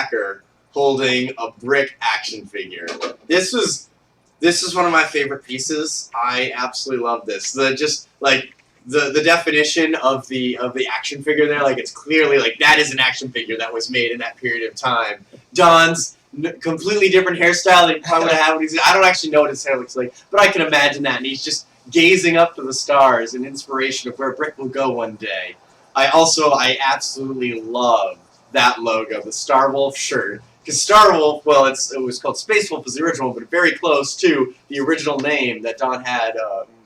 backer holding a Brick action figure. This is one of my favorite pieces. I absolutely love this. The definition of the action figure there, like it's clearly like that is an action figure that was made in that period of time. Don's completely different hairstyle than he probably would have when he's. I don't actually know what his hair looks like, but I can imagine that, and he's just gazing up to the stars, an inspiration of where Brick will go one day. I absolutely love that logo, the Star Wolf shirt. Because Star Wolf, well, it was called Space Wolf as the original, but very close to the original name that Don had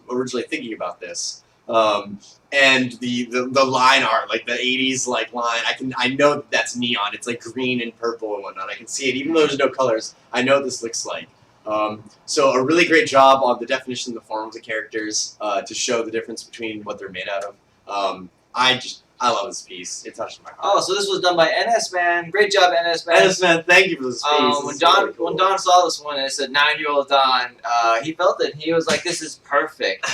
originally thinking about this. And the line art, like the 80s like line, I know that's neon. It's like green and purple and whatnot. I can see it, even though there's no colors. I know what this looks like. So a really great job on the definition and the form of the characters to show the difference between what they're made out of. I love this piece. It touched my heart. Oh, so this was done by NS Man. Great job, NS Man. NS Man, thank you for this piece. When Don saw this one and it said 9-year-old Don, he felt it. He was like, "This is perfect."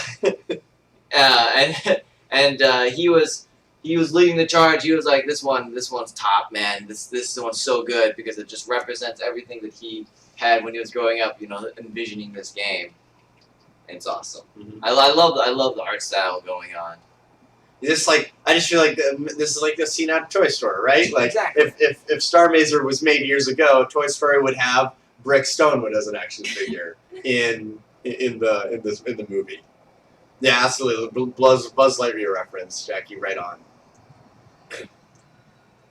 He was leading the charge. He was like, "This one's top, man. This one's so good because it just represents everything that he had when he was growing up. You know, envisioning this game. It's awesome. Mm-hmm. I love the art style going on. I just feel like this is like the scene out of Toy Story, right? Like, exactly. if Starr Mazer was made years ago, Toy Story would have Brick Stonewood as an action figure in the movie. Yeah, absolutely. Buzz Lightyear reference, Jackie, right on.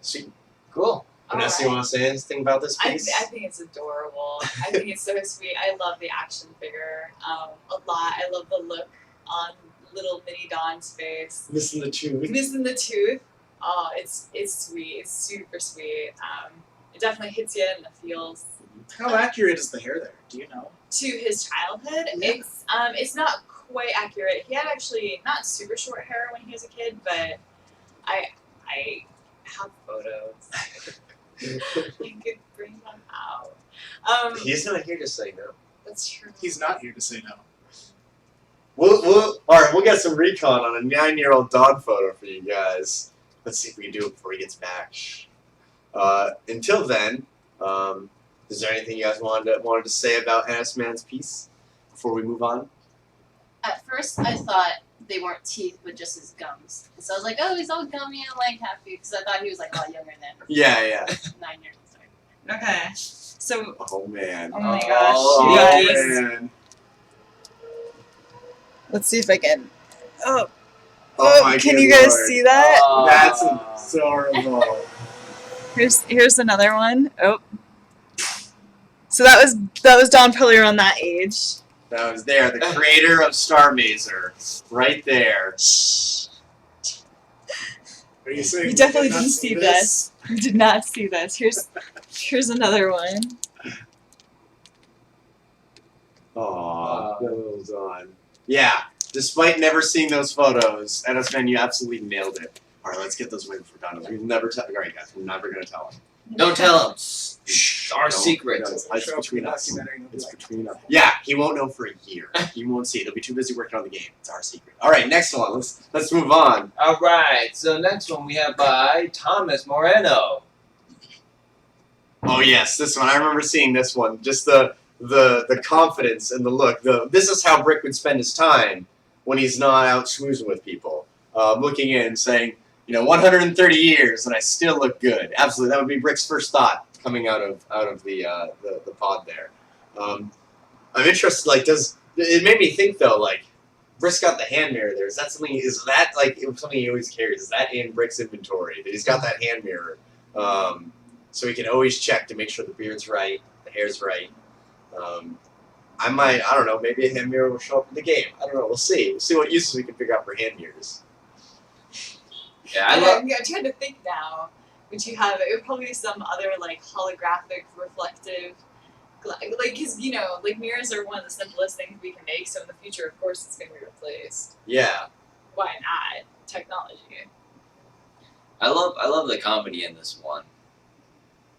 See, cool. Vanessa, you want to say anything about this piece? I think it's adorable. I think it's so sweet. I love the action figure a lot. I love the look on little mini Don's face. Missing the tooth. Missing the tooth. Oh, it's sweet. It's super sweet. It definitely hits you in the feels. How accurate is the hair there? Do you know? To his childhood, Yeah. it's not quite accurate. He had actually not super short hair when he was a kid, but I have photos. I could bring them out. He's not here to say no. That's true. He's not here to say no. We'll get some recon on a 9-year-old Don photo for you guys. Let's see if we can do it before he gets back. Until then, is there anything you guys wanted to say about NS Man's piece before we move on? At first, I thought they weren't teeth, but just his gums. So I was like, oh, he's all gummy and like happy because I thought he was like a lot younger than Yeah. 9 years old. Sorry. Okay. So. Oh man. Oh my gosh. Oh you guys. man. Let's see if I can. Oh, My can good you guys Lord. see that? That's adorable. Here's another one. Oh. So that was Don Pillar on that age. That was there, the creator of Starr Mazer, right there. Are you saying You definitely did not didn't see this. You did not see this. Here's another one. Aww, well done. Yeah, despite never seeing those photos, NS Man, you absolutely nailed it. Alright, let's get those wins for Don. We've never tell. Alright, guys, we're never gonna tell him. Don't tell him. Shh. Our secret. No, it's between us. Documentary. It's between us. Yeah, he won't know for a year. He won't see it. He'll be too busy working on the game. It's our secret. Alright, next one. Let's move on. All right. So next one we have by Thomas Moreno. Oh yes, this one. I remember seeing this one. Just the confidence and the look. This is how Brick would spend his time when he's not out schmoozing with people. Looking in, saying, 130 years and I still look good. Absolutely, that would be Brick's first thought coming out of the pod there. I'm interested. Like, it made me think though? Like, Brick's got the hand mirror there. Is that something? Is that like something he always carries? Is that in Brick's inventory that he's got that hand mirror, so he can always check to make sure the beard's right, the hair's right. I don't know, maybe a hand mirror will show up in the game. I don't know, we'll see. We'll see what uses we can figure out for hand mirrors. Yeah, I'm trying to think now. Would you have it? Would probably be some other like holographic, reflective, because like mirrors are one of the simplest things we can make. So in the future, of course, it's going to be replaced. Yeah. Why not? Technology. I love the comedy in this one.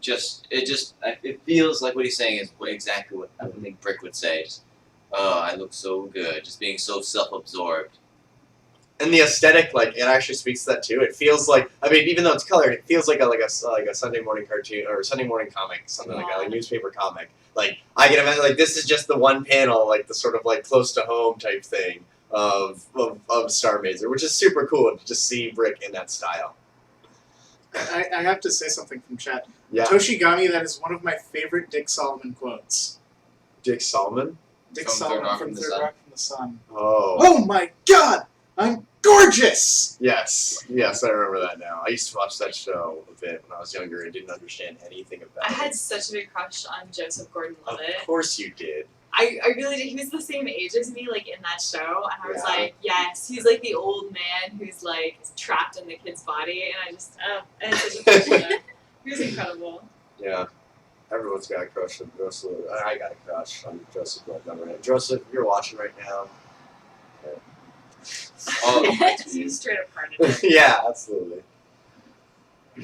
It feels like what he's saying is exactly what I think Brick would say. Just, oh, I look so good. Just being so self-absorbed. And the aesthetic, like, it actually speaks to that too. It feels like, I mean, even though it's colored, it feels like a Sunday morning cartoon or Sunday morning comic, something like that, like newspaper comic. Like, I can imagine, like, this is just the one panel, like the sort of like close to home type thing of Starr Mazer, which is super cool to just see Brick in that style. I have to say something from chat. Yeah, Toshigami, that is one of my favorite Dick Solomon quotes. Dick Solomon. Dick From Third Solomon Rock from from the Third Sun. Rock from the Sun. Oh. Oh my god! I'm gorgeous! Yes, I remember that now. I used to watch that show a bit when I was younger and didn't understand anything about I it. had such a big crush on Joseph Gordon-Levitt. Of course you did. I really did. He was the same age as me, like in that show, and I was Yeah. like, yes, he's like the old man who's like trapped in the kid's body, and I just, I had such a crush on him. He was incredible. Yeah. Everyone's got a crush on Joseph. I got a crush on Joseph Gordon-Levitt. Joseph, if you're watching right now. Oh, You straight up hearted it. Yeah, absolutely.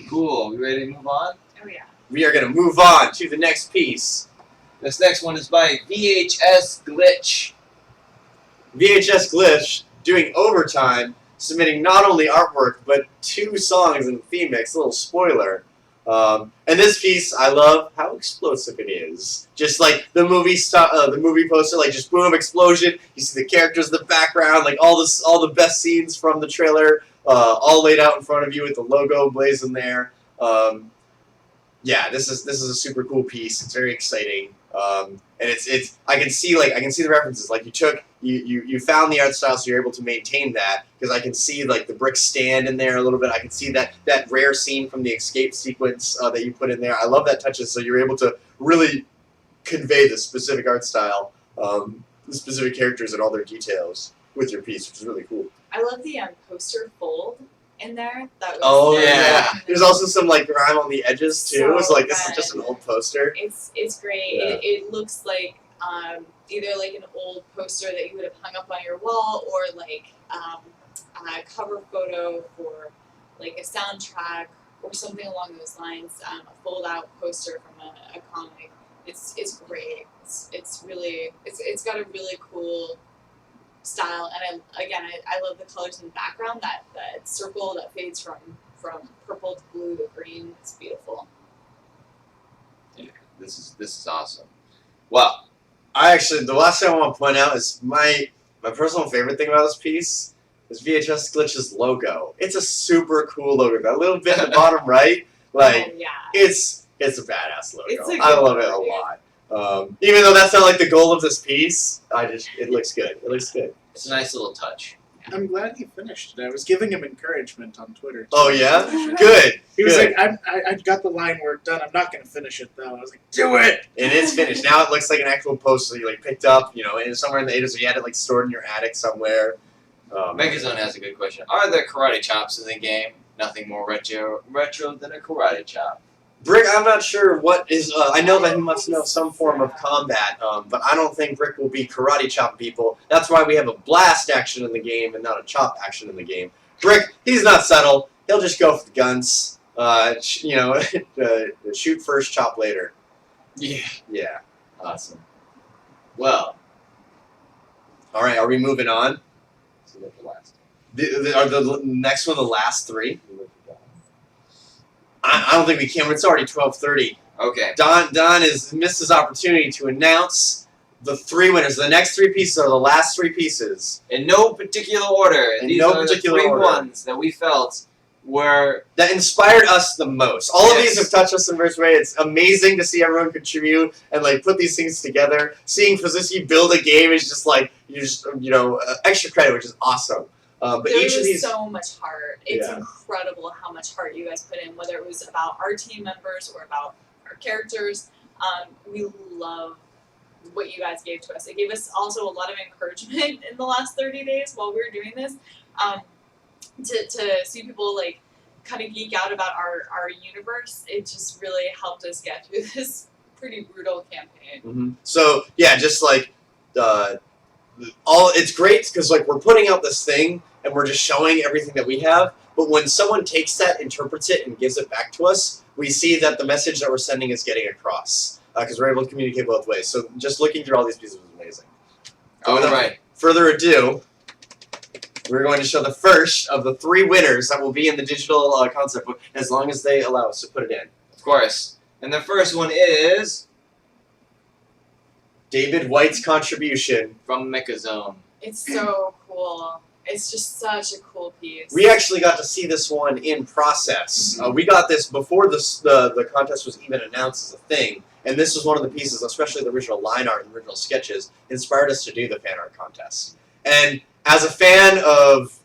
cool. We ready to move on? Oh yeah. We are going to move on to the next piece. This next one is by VHS Glitch. VHS Glitch doing overtime, submitting not only artwork, but 2 songs in the theme mix. A little spoiler. And this piece, I love how explosive it is. Just like the movie the movie poster, like just boom, explosion. You see the characters in the background, like all the best scenes from the trailer, all laid out in front of you with the logo blazing there. Yeah, this is a super cool piece. It's very exciting. And it's I can see the references. Like you found the art style, so you're able to maintain that, because I can see like the brick stand in there a little bit. I can see that rare scene from the escape sequence that you put in there. I love that touches. So you're able to really convey the specific art style, the specific characters and all their details with your piece, which is really cool. I love the poster fold in there. That was Oh yeah. There's also some like grime on the edges too. So It's like this is good. just an old poster. It's great. Yeah. It looks like either like an old poster that you would have hung up on your wall, or like a cover photo for like a soundtrack or something along those lines. A fold out poster from a comic. It's great. It's really it's got a really cool style, and I love the colors in the background. That circle that fades from purple to blue to green. It's beautiful. This is awesome. Well, The last thing I want to point out is my personal favorite thing about this piece is VHS Glitch's logo. It's a super cool logo. That little bit at the bottom right, like Oh, yeah. it's a badass logo. It's a I good love it a logo. lot. Even though that's not like the goal of this piece, it looks good. It looks good. it's a nice little touch. I'm glad he finished it. I was giving him encouragement on Twitter. Oh yeah, good. He was good. like, I got the line work done. I'm not going to finish it, though. I was like, do it! And it's finished. Now it looks like an actual poster you like picked up, and somewhere in the 80s, or you had it like stored in your attic somewhere. Megazone has a good question. Are there karate chops in the game? Nothing more retro than a karate chop. Brick, I'm not sure what is. I know that he must know some form of combat, but I don't think Brick will be karate chop people. That's why we have a blast action in the game and not a chop action in the game. Brick, he's not subtle. He'll just go for the guns. Shoot first, chop later. Yeah. Yeah. Awesome. Well, All right, are we moving on? so that's the last. Are the next one the last 3? I don't think we can. It's already 12:30. Okay. Don has missed his opportunity to announce the 3 winners. The next 3 pieces are the last 3 pieces In no particular order. In These no are particular the 3 order. ones that we felt were that inspired us the most. All of these Yes. have touched us in various ways. It's amazing to see everyone contribute and like put these things together. Seeing Fuzuki build a game is just like extra credit, which is awesome. But There each of was these, so much heart. It's Yeah. incredible how much heart you guys put in, whether it was about our team members or about our characters. We love what you guys gave to us. It gave us also a lot of encouragement in the last 30 days while we were doing this. To see people like kind of geek out about our universe, it just really helped us get through this pretty brutal campaign. So yeah, just like it's great because like we're putting out this thing and we're just showing everything that we have. But when someone takes that, interprets it, and gives it back to us, we see that the message that we're sending is getting across because we're able to communicate both ways. So just looking through all these pieces was amazing. all right. Further ado, we're going to show the first of the 3 winners that will be in the digital concept book, as long as they allow us to put it in. Of course. And the first one is David White's contribution. from MechaZone. It's so cool. It's just such a cool piece. We actually got to see this one in process. We got this before the contest was even announced as a thing, and this was one of the pieces, especially the original line art and the original sketches, inspired us to do the fan art contest. And as a fan of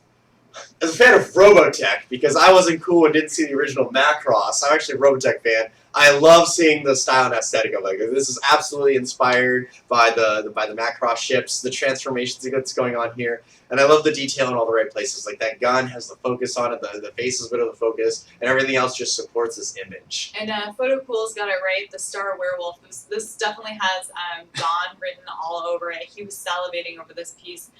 Robotech, because I wasn't cool and didn't see the original Macross, I'm actually a Robotech fan. I love seeing the style and aesthetic of it. This is absolutely inspired by the Macross ships, the transformations that's going on here, and I love the detail in all the right places. Like that gun has the focus on it, the face is a bit of the focus, and everything else just supports this image. And Photocool's got it right. The Starr Werewolf. This definitely has Don written all over it. He was salivating over this piece.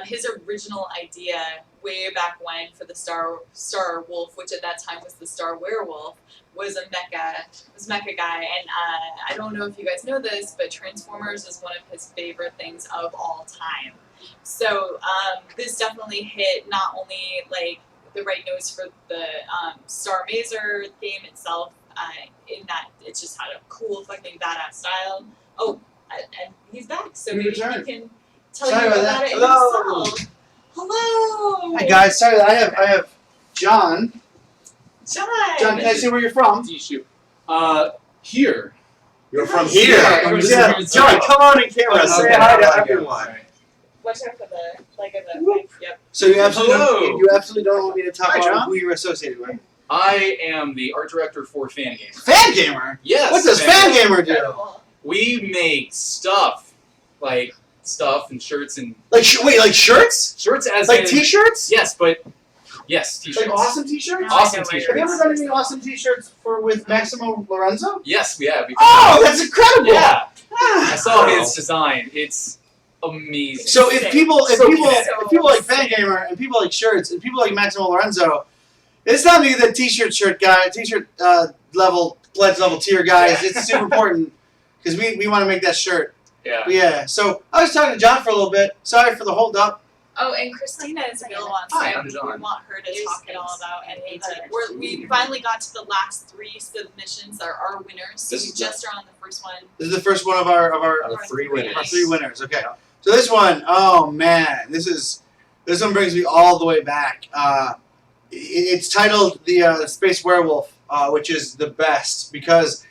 His original idea, way back when, for the Starr Wolf, which at that time was the Starr Werewolf, was a mecha guy. And I don't know if you guys know this, but Transformers is one of his favorite things of all time. So this definitely hit not only like the right notes for the Starr Mazer game itself, in that it just had a cool fucking badass style. Oh, and he's back, so maybe he can tell Sorry you about about that. it Hello. himself. Hello. Hi guys, sorry I have John. John. John, can I see where you're from? Here. You're from Here. here! Yeah. John, come on in camera, say hi to everyone. Watch out for the leg of the thing. Yep. So you absolutely Hello. don't want me to talk Hi, about John. who you're associated with. I am the art director for Fan Gamer. Fan Gamer? Yes. What does Fan Gamer do? Incredible. We make stuff like and shirts and Like like shirts? shirts as Like in, T-shirts? Yes, but yes, t-shirts. Like awesome T-shirts? Now I Awesome know why t-shirts. Have you you're ever done any awesome T-shirts with Maximo Lorenzo? Yes, we have. Oh, that's incredible! Yeah. I saw Wow. his design. It's amazing. So if people So like Fan Gamer and people like shirts and people like Maximo Lorenzo, it's not me the T-shirt level pledge level tier guys. It's super important because we want to make that shirt. yeah. Yeah. So I was talking to John for a little bit. Sorry for the hold up. Oh, and Christina is Bill wants Hi, to. I'm John. We want her to talk it all about any of the. We finally got to the last 3 submissions that are our winners. So This we is just are on the first one. This is the first one of our The 3 winners. our 3 winners. Okay. So this one, oh man, this one brings me all the way back. It's titled the Space Werewolf, which is the best because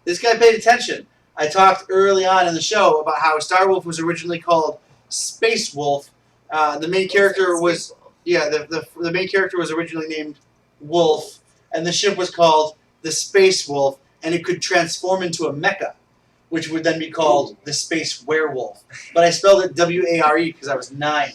this guy paid attention. I talked early on in the show about how Star Wolf was originally called Space Wolf. The main character was the main character was originally named Wolf, and the ship was called the Space Wolf, and it could transform into a mecha, which would then be called the Space Werewolf. But I spelled it W-A-R-E because I was 9.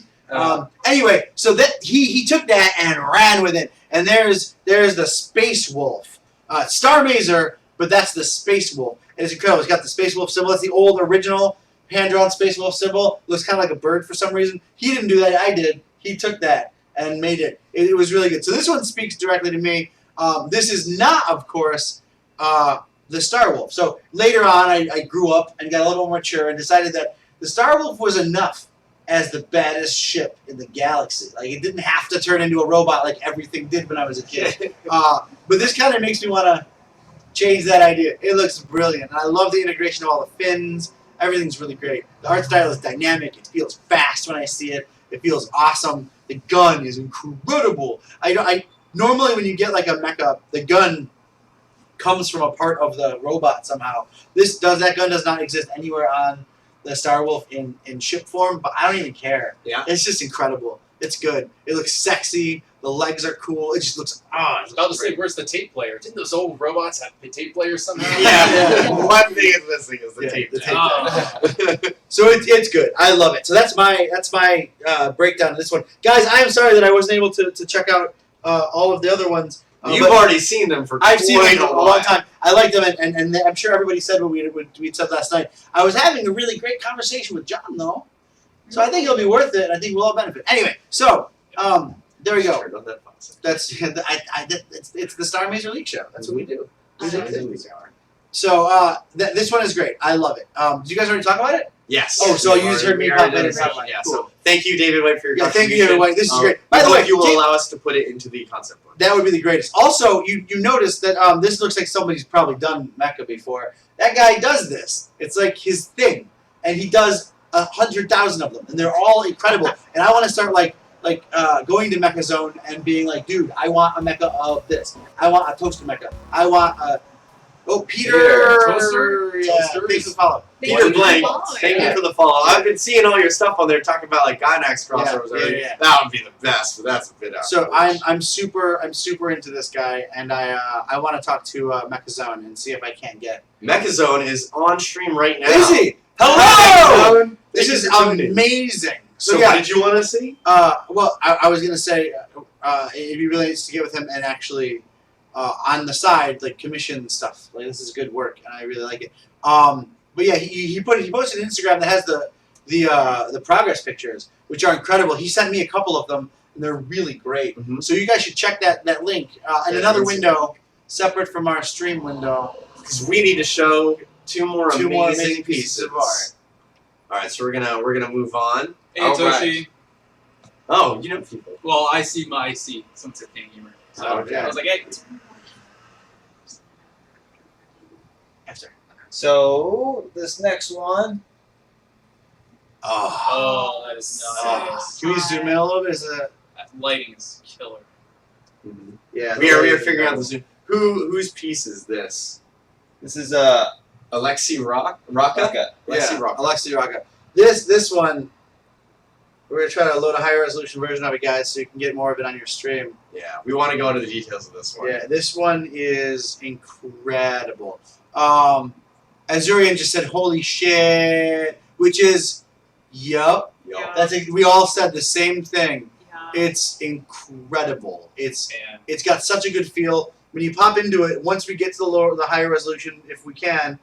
Anyway, so that he took that and ran with it, and there's the Space Wolf, Starr Mazer, but that's the Space Wolf, and it's incredible. It's got the Space Wolf symbol. That's the old original hand-drawn Space Wolf symbol. Looks kind of like a bird for some reason. He didn't do that. I did. He took that and made it. It was really good. So this one speaks directly to me. This is not, of course, the Star Wolf. So later on, I grew up and got a little more mature and decided that the Star Wolf was enough as the baddest ship in the galaxy. Like, it didn't have to turn into a robot like everything did when I was a kid. But this kind of makes me want to change that idea. It looks brilliant. And I love the integration of all the fins. Everything's really great. The art style is dynamic. It feels fast when I see it. It feels awesome. The gun is incredible. I normally when you get like a mecha, the gun comes from a part of the robot somehow. That gun does not exist anywhere on the Star Wolf in ship form, but I don't even care. Yeah. It's just incredible. It's good. It looks sexy. The legs are cool. It just looks I was about to say, where's the tape player? Didn't those old robots have the tape player somehow? Yeah, one thing is missing is the Yeah, tape. the tape. Oh. So it's good. I love it. So that's my breakdown of this one, guys. I am sorry that I wasn't able to check out all of the other ones. You've but already seen them for I've seen quite them for a long time. I like them, and I'm sure everybody said what we said last night. I was having a really great conversation with John though, so I think it'll be worth it. I think we'll all benefit. Anyway, so there we go. That's it's the Starr Mazer League show. That's what we do. So this one is great. I love it. Did you guys already talk about it? Yes. Oh, so you just heard me We pop already in did and a talk session, about it. Yeah. Cool. So Thank you, David White, for your Yeah, thank you, contribution. David White. This is great. By By the way, you will Dave- allow us to put it into the concept book. That would be the greatest. Also, you notice that this looks like somebody's probably done Mecha before. That guy does this. It's like his thing, and he does 100,000 of them, and they're all incredible. And I want to start going to Mecha Zone and being like, dude, I want a mecha of this. I want a toaster mecha. I want a Peter. Toaster? Yeah, Toasters? thanks for the follow. Thank Peter you for Blank, following. thank you for the follow. I've been seeing all your stuff on there talking about like Gynax crossovers. Yeah, already. yeah. That would be the best, but that's a bit out. So I'm super into this guy, and I want to talk to Mecha Zone and see if I can't get. Mechazone is on stream right now. Is he? Hello! Mechazone! This Thank is you for tuning in. amazing. So So yeah, what did you want to see? well, I was gonna say it'd be really nice to get with him and actually on the side like commission stuff. Like this is good work, and I really like it. But yeah, he posted an Instagram that has the progress pictures, which are incredible. He sent me a couple of them, and they're really great. Mhm. So you guys should check that link. And Yeah, another it's- window separate from our stream window. Because we need to show two more Two amazing more amazing pieces of art. All right, so we're gonna move on. Hey, All Toshi. Oh, you know people. Well, I see my IC, Sunset King Gamer. So Okay. I was like, hey. After. So this next one. Oh, that is nice. Can we zoom in a little bit? Is it? That lighting is killer. Yeah. We are figuring out the zoom. Whose piece is this? This is Alexi Rocca? Rocca. Alexi Yeah, Rocca. Alexi Rocca. This one, we're gonna try to load a higher resolution version of it, guys, so you can get more of it on your stream. Yeah, we want to go into the details of this one. Yeah, this one is incredible. Azurian just said, "Holy shit," which is, yup. Yo. Yeah. We all said the same thing. Yeah. It's incredible. It's And got such a good feel. When you pop into it, once we get to the higher resolution, if we can,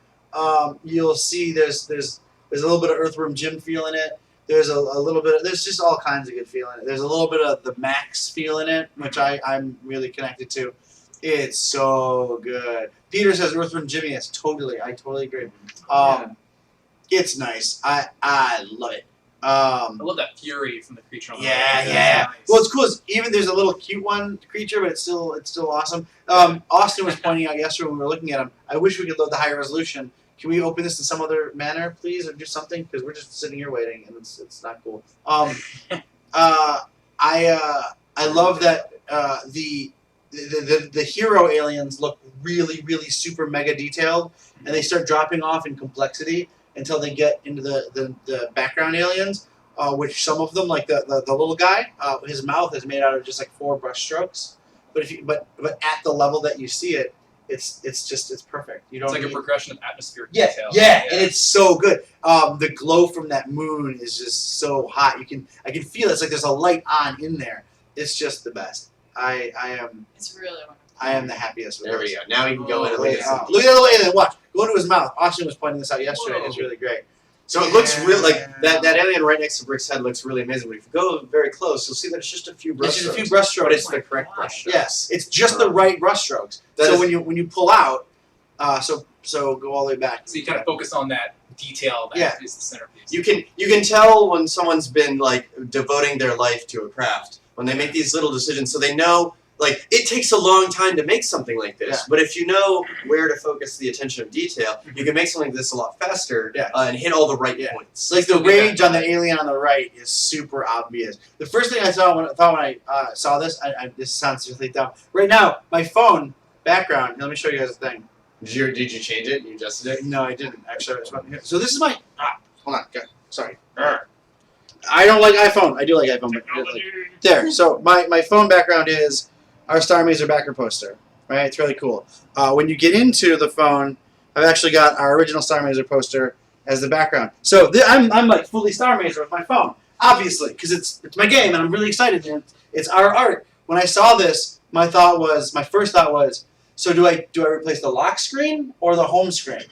you'll see there's a little bit of Earthworm Jim feel in it. There's a little bit. There's just all kinds of good feel in it. There's a little bit of the Max feel in it, which I'm really connected to. It's so good. Peter says Earthworm Jimmy. Yes, totally. I totally agree. It's nice. I love it. I love that fury from the creature on the Yeah, right. yeah. That's nice. Well, it's cool. Even there's a little cute one creature, but it's still awesome. Austin was pointing out yesterday when we were looking at him. I wish we could load the higher resolution. Can we open this in some other manner, please, or do something? Because we're just sitting here waiting, and it's not cool. I love that the hero aliens look really, really super mega detailed, and they start dropping off in complexity until they get into the background aliens, which some of them, like the little guy, his mouth is made out of just like 4 brush strokes. But but at the level that you see it, it's perfect. You don't It's like a need- progression of atmospheric yeah, detail. yeah, and it's so good. The glow from that moon is just so hot. I can feel it. It's like there's a light on in there. It's just the best. I It's really wonderful. am the happiest with There this. we go. Now we can go in and look Wait, at some look at the other way and then watch. Go into his mouth. Austin was pointing this out yesterday. It's really great. So it looks real like that alien right next to Brick's head looks really amazing. But if you go very close, you'll see that it's just a few brush It's just a few strokes. brush strokes. But it's Oh the my correct God. brush strokes. Yes, it's just the right brush strokes. That So is- when you pull out, so go all the way back. So you kind of focus on that detail that Yeah. is the centerpiece. You can tell when someone's been like devoting their life to a craft when they make these little decisions, so they know like it takes a long time to make something like this. Yeah. But if you know where to focus the attention of detail, you can make something like this a lot faster Yeah. and hit all the right Yeah. points. It's like the Still get rage that on the alien on the right is super obvious. The first thing I thought when I saw this, this sounds really dumb. Right now, my phone background. Let me show you guys a thing. Did you change it? You adjusted it? No, I didn't. Actually, I just went here. So this is my. Hold on. Okay. Sorry. I don't like iPhone. I do like iPhone, but there. So my phone background is our Starr Mazer backer poster. Right. It's really cool. When you get into the phone, I've actually got our original Starr Mazer poster as the background. So I'm like fully Starr Mazer with my phone, obviously, because it's my game and I'm really excited. And it's our art. When I saw this, my first thought was, so do I replace the lock screen or the home screen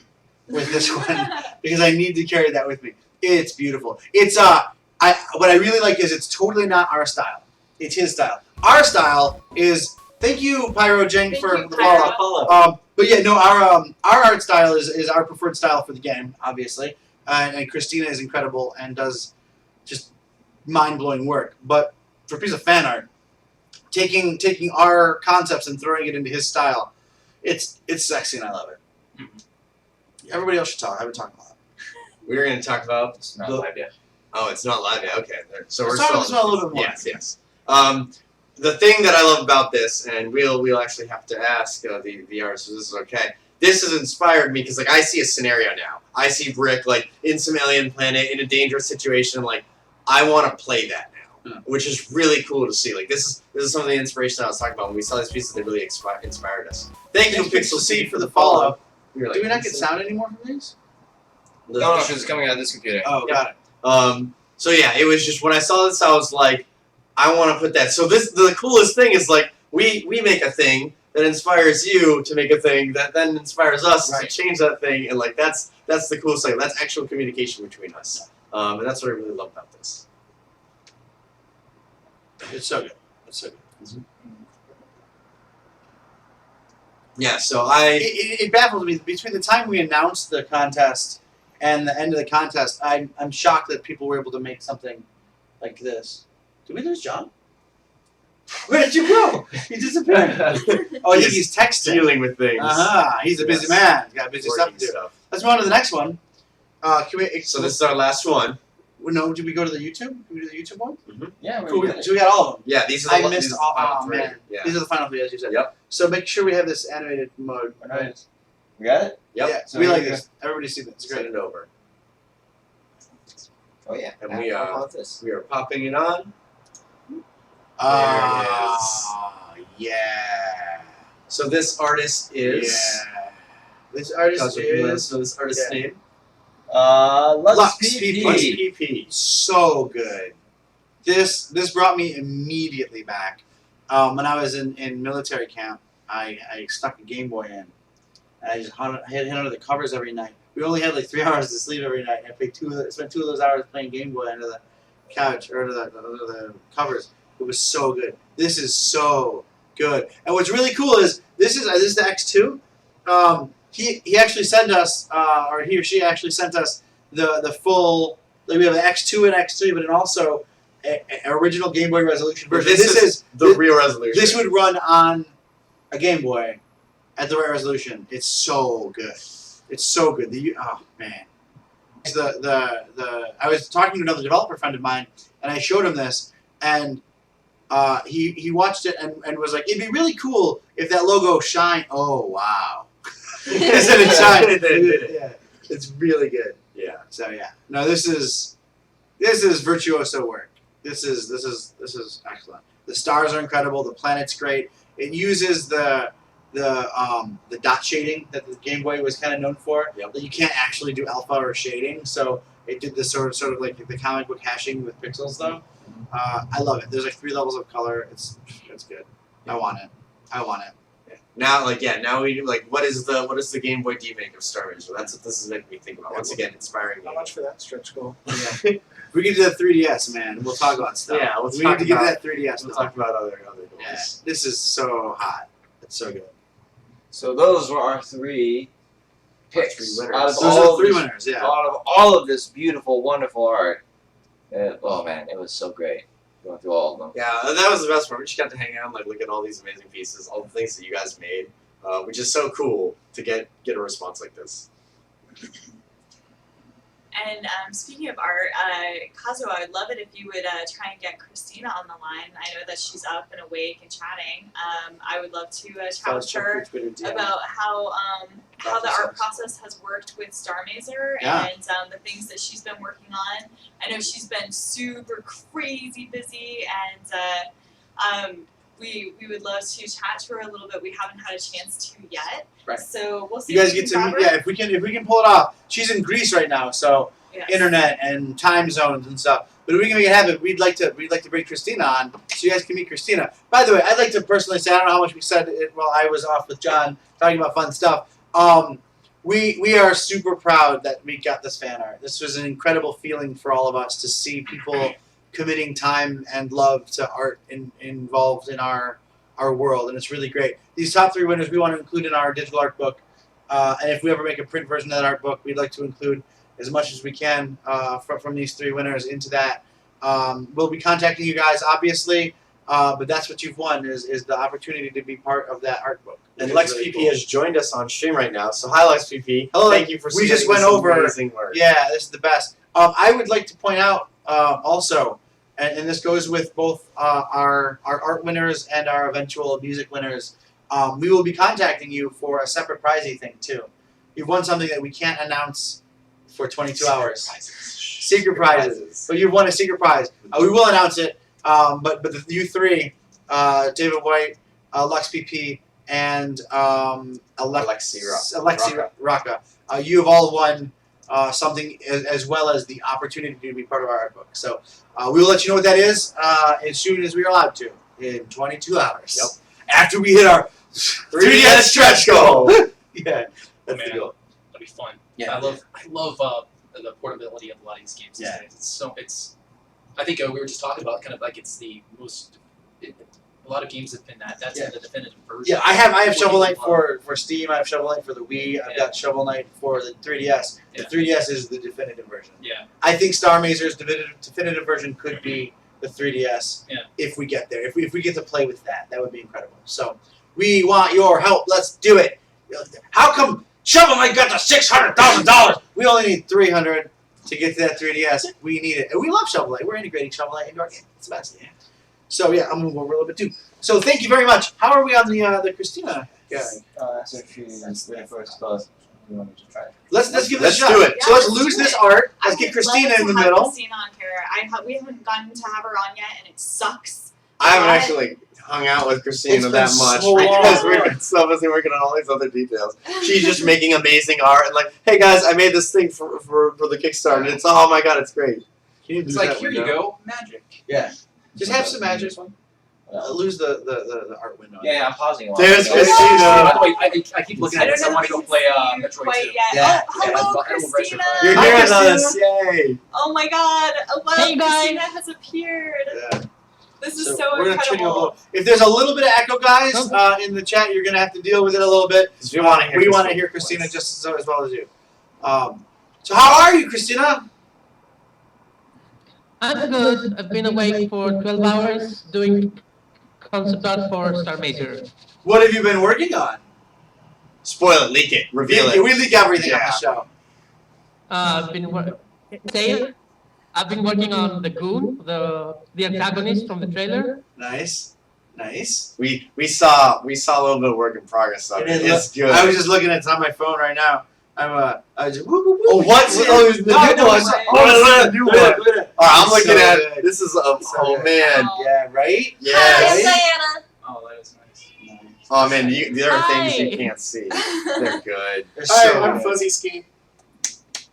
with this one? Because I need to carry that with me. It's beautiful. It's what I really like is it's totally not our style. It's his style. Our style is, thank you Pyro Jing Thank for you, the Pyro. follow. But yeah, no, our art style is our preferred style for the game, obviously. And Christina is incredible and does just mind-blowing work. But for a piece of fan art, taking our concepts and throwing it into his style, it's sexy and I love it. Everybody else should talk. I haven't talked about it. We're going to talk about. It's not The- live yet. Oh, it's not live yet. Okay, so we're Let's talk still. about this one a little bit more. Yes, yes. The thing that I love about this, and we'll actually have to ask the artist if this is okay. This has inspired me because like I see a scenario now. I see Brick like in some alien planet in a dangerous situation. Like I want to play that now, which is really cool to see. Like this is some of the inspiration I was talking about when we saw these pieces. They really inspired us. Thank you, Pixel Seed, for the follow. We were like, Do we not get sound anymore from these? No, because it's coming out of this computer. Oh, got it. So yeah, it was just when I saw this, I was like, I want to put that. So the coolest thing is like we make a thing that inspires you to make a thing that then inspires us Right. to change that thing, and like that's the coolest thing. That's actual communication between us, and that's what I really love about this. It's so good. It's so good. Yeah. So I It baffles me. Between the time we announced the contest and the end of the contest, I'm shocked that people were able to make something like this. Did we lose John? Where did you go? He disappeared. Oh, he's texting. dealing with things. He's a busy Yes. man. He's got busy stuff Working to do. stuff. Let's move on to the next one. Can we? So this is our last one. No, did we go to the YouTube? Did we do the YouTube one? Yeah, Cool. we're good. So we got all of them. Yeah, these are I the missed these are the all. final Oh three. man, Yeah. these are the final three, as you said. Yep. So make sure we have this animated mode. Alright. We got it? Yep. Yeah, So we here like we go. this. Everybody see this. It's Send great. it over. Oh yeah. And we, How about this? We are popping it on. Yeah. So this artist is. Yeah. This artist is So this artist's yeah. name. Lux PP. Lux PP. PP. so good. This brought me immediately back. When I was in military camp, I stuck a Game Boy in. And I just hit under the covers every night. We only had like 3 hours to sleep every night. And I spent 2 of those hours playing Game Boy under the couch or under the covers. It was so good. This is so good. And what's really cool is this is the X2. He actually sent us, or he or she actually sent us the full. Like we have an X2 and X3, but then also an original Game Boy Resolution version. This is the real resolution. This would run on a Game Boy at the right resolution. It's so good. It's so good. Oh man. I was talking to another developer friend of mine, and I showed him this, and he watched it and was like, it'd be really cool if that logo shine. Oh wow. Instead of shine. They did it. Yeah. It's really good. Yeah. So yeah. No, this is virtuoso work. This is excellent. The stars are incredible. The planet's great. It uses the dot shading that the Game Boy was kind of known for. Yep. That you can't actually do alpha or shading, so it did this sort of like the comic book hashing with pixels though. I love it. There's like 3 levels of color. It's good. I want it. Yeah. Now we like what is the Game Boy D-Make of Starr Mazer? That's what this is making me think about. Once again, inspiring me. How much for that stretch goal? Yeah. We can do that 3DS, man. We'll talk about stuff. Yeah, let's we talk need to get about- that 3DS. We'll stuff. talk about other goals. Yeah. This is so hot. It's so good. So those were our 3 picks. 3 winners. Out of Those all are the of 3 this, winners. Yeah. out of all of this beautiful, wonderful art. Oh man, it was so great going through all of them. Yeah, and that was the best part. We just got to hang out and like look at all these amazing pieces, all the things that you guys made, which is so cool to get a response like this. And speaking of art, Kazuo, I would love it if you would try and get Christina on the line. I know that she's up and awake and chatting. I would love to chat with her about how the art process has worked with Starr Mazer Yeah. and the things that she's been working on. I know she's been super crazy busy, and we would love to chat to her a little bit. We haven't had a chance to yet. Right. So we'll see. You if guys we get can to grab meet. her. Yeah, if we can pull it off. She's in Greece right now, so Yes. internet and time zones and stuff. But if we can make it happen, we'd like to bring Christina on so you guys can meet Christina. By the way, I'd like to personally say I don't know how much we said it while I was off with John talking about fun stuff. We are super proud that we got this fan art. This was an incredible feeling for all of us to see people committing time and love to art involved in our world, and it's really great. These top 3 winners we want to include in our digital art book, and if we ever make a print version of that art book, we'd like to include as much as we can from these 3 winners into that. We'll be contacting you guys, obviously, but that's what you've won is the opportunity to be part of that art book. And which is Lex really PP cool. has joined us on stream right now. So hi, Lex PP. Hello. Thank you for We just submitting went this over- amazing work. Yeah, this is the best. I would like to point out also, and this goes with both our art winners and our eventual music winners. We will be contacting you for a separate prizey thing too. You've won something that we can't announce for 22 hours. Secret prizes. So you've won a secret prize. We will announce it. But you three, David White, Lux PP, and Alexi Raka, you have all won something as well as the opportunity to be part of our art book. So we will let you know what that is as soon as we are allowed to in 22 hours. Yep. After we hit our 3DS stretch goal. Yeah, that's Man. the goal. That'd be fun. Yeah. I love the portability of a lot of these games. Yeah. It's I think we were just talking about kind of like it's the most. A lot of games have been that's Yeah. the definitive version. Yeah, I have Shovel Knight What for Steam. I have Shovel Knight for the Wii. I've Yeah. got Shovel Knight for the 3DS. The Yeah. 3DS is the definitive version. Yeah. I think Starr Mazer's definitive version could be the 3DS Yeah. if we get there. If we get to play with that, that would be incredible. So we want your help. Let's do it. How come Shovel Knight got the $600,000? We only need $300 to get to that 3DS. We need it, and we love Shovel Knight. We're integrating Shovel Knight into our game. It's the best. Yeah. So yeah, I'm gonna go over a little bit too. So thank you very much. How are we on the Christina guy? So she's there first class. You want me to try? Let's give it Let's a shot. do it. So let's Yeah, lose let's do this it. art. I Let's get would Christina love in the to have middle. Christina on here. We haven't gotten to have her on yet, and it sucks. I haven't What? actually hung out with Christina It's been that much so because long. we've been so busy working on all these other details. She's just making amazing art and like, hey guys, I made this thing for the Kickstarter. And it's oh my god, it's great. Can you It's do like that here window? you go, magic. Just have some magic. Lose the art window. Yeah, I'm pausing. while There's I'm- Christina. By the way, I keep looking I at don't this. know I want if to go you play can see Metroid quite 2. yet. Yeah. Oh, hello, Yeah, Christina. You're Hi, hearing Christina. us, yay! Oh my God! Well, Hey, guys. Christina has appeared. Yeah. This is So so we're gonna turn you a incredible. little. If there's a little bit of echo, guys, in the chat, you're gonna have to deal with it a little bit. 'Cause we want to hear. We want to hear Christina just as well as you. So how are you, Christina? I'm good. I've been awake for 12 hours doing concept art for Starr Mazer. What have you been working on? Spoil it, leak it, reveal it. We leak everything on Yeah. the show. I've been I've been working on the goon, the antagonist from the trailer. Nice. We saw a little bit of work in progress of it. It's good. I was just looking at it on my phone right now. I was just, whoop, whoop, whoop. Oh, what's the No, new no, one? it's- Oh, the new one. Look at it. All right, I'm It's looking so at good. this is a So oh good. man, Yeah, right? yeah. Hi, I'm Right? Diana. Oh, that is nice. Oh man, there are things you Hi. can't see. They're good. They're Hi, so I'm good. Fuzzy Ski.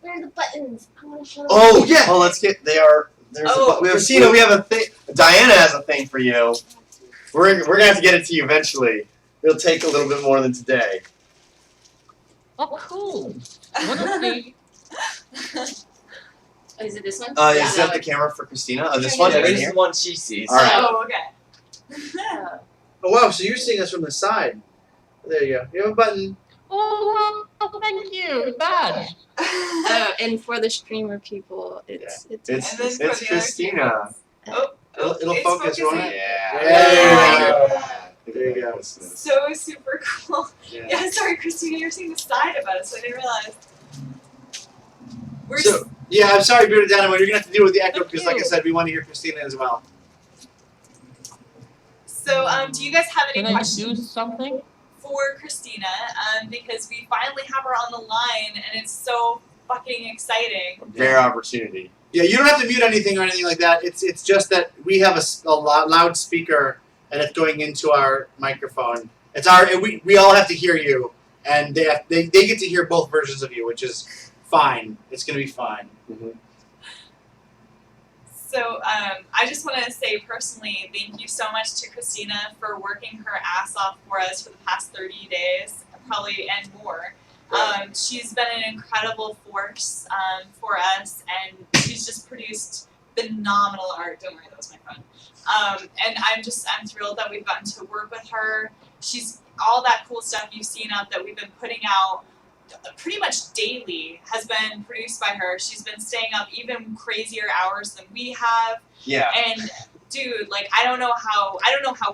Where are the buttons? I want to show them. Oh yeah. Oh, let's get. They are. There's. Oh, We have Christina. We have a thing. Diana has a thing for you. We're gonna have to get it to you eventually. It'll take a little bit more than today. Oh, cool. What is the Oh, is it this one? Is that the camera for Christina? This Turn one it Yeah, right this is here. the one she sees. All right. Oh, okay. Oh wow, so you're seeing us from the side. There you go. You have a button. Oh, wow, thank you. Badge. And for the streamer people, it's And then for It's the other Christina. Oh, It'll it's focus, won't focusing. it? Yeah. There you go. So super cool. Yeah. Yeah, sorry, Christina, you're seeing the side of us. I didn't realize. We're So yeah, I'm sorry, Bearded Dynamo. You're gonna have to deal with the echo Thank because, like I you. said, we want to hear Christina as well. so do you guys have any Can I questions do something? for Christina? Because we finally have her on the line, and it's so fucking exciting. Rare opportunity. Yeah, you don't have to mute anything or anything like that. It's just that we have a loud speaker and it's going into our microphone. It's our and we all have to hear you, and they get to hear both versions of you, which is fine. It's gonna be fine. So I just want to say personally, thank you so much to Christina for working her ass off for us for the past 30 days, probably and more. She's been an incredible force for us, and she's just produced phenomenal art. Don't worry, that was my phone. And I'm thrilled that we've gotten to work with her. She's all that cool stuff you've seen out that we've been putting out pretty much daily has been produced by her. She's been staying up even crazier hours than we have. Yeah. And dude, like I don't know how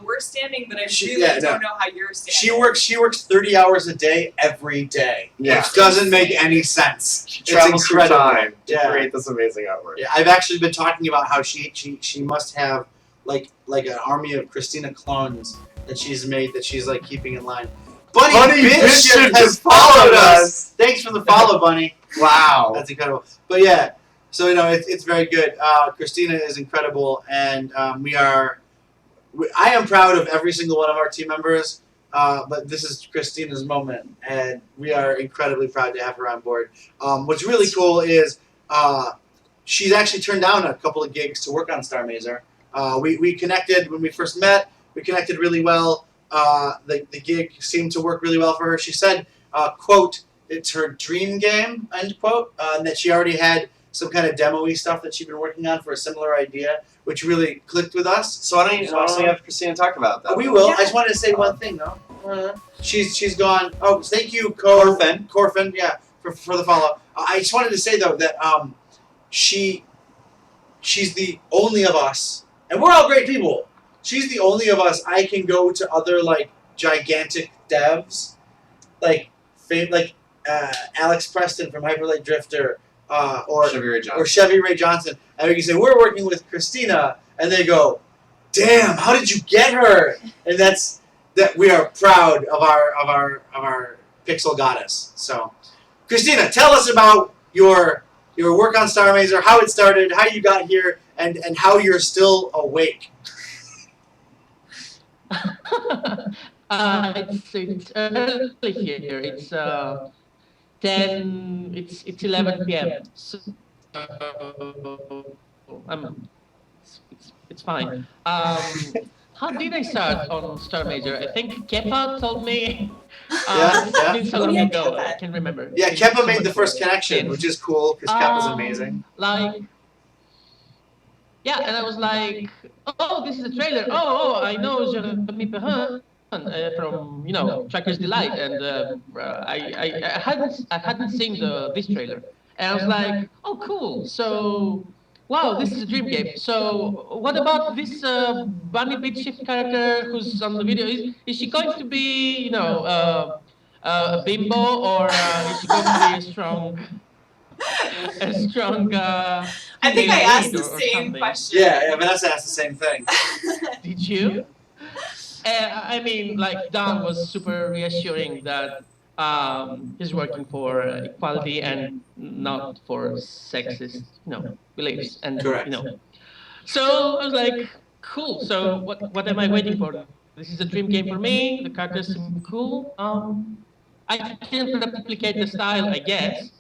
we're standing, but I really don't know how you're standing. She works 30 hours a day every day. Yeah. Which doesn't make any sense. She travels through time to Yeah. create this amazing artwork. Yeah, I've actually been talking about how she must have like an army of Christina clones that she's made that she's like keeping in line. Bunny Bishop has followed us. Thanks for the follow, Bunny. Wow. That's incredible. But yeah, so it's very good. Christina is incredible, and I am proud of every single one of our team members. But this is Christina's moment, and we are incredibly proud to have her on board. What's really cool is she's actually turned down a couple of gigs to work on Starr Mazer. We connected when we first met. We connected really well. The gig seemed to work really well for her. She said, quote, it's her dream game, end quote, and that she already had some kind of demo-y stuff that she'd been working on for a similar idea, which really clicked with us. So why don't you have Christina talk about that? We will. I just wanted to say one thing, though. She's gone. Oh, thank you, Corfin, yeah, for the follow. I just wanted to say, though, that she's the only of us, and we're all great people. She's the only of us I can go to other like gigantic devs, like Alex Preston from Hyper Light Drifter, or Chevy Ray Johnson, and we can say we're working with Christina, and they go, "Damn, how did you get her?" And that we are proud of our pixel goddess. So, Christina, tell us about your work on Starr Mazer, how it started, how you got here, and how you're still awake. It's early here. It's 10. It's 11 p.m. So it's fine. How did I start on Starr Mazer? I think Kepa told me. It's been so long ago. I can't remember. Yeah, Kepa made the first connection, which is cool because Kepa's amazing. Yeah, and I was like, oh, this is a trailer. Oh, I know Jeremy Perrin from Tracker's Delight, and I hadn't seen this trailer, and I was like, oh, cool. So, wow, this is a dream game. So, what about this Bunny Beatshift character who's on the video? Is she going to be a bimbo, or is she going to be a strong? I think I asked the same question. Yeah, Vanessa asked the same thing. Did you? I mean, like, Don was super reassuring that he's working for equality and not for sexist, beliefs. And correct. So I was like, cool. So what am I waiting for? This is a dream game for me. The characters seem cool. I can replicate the style, I guess.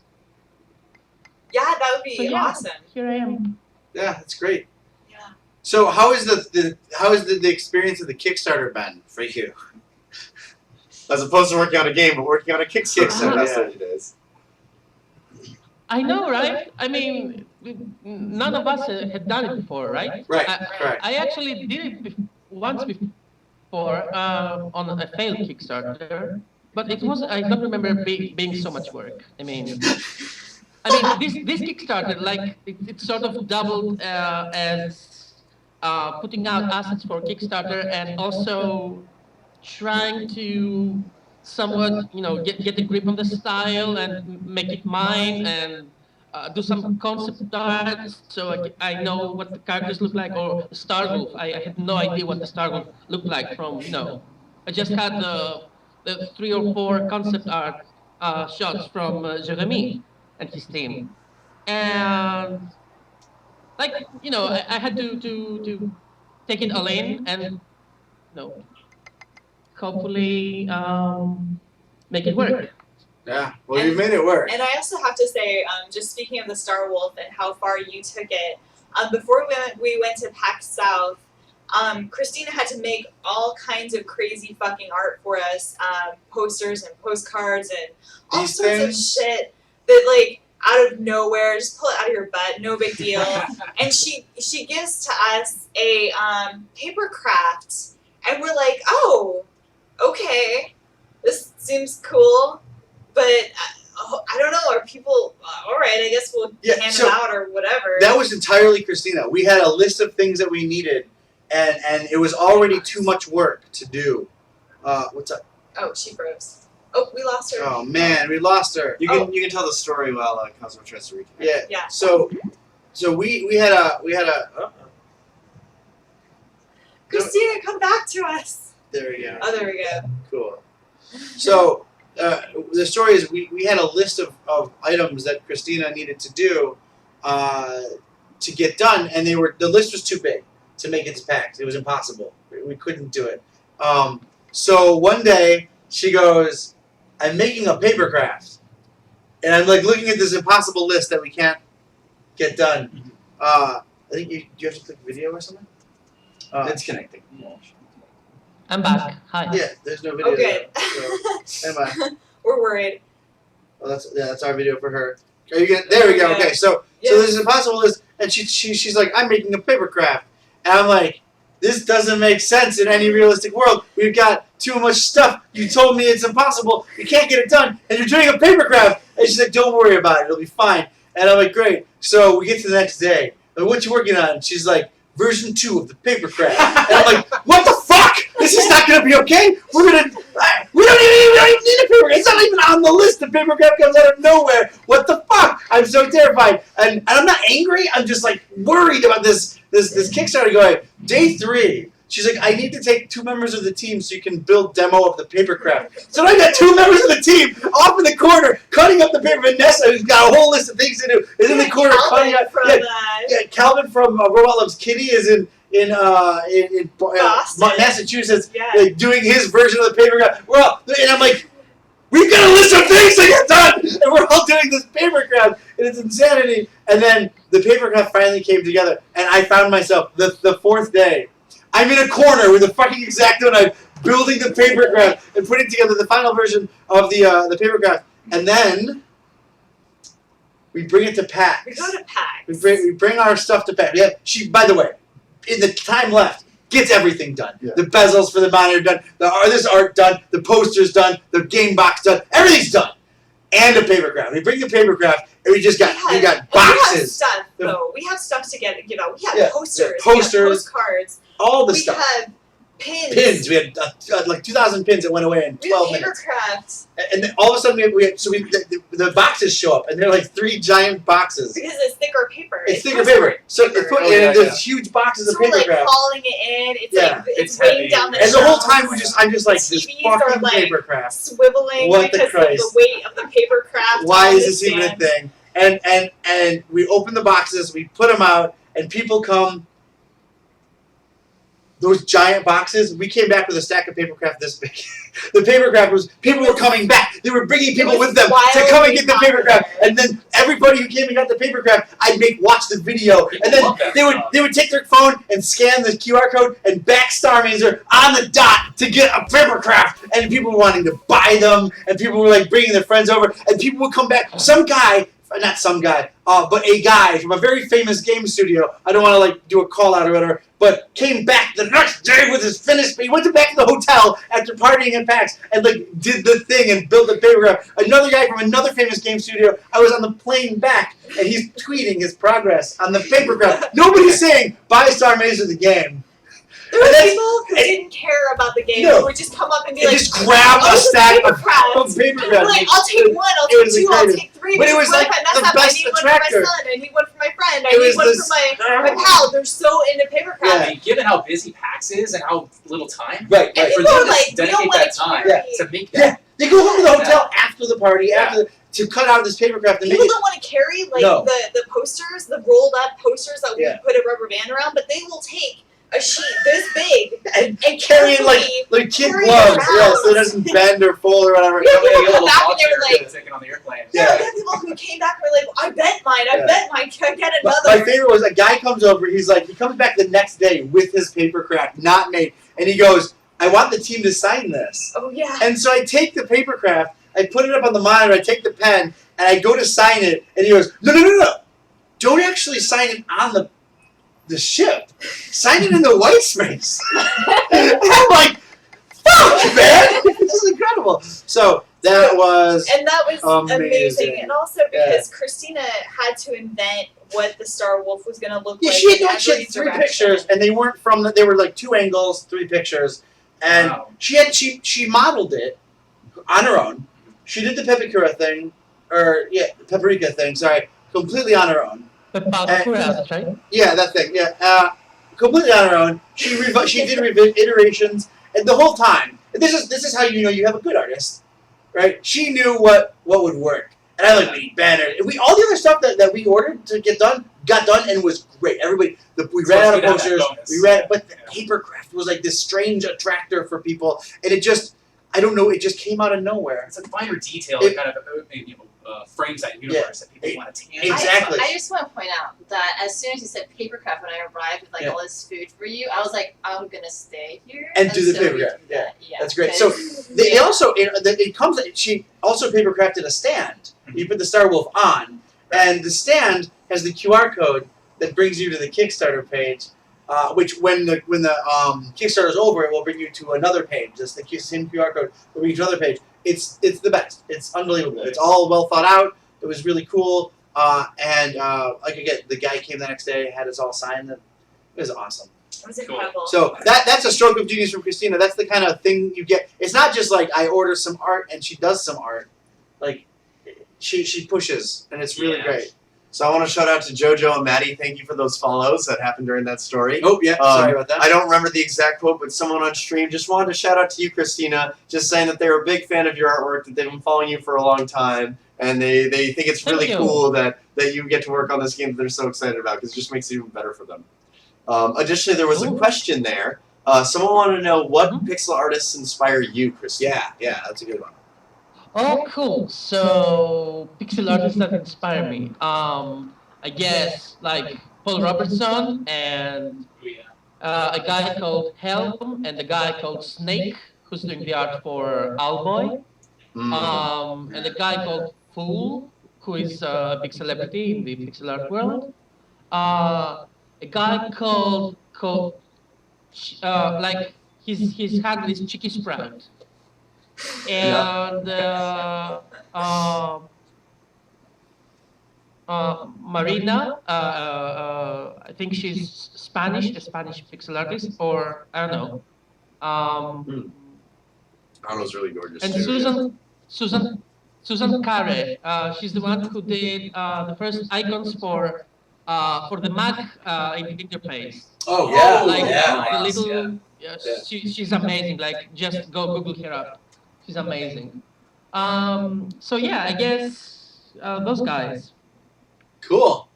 Yeah, that would be awesome. Here I am. Yeah, that's great. Yeah. So how is the experience of the Kickstarter been for you? As opposed to working on a game, but working on a Kickstarter. That's what it is. I know, right? I mean, none of us had done it before, right? Right. Correct. I actually did it once before on a failed Kickstarter, but it was, I don't remember being so much work. I mean, this Kickstarter, like, it sort of doubled as putting out assets for Kickstarter and also trying to somewhat, get a grip on the style and make it mine and do some concept art so I know what the characters look like, or Star Wolf. I had no idea what the Star Wolf looked like from, I just had the 3 or 4 concept art shots from Jeremy and his team. And like, I had to take it all in and, hopefully make it work. Yeah, well, you made it work. And I also have to say, just speaking of the Star Wolf and how far you took it, before we went to PAX South, Christina had to make all kinds of crazy fucking art for us, posters and postcards and all sorts of shit that, like, out of nowhere, just pull it out of your butt, no big deal. And she gives to us a paper craft, and we're like, oh, okay, this seems cool, but oh, I don't know. Are people all right? I guess we'll Yeah, hand so them out or whatever. That was entirely Christina. We had a list of things that we needed, and it was already too much work to do. What's up? Oh, she froze. Oh, we lost her. Oh man, we lost her. You can tell the story while Cosmo tries to reconnect. Yeah. Yeah. So we had a. Christina, come back to us. There we go. Oh, there we go. Cool. So the story is we had a list of items that Christina needed to do to get done, and the list was too big to make it to PAX. It was impossible. We couldn't do it. So one day she goes, "I'm making a paper craft," and I'm like looking at this impossible list that we can't get done. I think do you have to click video or something? It's connecting. I'm back. Hi. Yeah, there's no video. Okay. There, so, anyway. We're worried. Oh, that's our video for her. Are you gonna, there we go. Yeah. Okay, so there's an impossible list, and she's like, "I'm making a paper craft," and I'm like, "This doesn't make sense in any realistic world. We've got too much stuff. You told me it's impossible. You can't get it done, and you're doing a paper craft." And she's like, "Don't worry about it. It'll be fine." And I'm like, "Great." So we get to the next day. Like, "What you working on?" And she's like, "Version 2 of the paper craft." And I'm like, "What the fuck? This is not gonna be okay. We don't even need a paper craft. It's not even on the list. The paper craft comes out of nowhere. What the fuck?" I'm so terrified, and I'm not angry. I'm just like worried about this Kickstarter going. Day 3. She's like, "I need to take 2 members of the team so you can build demo of the paper craft." So I got 2 members of the team off in the corner cutting up the paper. Vanessa, who's got a whole list of things to do, is in the corner cutting up. Yeah, Calvin from Robot Loves Kitty is in Massachusetts, like, doing his version of the paper craft. And I'm like, we've got a list of things to get done, and we're all doing this paper craft, and it's insanity. And then the paper craft finally came together, and I found myself the 4th day. I'm in a corner with a fucking X-Acto knife, building the paper craft and putting together the final version of the paper craft, and then we bring it to PAX. We go to PAX. We bring our stuff to PAX. She, by the way, in the time left, gets everything done. Yeah. The bezels for the monitor done, this art done, the posters done, the game box done, everything's done. And a paper craft. We bring the paper craft, and we got boxes. We have stuff, though. We have stuff to give out. We have posters. Yeah, posters. We have postcards. All the stuff. We have pins. We had like 2,000 pins that went away in 12 minutes. Paper crafts. And then all of a sudden the boxes show up, and they're like 3 giant boxes. Because it's thicker paper. It's thicker paper. So it's put in there's huge boxes of paper craft. Hauling it in. It's weighing down the And the whole time I'm just like, TVs this fucking are paper craft. Swiveling because of the weight of the paper craft. Why is this even a thing? And we open the boxes, we put them out, and people come. Those giant boxes, we came back with a stack of paper craft this big. The paper craft people were coming back. They were bringing people with them to come and get the paper craft. And then everybody who came and got the paper craft, I'd watch the video. And then they would take their phone and scan the QR code and back Starr Mazer on the dot to get a paper craft. And people were wanting to buy them. And people were like bringing their friends over. And people would come back. But a guy from a very famous game studio, I don't want to like do a call out or whatever, but came back the next day with his finished. He went back to the hotel after partying at PAX and like did the thing and built the paper craft. Another guy from another famous game studio, I was on the plane back and he's tweeting his progress on the paper craft. Nobody's saying buy Starr Mazer the game. There were people who didn't care about the game who would just come up and be like, just grab a stack of paper craft. Like, I'll take 1, I'll take 2, I'll take 3. But it was like the best attractor. I need one for my son, I need one for my pal. They're so into paper craft. I mean, given how busy PAX is and how little time, right. And for people them are like, to we don't dedicate want that time to make that. Yeah, they go home to the hotel after the party, to cut out this paper craft. People don't want to carry the posters, the rolled up posters that we put a rubber band around, but they will take a sheet this big and carry it like kid gloves, so it doesn't bend or fold or whatever. We had people come back and they were like, taken on the airplane. we had people who came back and were like, I bet mine, can I get another? My favorite was a guy comes over, he comes back the next day with his paper craft, not made, and he goes, I want the team to sign this. Oh yeah. And so I take the paper craft, I put it up on the monitor, I take the pen, and I go to sign it, and he goes, no. Don't actually sign it on the ship. Sign it in the white space. And I'm like, fuck, man! This is incredible. So That was And that was amazing. amazing. And also because Christina had to invent what the Star Wolf was going to look yeah. like. She had, in no, she every had 3 direction. pictures, and they weren't from. They were like 2 angles, 3 pictures, and Wow. she modeled it on her own. She did the paprika thing. Sorry, completely on her own. The Pakuras, right? Yeah, that thing. Yeah, completely on her own. She did iterations, and the whole time. And this is how you know you have a good artist, right? She knew what would work, and I like made banners. And all the other stuff that we ordered to get done got done and was great. Everybody, we ran out of posters. But the papercraft was like this strange attractor for people, and it just. I don't know. It just came out of nowhere. It's like finer detail that kind of frames that universe that people want to tangible. Exactly. I just want to point out that as soon as you said papercraft, when I arrived with all this food for you, I was like, I'm gonna stay here And do the until we papercraft. do that. Yeah, That's great. So they also she also papercrafted a stand. You put the Star Wolf on, and the stand has the QR code that brings you to the Kickstarter page. Which when the Kickstarter is over, it will bring you to another page. Just the same QR code will bring you to another page. It's the best. It's unbelievable. It's all well thought out. It was really cool. And like again, the guy came the next day, had us all sign them. It was awesome. It was incredible. So that's a stroke of genius from Christina. That's the kind of thing you get. It's not just like I order some art and she does some art. Like she pushes, and it's really great. So I want to shout out to JoJo and Maddie. Thank you for those follows that happened during that story. Oh, yeah. Sorry about that. I don't remember the exact quote, but someone on stream just wanted to shout out to you, Christina, just saying that they were a big fan of your artwork, that they've been following you for a long time, and they think it's really cool that you get to work on this game that they're so excited about, because it just makes it even better for them. Additionally, there was a question there. Someone wanted to know what pixel artists inspire you, Christina. Yeah, that's a good one. Oh, cool. So, pixel artists that inspire me. I guess, like, Paul Robertson and a guy called Helm and a guy called Snake, who's doing the art for Owlboy. And a guy called Fool, who is a big celebrity in the pixel art world. A guy called like, his handle is Chicky Sprout. And Marina, I think she's Spanish, a Spanish pixel artist, or I don't know. Arnold's really gorgeous. And too. Susan Carre, she's the one who did the first icons for the Mac interface. Oh yeah, Like yeah. the little, she's amazing. Like, just go Google her up. She's amazing. So yeah, I guess those guys. Cool.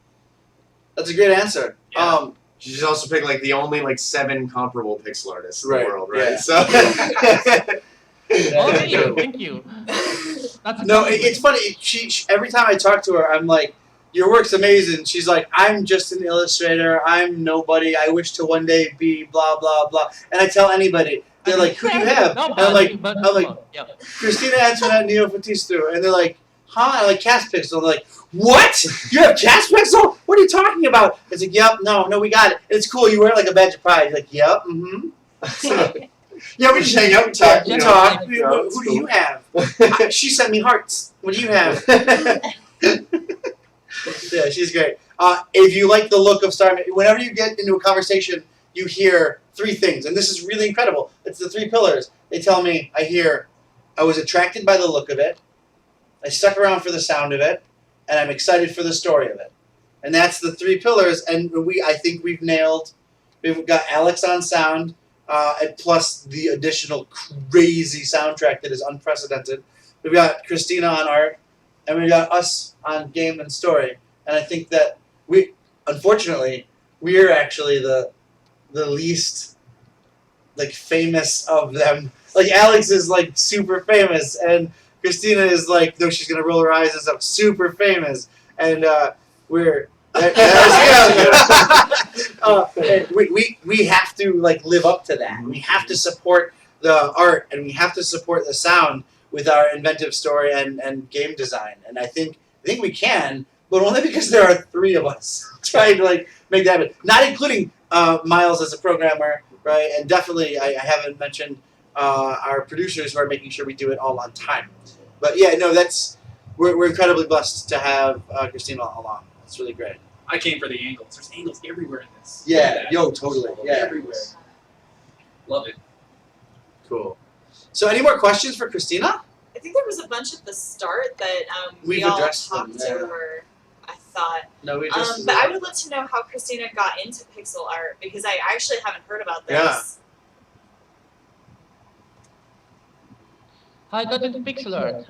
That's a great answer. Yeah. She's also picked like the only 7 comparable pixel artists in Right, the world, right? yeah. So. Oh, thank you. That's No, it's funny. She every time I talk to her, I'm like, "Your work's amazing." She's like, "I'm just an illustrator. I'm nobody. I wish to one day be blah blah blah." And I tell anybody, they're like, "Who do you have?" No, And I'm like, yeah. Christina Antoinette Neo Fatistu, and they're like, "Huh?" And I'm like, Cast Pixel. And they're like, "What? You have Cast Pixel? What are you talking about?" It's like, "Yep, no, we got it. It's cool. You wear it like a badge of pride." You're like, "Yep, mm-hmm." Yeah, we just hang out and talk. We you know. talk. Yeah, Who it's do you have? She sent me hearts. What do you have? Yeah, she's great. If you like the look of Starr, whenever you get into a conversation, you hear 3 things, and this is really incredible. It's the 3 pillars. They tell me, I was attracted by the look of it, I stuck around for the sound of it, and I'm excited for the story of it. And that's the 3 pillars, and I think we've got Alex on sound, and plus the additional crazy soundtrack that is unprecedented. We've got Christina on art, and we've got us on game and story. And I think that unfortunately, we're actually the least famous of them. Like, Alex is super famous, and Christina is though she's gonna roll her eyes and stuff, super famous, and we're. We have to live up to that. We have to support the art, and we have to support the sound with our inventive story and game design. And I think we can, but only because there are 3 of us trying to make that happen. Not including Miles as a programmer, right? And definitely I haven't mentioned our producers who are making sure we do it all on time. But yeah, no, we're incredibly blessed to have Christina along. It's really great. I came for the angles. There's angles everywhere in this. Yeah, yo, totally. Yeah. Everywhere. Love it. Cool. So, any more questions for Christina? I think there was a bunch at the start that we We've all addressed them, talked yeah. over. I thought, No, we just. but I would love to know how Christina got into pixel art because I actually haven't heard about this. Yeah. I got into pixel art.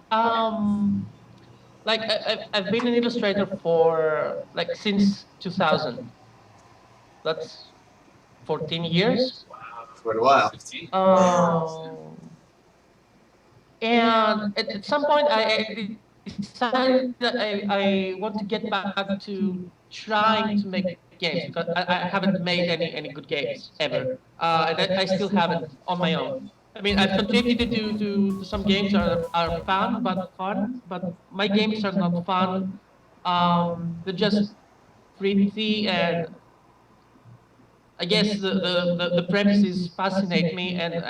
Like I've been an illustrator for like since 2000. That's 14 years. Wow. Quite a while. 15. And at some point, I decided that I want to get back to trying to make games because I haven't made any good games ever. And I still haven't on my own. I mean, I've contributed to some games that are fun, but my games are not fun. They're just pretty, and I guess the premises fascinate me, and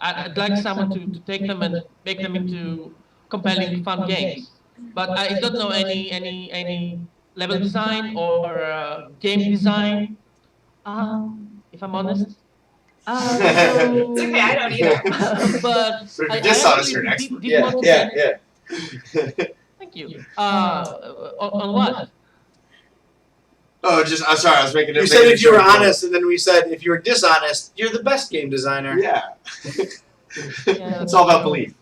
I'd like someone to take them and make them into compelling, fun games. But I don't know any level design or game design. If I'm honest. It's okay, I don't either. But So if I you're dishonest, actually you're an expert. did want to Yeah, get- yeah. Thank you. On what? Oh, I'm sorry. I was making. You said if you were honest, and then we said if you were dishonest, you're the best game designer. Yeah. Yeah. It's all about belief.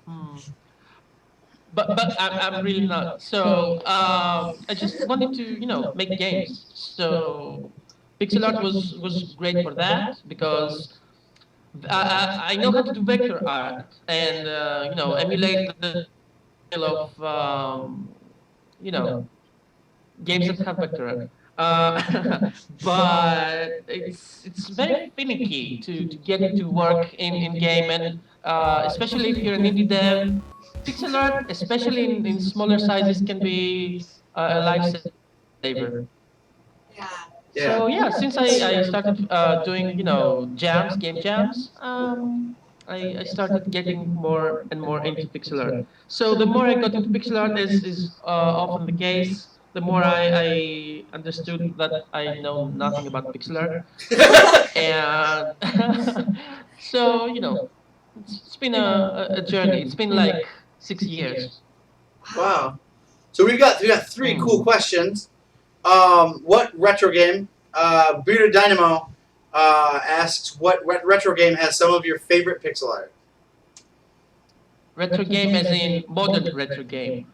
But I'm really not. So I just wanted to make games. So pixel art was great for that because I know how to do vector art and emulate the style of games that have vector art. But it's very finicky to get it to work in game, and especially if you're an indie dev, pixel art, especially in smaller sizes, can be a lifesaver. Yeah. So yeah, since I started doing game jams, I started getting more and more into pixel art. So the more I got into pixel art, as is often the case, the more I understood that I know nothing about pixel art. And so it's been a journey. It's been like 6 years. Wow. So we got three cool questions. What retro game? Bearded Dynamo asks, what retro game has some of your favorite pixel art? Retro game as in modern retro game.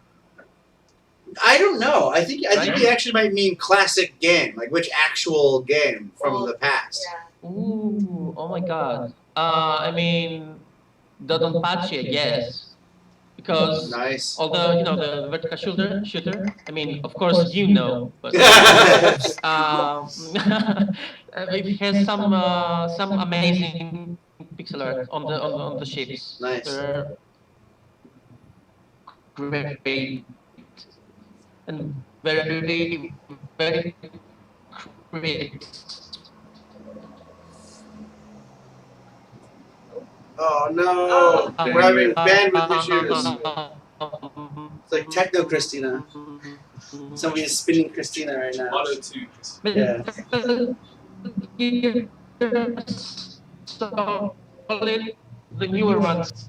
I don't know. I think Right? he actually might mean classic game, like which actual game from the past. Yeah. Ooh, oh my god. I mean, Dodonpachi, I guess. Because Nice. although, the vertical shooter, I mean, of course, but it has some amazing pixel art on the ships. Nice. They're great and very, very great. Oh no, we're having bandwidth issues. It's like techno Christina. Somebody is spinning Christina right now. Auto tune. Yeah. So, the newer ones.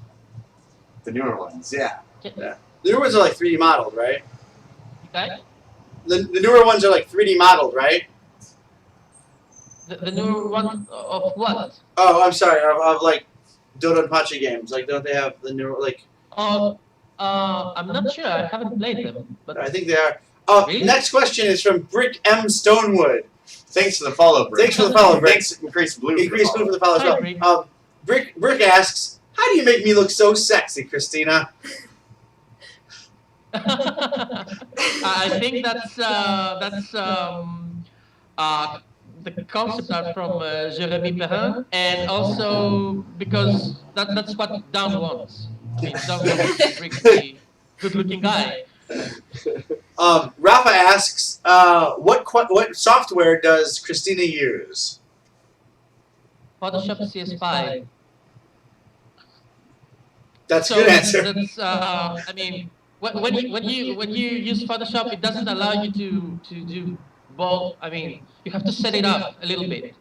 The newer ones, yeah. The newer ones are like 3D modeled, right? Okay? The newer ones are like 3D modeled, right? The newer one of what? Oh, I'm sorry, of like Dodonpachi games. Like, don't they have the newer, like, I'm not sure. I haven't played them, but I think they are. Really? Next question is from Brick M. Stonewood. Thanks for the follow, Brick. Thanks for the follow, Brick. Thanks, Increase Blue. Increase blue for the follow as Hi, Brick. well. Brick asks, how do you make me look so sexy, Christina? I think that's the concept are from Jérémy Perrin, and also because that's what Down wants. I mean, Down wants to bring the good-looking guy. Rafa asks, what software does Christina use? Photoshop CS5. That's a So good answer. that's I mean, when you use Photoshop, it doesn't allow you to do both. I mean, you have to set it up a little bit.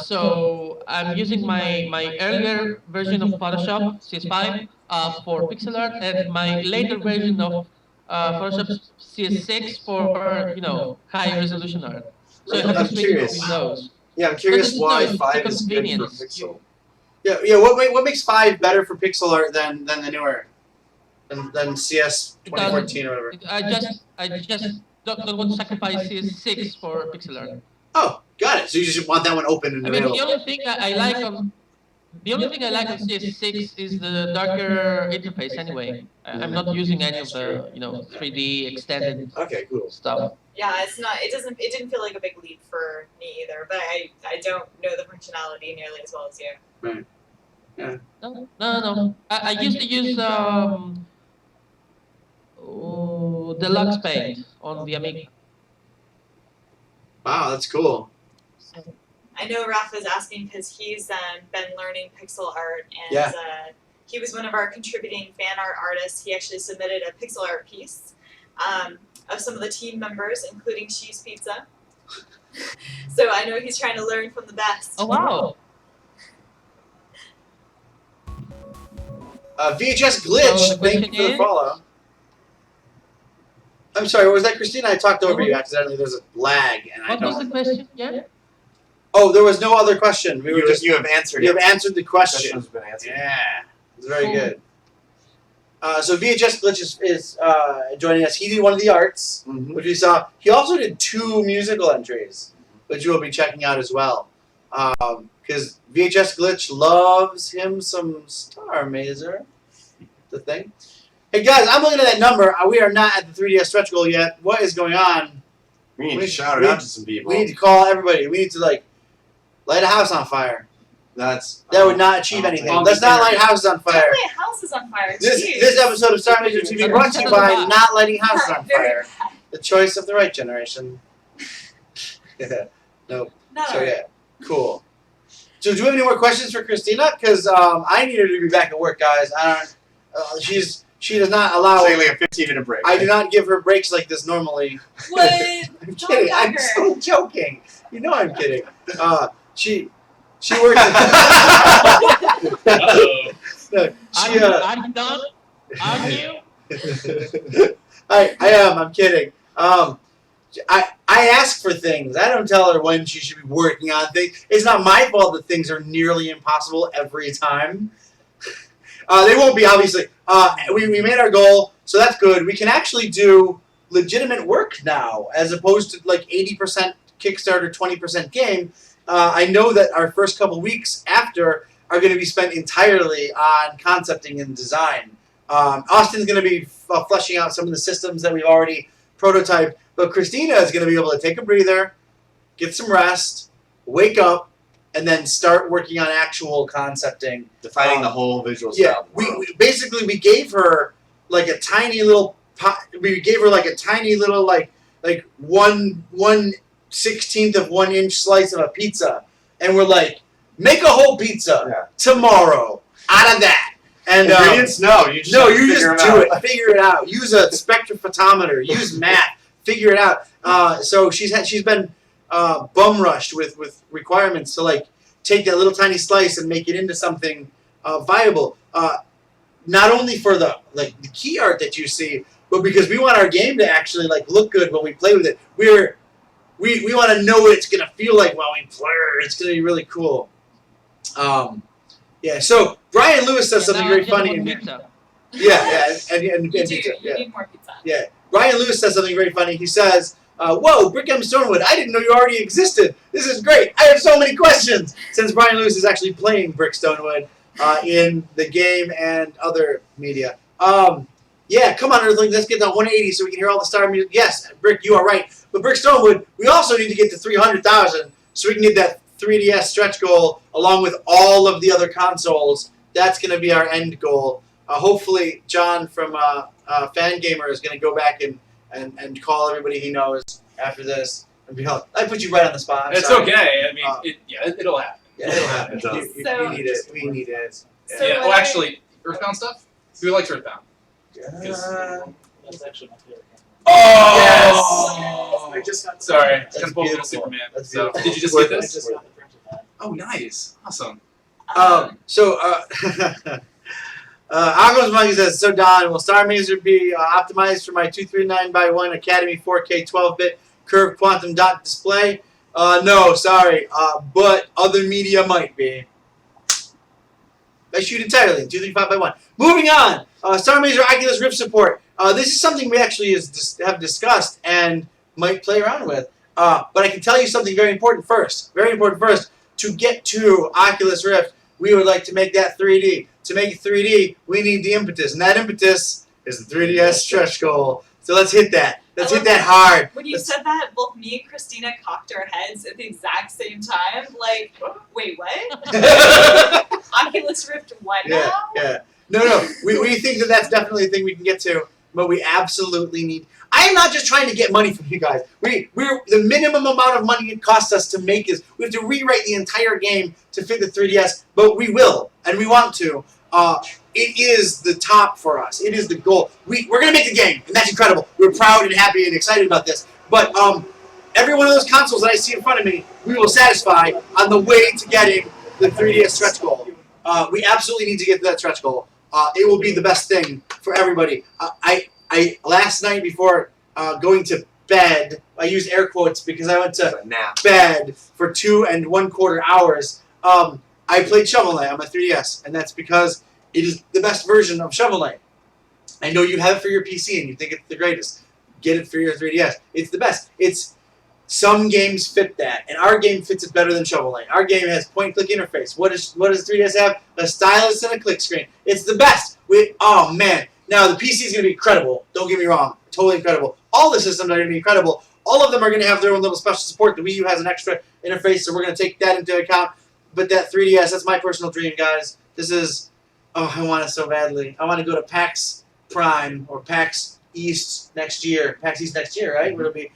So I'm using my earlier version of Photoshop CS5 for pixel art, and my later version of Photoshop CS6 for high resolution art. So I have to I'm switch curious. between those. Yeah, I'm But curious it's, why it's a 5 is good for convenience. Pixel. Yeah. What makes 5 better for pixel art than the newer, than CS 2014 or whatever? I just don't want to sacrifice CS6 for pixel art. Oh, got it. So you just want that one open and I mean, available. the only thing I like on CS6 is the darker interface. Anyway, I'm not using any of the 3D extended Okay, cool. stuff. Yeah, it's not. It didn't feel like a big leap for me either. But I don't know the functionality nearly as well as you. No. I used to use deluxe paint on the Amiga. Wow, that's cool. I know Rafa's asking because he's been learning pixel art, and Yeah. he was one of our contributing fan art artists. He actually submitted a pixel art piece of some of the team members, including Cheese Pizza. So I know he's trying to learn from the best. Oh wow! VHS So glitch. the Thank you question for the is- follow. I'm sorry. What was that, Christina? I talked over you accidentally. There's a lag, and I What was don't. the question? Yeah. Oh, there was no other question. We were just. You have answered You it. have answered the question. Question's been answered. Yeah, it's very Cool. good. So VHS glitch is joining us. He did one of the arts, Mhm. which we saw. He also did 2 musical entries, which you will be checking out as well. Because VHS glitch loves him some Starr Mazer, the thing. Hey guys, I'm looking at that number. We are not at the 3DS stretch goal yet. What is going on? We need We- to shout it we- out to some people. We need to call everybody. We need to light a house on fire. That's That would not achieve I don't anything. think- Let's not light houses on fire. Don't light houses on fire. This Jeez. episode of Starr Mazer TV brought to you by not lighting houses on Very fire. The choice of the right generation. Yeah. Nope. Not So alright. yeah, cool. So do we have any more questions for Christina? Because I need her to be back at work, guys. I don't. She does not allow. Say like a 15-minute break. I do not give her breaks like this normally. What? I'm kidding. I'm Dogger. so joking. You know I'm kidding. She works. Uh-oh. No, Are she you done? Are you? I am. I'm kidding. I ask for things. I don't tell her when she should be working on things. It's not my fault that things are nearly impossible every time. They won't be, obviously. We made our goal, so that's good. We can actually do legitimate work now, as opposed to like 80% Kickstarter, 20% game. I know that our first couple weeks after are going to be spent entirely on concepting and design. Austin's going to be fleshing out some of the systems that we've already prototyped, but Christina is going to be able to take a breather, get some rest, wake up, and then start working on actual concepting. Defining the whole visual Yeah, style. we basically we gave her like a tiny little we gave her like a tiny little like 1/16 of 1 inch slice of a pizza, and we're like, make a whole pizza tomorrow out of that. And ingredients? No, you just no, have to you figure just them do out. it. Figure it out. Use a spectrophotometer. Use math. Figure it out. So she's been bum rushed with requirements to like take that little tiny slice and make it into something viable. Not only for the key art that you see, but because we want our game to actually like look good when we play with it. We want to know what it's gonna feel like while we play. It's gonna be really cool. Yeah. So Brian Lewis says something very funny in here. Pizza. Yeah, and You do. pizza. You Yeah. need more pizza. Yeah. Ryan Lewis says something very funny. He says, whoa, Brick M. Stonewood, I didn't know you already existed. This is great. I have so many questions. Since Brian Lewis is actually playing Brick Stonewood in the game and other media. Yeah, come on, Earthlings, let's get to 180 so we can hear all the Starr music. Yes, Brick, you are right. But Brick Stonewood, we also need to get to 300,000 so we can get that 3DS stretch goal along with all of the other consoles. That's going to be our end goal. Hopefully, John from Fangamer is going to go back and call everybody he knows after this. And be like, I put you right on the spot. I'm It's sorry. okay. I mean, it'll happen. Yeah, it'll happen. It does. We So- need it. We need it. So yeah. what Oh, I- actually, Earthbound stuff. Who likes Earthbound? That's actually my favorite game. Oh! I just got Sorry, That's just pulled Little beautiful. Superman. That's So, beautiful. did you just Worth get it. this? I just got the printed hat. Oh, nice. Awesome. So, Agos Monkey says, so Don, will Starr Mazer be optimized for my 239x1 Academy 4K 12-bit curved quantum dot display? No, sorry, but other media might be. I shoot entirely in 235x1. Moving on, Starr Mazer Oculus Rift support. This is something we actually have discussed and might play around with. But I can tell you something very important first. Very important first. To get to Oculus Rift, we would like to make that 3D. To make it 3D, we need the impetus, and that impetus is the 3DS stretch goal. So let's hit that. Let's hit that hard. When you Let's- said that, both me and Christina cocked our heads at the exact same time. Like, wait, what? Oculus Rift what Yeah, now? yeah. No. We think that that's definitely a thing we can get to, but we absolutely need. I am not just trying to get money from you guys. We're the minimum amount of money it costs us to make is we have to rewrite the entire game to fit the 3DS, but we will and we want to. It is the top for us. It is the goal. We're gonna make the game, and that's incredible. We're proud and happy and excited about this. But every one of those consoles that I see in front of me, we will satisfy on the way to getting the 3DS stretch goal. We absolutely need to get to that stretch goal. It will be the best thing for everybody. I last night before going to bed, I use air quotes because I went to nap. bed for 2 1/4 hours. I played Shovel Knight on my 3DS, and that's because it is the best version of Shovel Knight. I know you have it for your PC and you think it's the greatest. Get it for your 3DS. It's the best. Some games fit that, and our game fits it better than Shovel Knight. Our game has point-click interface. What does 3DS have? A stylus and a click screen. It's the best. Oh man. Now the PC is going to be incredible. Don't get me wrong. Totally incredible. All the systems are going to be incredible. All of them are going to have their own little special support. The Wii U has an extra interface, so we're going to take that into account. But that 3DS, that's my personal dream, guys. This is, I want it so badly. I want to go to PAX Prime or PAX East next year. PAX East next year, right? Where it'll be,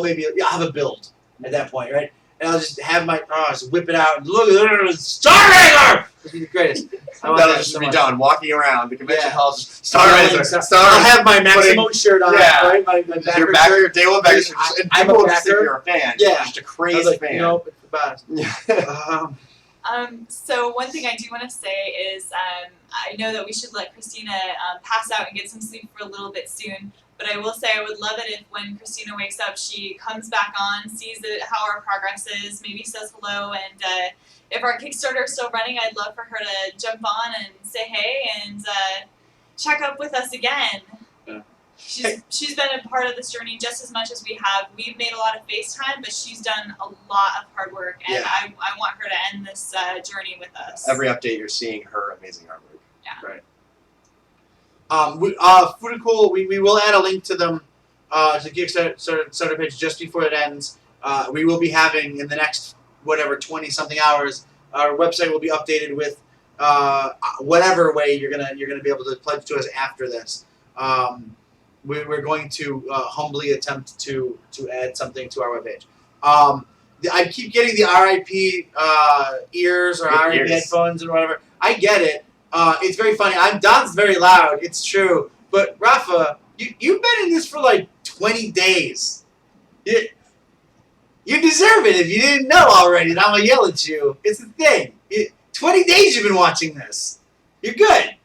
maybe I'll have a build at that point, right? And I'll just have my, just whip it out and look at it, Starr Mazer! It'll be the greatest. I want That'll that just so be much. John walking around the convention Yeah. hall, just Starr Mazer, Starr I'll Mazer. have my Maximo shirt on, Yeah. right? My Your backer, your day one backer, and I'm people a will just think backer. you're a fan. Yeah. You're just a I crazy was like, fan. nope, it's the best. Yeah. So one thing I do want to say is I know that we should let Christina pass out and get some sleep for a little bit soon. But I will say I would love it if when Christina wakes up, she comes back on, sees how our progress is, maybe says hello, and if our Kickstarter is still running, I'd love for her to jump on and say hey and check up with us again. Yeah. She's been a part of this journey just as much as we have. We've made a lot of FaceTime, but she's done a lot of hard work, and Yeah. I want her to end this journey with us. Every update, you're seeing her amazing artwork. Yeah. Right. Food and Cool, we will add a link to them to the Kickstarter page just before it ends. We will be having in the next 20-something hours. Our website will be updated with whatever way you're gonna be able to pledge to us after this. We're going to humbly attempt to add something to our webpage. I keep getting the RIP ears or RIP Ears. headphones or whatever. I get it. It's very funny. Don's very loud. It's true. But Rafa, you've been in this for like 20 days. You deserve it if you didn't know already. And I'm gonna yell at you. It's the thing. 20 days you've been watching this. You're good.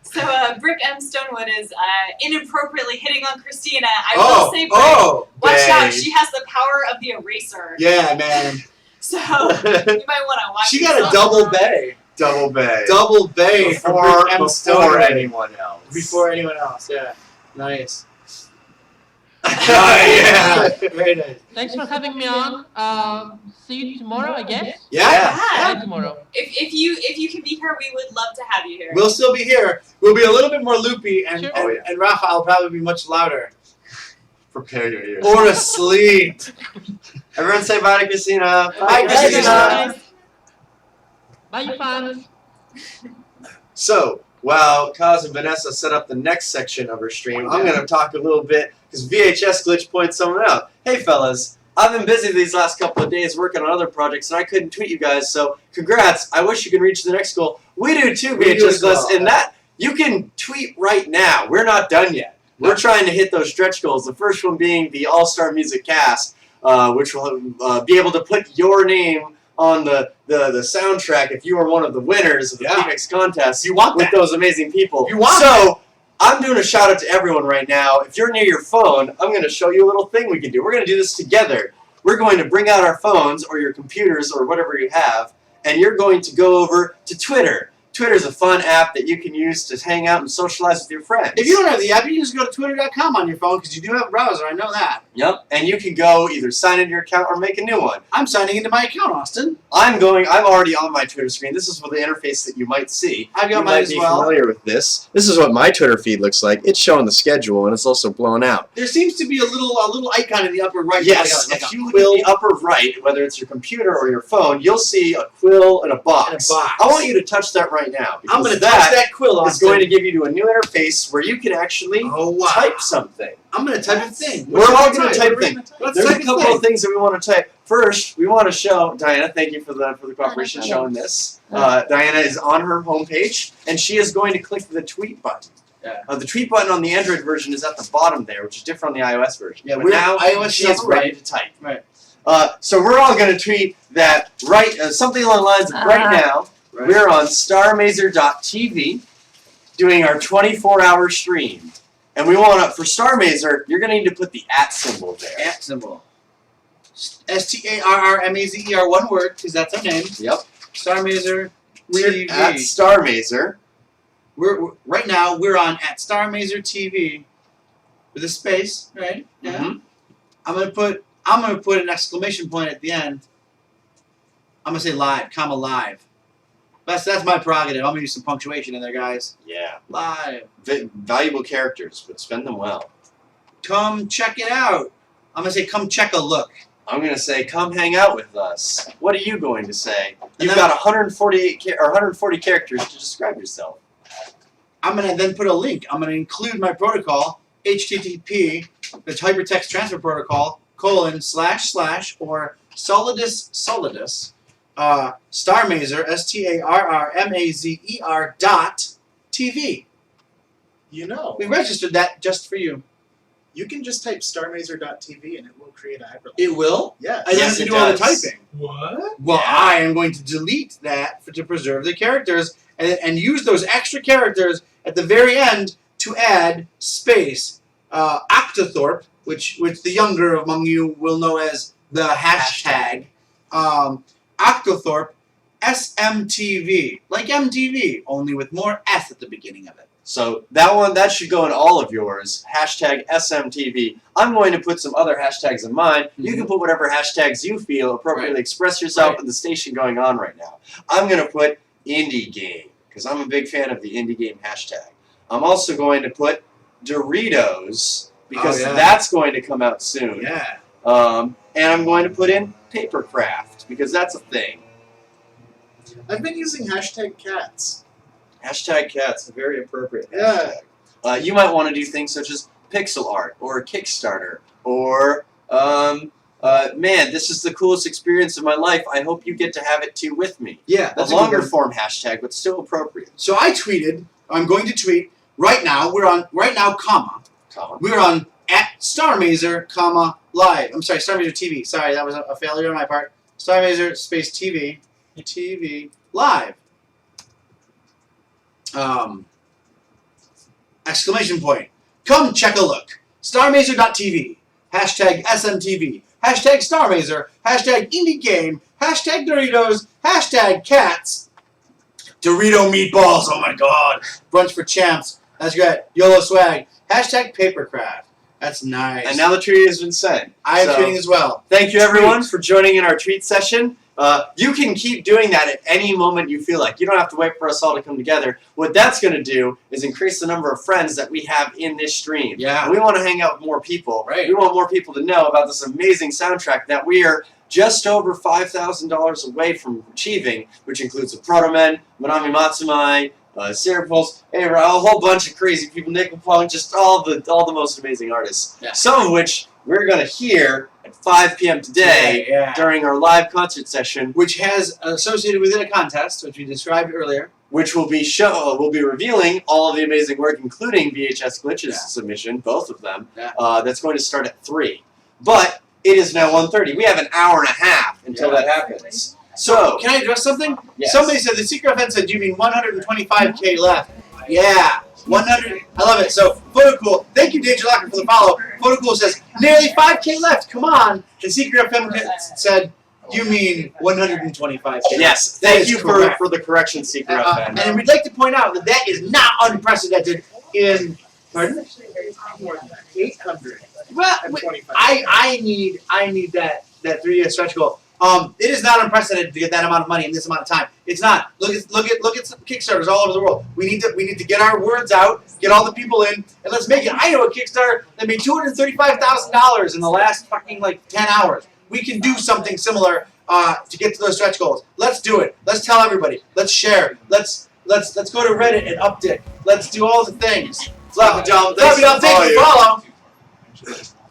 So Brick M. Stonewood is inappropriately hitting on Christina. I will say, Brick, watch out. babe. She has the power of the eraser. Yeah, man. So you might want to watch She got a yourself. double bay. Double bay. Double bay for before, Brick M. before Stonewood. anyone else. Before anyone else, yeah. Nice. Yeah. Very nice. Thanks for having me on. See you tomorrow, I guess. Yeah. See you tomorrow. If you can be here, we would love to have you here. We'll still be here. We'll be a little bit more loopy, and Sure. Oh, yeah. and Rafa will probably be much louder. Prepare your ears. Or asleep. Everyone say bye to Christina. Bye, Christina. Bye, you fans. So, while Kaz and Vanessa set up the next section of her stream, I'm going to talk a little bit, because VHS Glitch points someone out. Hey, fellas, I've been busy these last couple of days working on other projects, and I couldn't tweet you guys. So congrats! I wish you could reach the next goal. We do too, We do VHS as well, Glass, and that you can tweet right now. We're not done yet. We're trying to hit those stretch goals. The first one being the All-Star Music Cast, which will be able to put your name on the soundtrack if you are one of the winners of the Phoenix contest. You want with that. those amazing people. You want so. I'm doing a shout out to everyone right now. If you're near your phone, I'm going to show you a little thing we can do. We're going to do this together. We're going to bring out our phones or your computers or whatever you have, and you're going to go over to Twitter. Twitter's a fun app that you can use to hang out and socialize with your friends. If you don't have the app, you can just go to twitter.com on your phone because you do have a browser. I know that. Yep, and you can go either sign into your account or make a new one. I'm signing into my account, Austin. I'm already on my Twitter screen. This is the interface that you might see. I've got you mine might as be well. familiar with this. This is what my Twitter feed looks like. It's showing the schedule, and it's also blown out. There seems to be a little icon in the upper right. Yes, like if a you look quill. at the upper right, whether it's your computer or your phone, you'll see a quill and a box. I want you to touch that right now. I'm going to that touch that quill, is Austin. going to give you to a new interface where you can actually type something. I'm going to type a thing. We're all going to type things. Let's There's type a couple of things that we want to type. First, we want to show Diana. Thank you for the cooperation showing this. Diana is on her homepage, and she is going to click the tweet button. The tweet button on the Android version is at the bottom there, which is different on the iOS version. Yeah, but we're now iOS she is is ready right. to type. Right. So we're all going to tweet that something along the lines of right now. We're on starmazer.tv doing our 24-hour stream. And we want to, for Starr Mazer, you're going to need to put the @ symbol there. @ symbol. STARRMAZER, one word, because that's our name. Yep. Starr Mazer We're TV. at Starr Mazer. We're right now we're on @ Starr Mazer TV with a space, right? Yeah. Mm-hmm. I'm gonna put an exclamation point at the end. I'm gonna say live, comma live. That's my prerogative. I'm gonna use some punctuation in there, guys. Yeah. Live. Valuable characters, but spend them well. Come check it out. I'm gonna say come check a look. I'm going to say, come hang out with us. What are you going to say? You've then- got 140 characters to describe yourself. I'm gonna then put a link. I'm gonna include my protocol, HTTP, the hypertext transfer protocol, / or solidus, Starr Mazer, STARRMAZER.TV. You know, We registered that just for you. you can just type starmazer.tv and it will create a hyperlink. It will? Yes. I don't Yes, have to it do all the does. typing. What? Well, Yeah. I am going to delete that to preserve the characters and use those extra characters at the very end to add space. Octothorpe, which the younger among you will know as the hashtag. Octothorpe SMTV. Like MTV, only with more S at the beginning of it. So that should go in all of yours. Hashtag SMTV. I'm going to put some other hashtags in mine. You can put whatever hashtags you feel appropriately express yourself in the station going on right now. I'm going to put indie game because I'm a big fan of the indie game hashtag. I'm also going to put Doritos because that's going to come out soon. Yeah. And I'm going to put in papercraft because that's a thing. I've been using hashtag cats. Hashtag cats, a very appropriate Yeah. hashtag. You might want to do things such as pixel art or a Kickstarter or, man, this is the coolest experience of my life. I hope you get to have it too with me. Yeah, A that's longer good one. form hashtag, but still appropriate. So I tweeted, I'm going to tweet, right now, we're on @ Starr Mazer, live. I'm sorry, Starr Mazer TV. Sorry, that was a failure on my part. Starr Mazer space TV live. Exclamation point. Come check a look. StarMazer.tv. Hashtag SMTV. Hashtag Starr Mazer. Hashtag indie game. Hashtag Doritos. Hashtag cats. Dorito meatballs. Oh my god. Brunch for champs. That's great. YOLO swag. Hashtag papercraft. That's nice. And now the tweet has been sent. I am So, tweeting as well. Thank you, everyone, for joining in our tweet session. You can keep doing that at any moment you feel like. You don't have to wait for us all to come together. What that's going to do is increase the number of friends that we have in this stream. Yeah. And we want to hang out with more people. Right. We want more people to know about this amazing soundtrack that we are just over $5,000 away from achieving, which includes the Protomen, Manami Matsumai, Serapulse, a whole bunch of crazy people, Nickel Punk, just all the most amazing artists. Yeah. Some of which we're going to hear at 5 p.m. today Yeah. during our live concert session, Which has associated with it a contest, which we described earlier. which will be we'll be revealing all of the amazing work, including VHS Glitch's submission, both of them. Yeah. That's going to start at 3. But it is now 1:30. We have an hour and a half until that happens. So, Can I address something? yes. Somebody said the secret offense said, "Do you mean 125K left?" Yeah, 100. I love it. So, Photocool. Thank you, Danger Locker, for the follow. Photocool says, "Nearly 5K left. Come on." The secret offense said, "You mean 125K?" Yes, That thank is you correct. for the correction, Secret Fan. And we'd like to point out that that is not unprecedented in. Pardon? More than 800 Well, and 25. I need that 3-year stretch goal. It is not unprecedented to get that amount of money in this amount of time. It's not. Look at some Kickstarters all over the world. We need to get our words out, get all the people in, and let's make it. I know a Kickstarter that made $235,000 in the last fucking 10 hours. We can do something similar to get to those stretch goals. Let's do it. Let's tell everybody. Let's share. Let's go to Reddit and uptick. Let's do all the things. Flappy Dom, Flappy Dom, thanks for the follow.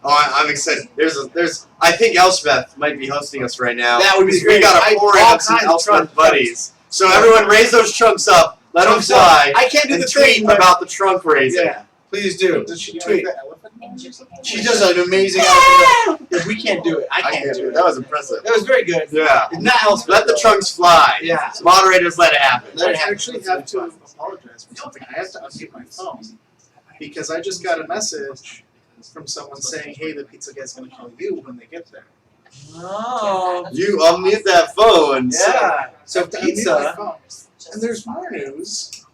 Oh, I'm excited. There's. I think Elspeth might be hosting us right now. That would be We great. got a pour in all of some kinds of Elspeth trunks. buddies. So everyone, raise those trunks up. Let them Trunks up. fly. I can't do And the tweet thing, but about the trunk raising. yeah, please do. Does she Tweet. like the elephant noise or something? She does an amazing outfit. Yeah, we can't do it. I can't do it. That was impressive. That was very good. Yeah. It's not else. Let the trunks fly. Yeah. Moderators, let it happen. Let it I happen. actually have to apologize for something. I have to unmute my phone because I just got a message from someone saying, "Hey, the pizza guy's going to call you when they get there." Oh. You unmute that phone. Yeah. So I have to unmute my pizza. phone. And there's more news.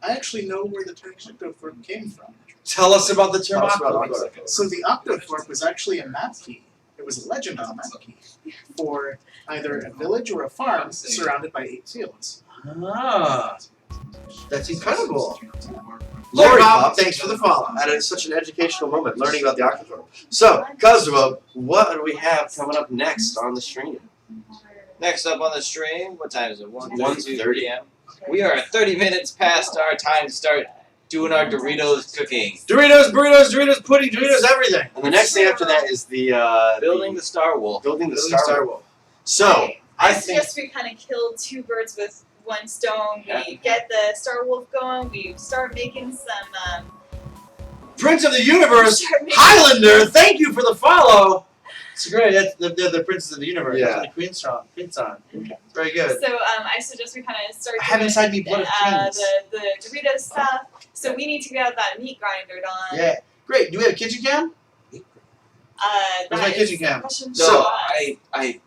I actually know where the term octothorpe came from. Tell us about the Tell us about term. Octothorpe. So the octothorpe was actually a map key. It was a legend on a map key for either a village or a farm surrounded by 8 fields. Ah. That's incredible. Lori Lori Bob, Bob, thanks for the follow. That is such an educational moment, learning about the Octothorpe. So, Kazuo, what do we have coming up next on the stream? Next up on the stream, what time is it? 1:30 p.m. We are 30 minutes past our time to start doing our Doritos cooking. Doritos, burritos, Doritos, pudding, Doritos, everything. And the next thing after that is the Building the Star Wolf. building the Building Star Wolf. So, I I think suggest we kind of kill 2 birds with 1 stone. We Yeah. get the Star Wolf going. We start making some. Prince of the Universe, start making- Highlander, thank you for the follow. It's great. That's the Princes of the Universe. Yeah. That's the Queen song. Queen song. Very good. So I suggest we kind of start. I have doing, inside me blood of kings. the Doritos stuff. So we need to get that meat grinder done. Yeah. Great. Do we have a kitchen cam? Where's That my is kitchen the cam? question So for us. I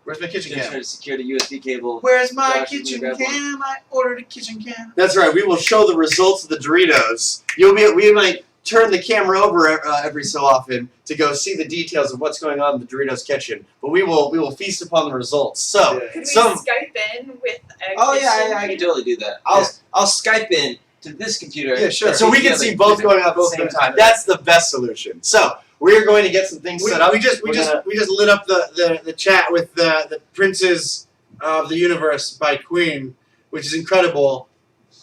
Where's my kitchen just cam? secured a USB cable. Where's my Josh, you kitchen grab one? cam? I ordered a kitchen cam. that's right. We will show the results of the Doritos. We might turn the camera over every so often to go see the details of what's going on in the Doritos kitchen. But we will feast upon the results. So, Could we some Skype in with a Oh yeah, kitchen I can cam? totally do that. I'll Skype in to this computer. Yeah, sure. so we can see both going on at the same time. That's the best solution. So we're going to get some things set up. We just lit up the chat with the Princes of the Universe by Queen, which is incredible.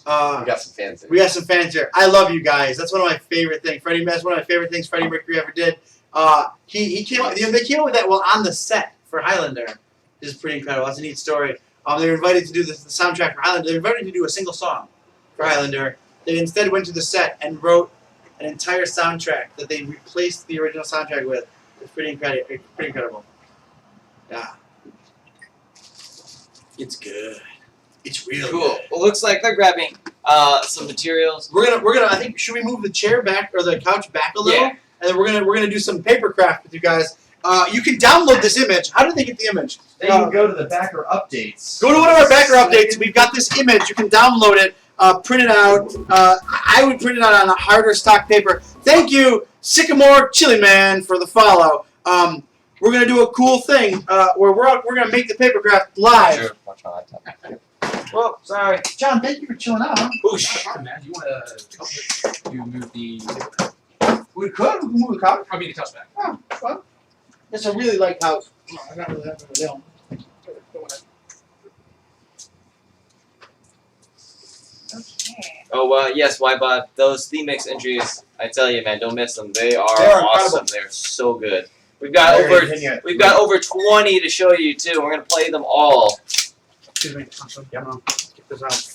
We got some fans. We got some fans here. I love you guys. That's one of my favorite things. That's one of my favorite things Freddie Mercury ever did. He came up. They came up with that while on the set for Highlander. This is pretty incredible. That's a neat story. They were invited to do the soundtrack for Highlander. They were invited to do a single song for Highlander. They instead went to the set and wrote an entire soundtrack that they replaced the original soundtrack with. It's pretty incredible. Yeah. It's good. It's real Cool. good. Well, looks like they're grabbing some materials. We're gonna. I think should we move the chair back or the couch back a little, Yeah. and then we're gonna do some paper craft with you guys. You can download this image. How did they get the image? Then you go to the backer updates. Go to one of our backer updates. We've got this image. You can download it, print it out. I would print it out on a harder stock paper. Thank you, Sycamore Chili Man, for the follow. We're gonna do a cool thing where we're gonna make the paper craft live. Sure. Watch my laptop. Well, sorry. John, thank you for chilling out. Boosh. Man, you want to move the? We could move the couch. I mean the couch back. Oh, well, it's a really light house. No, I got really that of a deal. Okay. Oh yes, Ybot. Those theme mix entries, I tell you, man, don't miss them. They are They are awesome. incredible. They're so good. We've got Very we've got over 20 to show you too. We're gonna play them all. Excuse me. Get this out.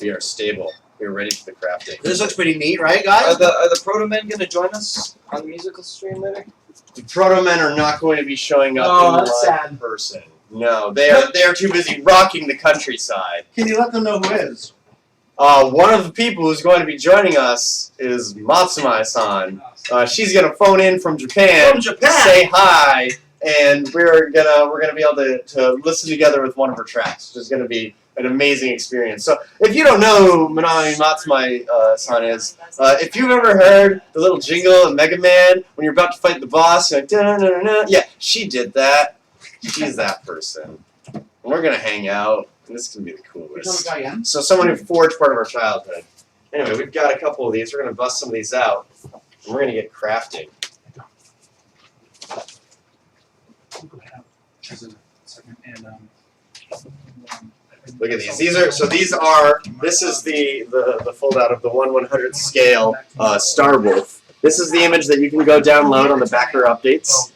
We are stable. We are ready for the crafting. This looks pretty neat, right, Are guys? the Proto Men gonna join us on the musical stream later? The Proto Men are not going to be showing up Oh, in that's live sad. person. No, they are too busy rocking the countryside. Can you let them know who is? One of the people who's going to be joining us is Matsumae-san. She's gonna phone in from Japan, From Japan? say hi, and we're gonna be able to listen together with one of her tracks, which is gonna be an amazing experience. So if you don't know who Minami Matsumae-san is, if you've ever heard the little jingle in Mega Man when you're about to fight the boss, you're like, da-na-na-na-na, yeah, she did that. She's that person. And we're gonna hang out, and this is gonna be the coolest. So someone who forged part of our childhood. Anyway, we've got a couple of these. We're gonna bust some of these out, and we're gonna get crafting. Go ahead. Just a second. And Look at these. These are. This is the fold out of the 1/100th scale Star Wolf. This is the image that you can go download on the backer updates.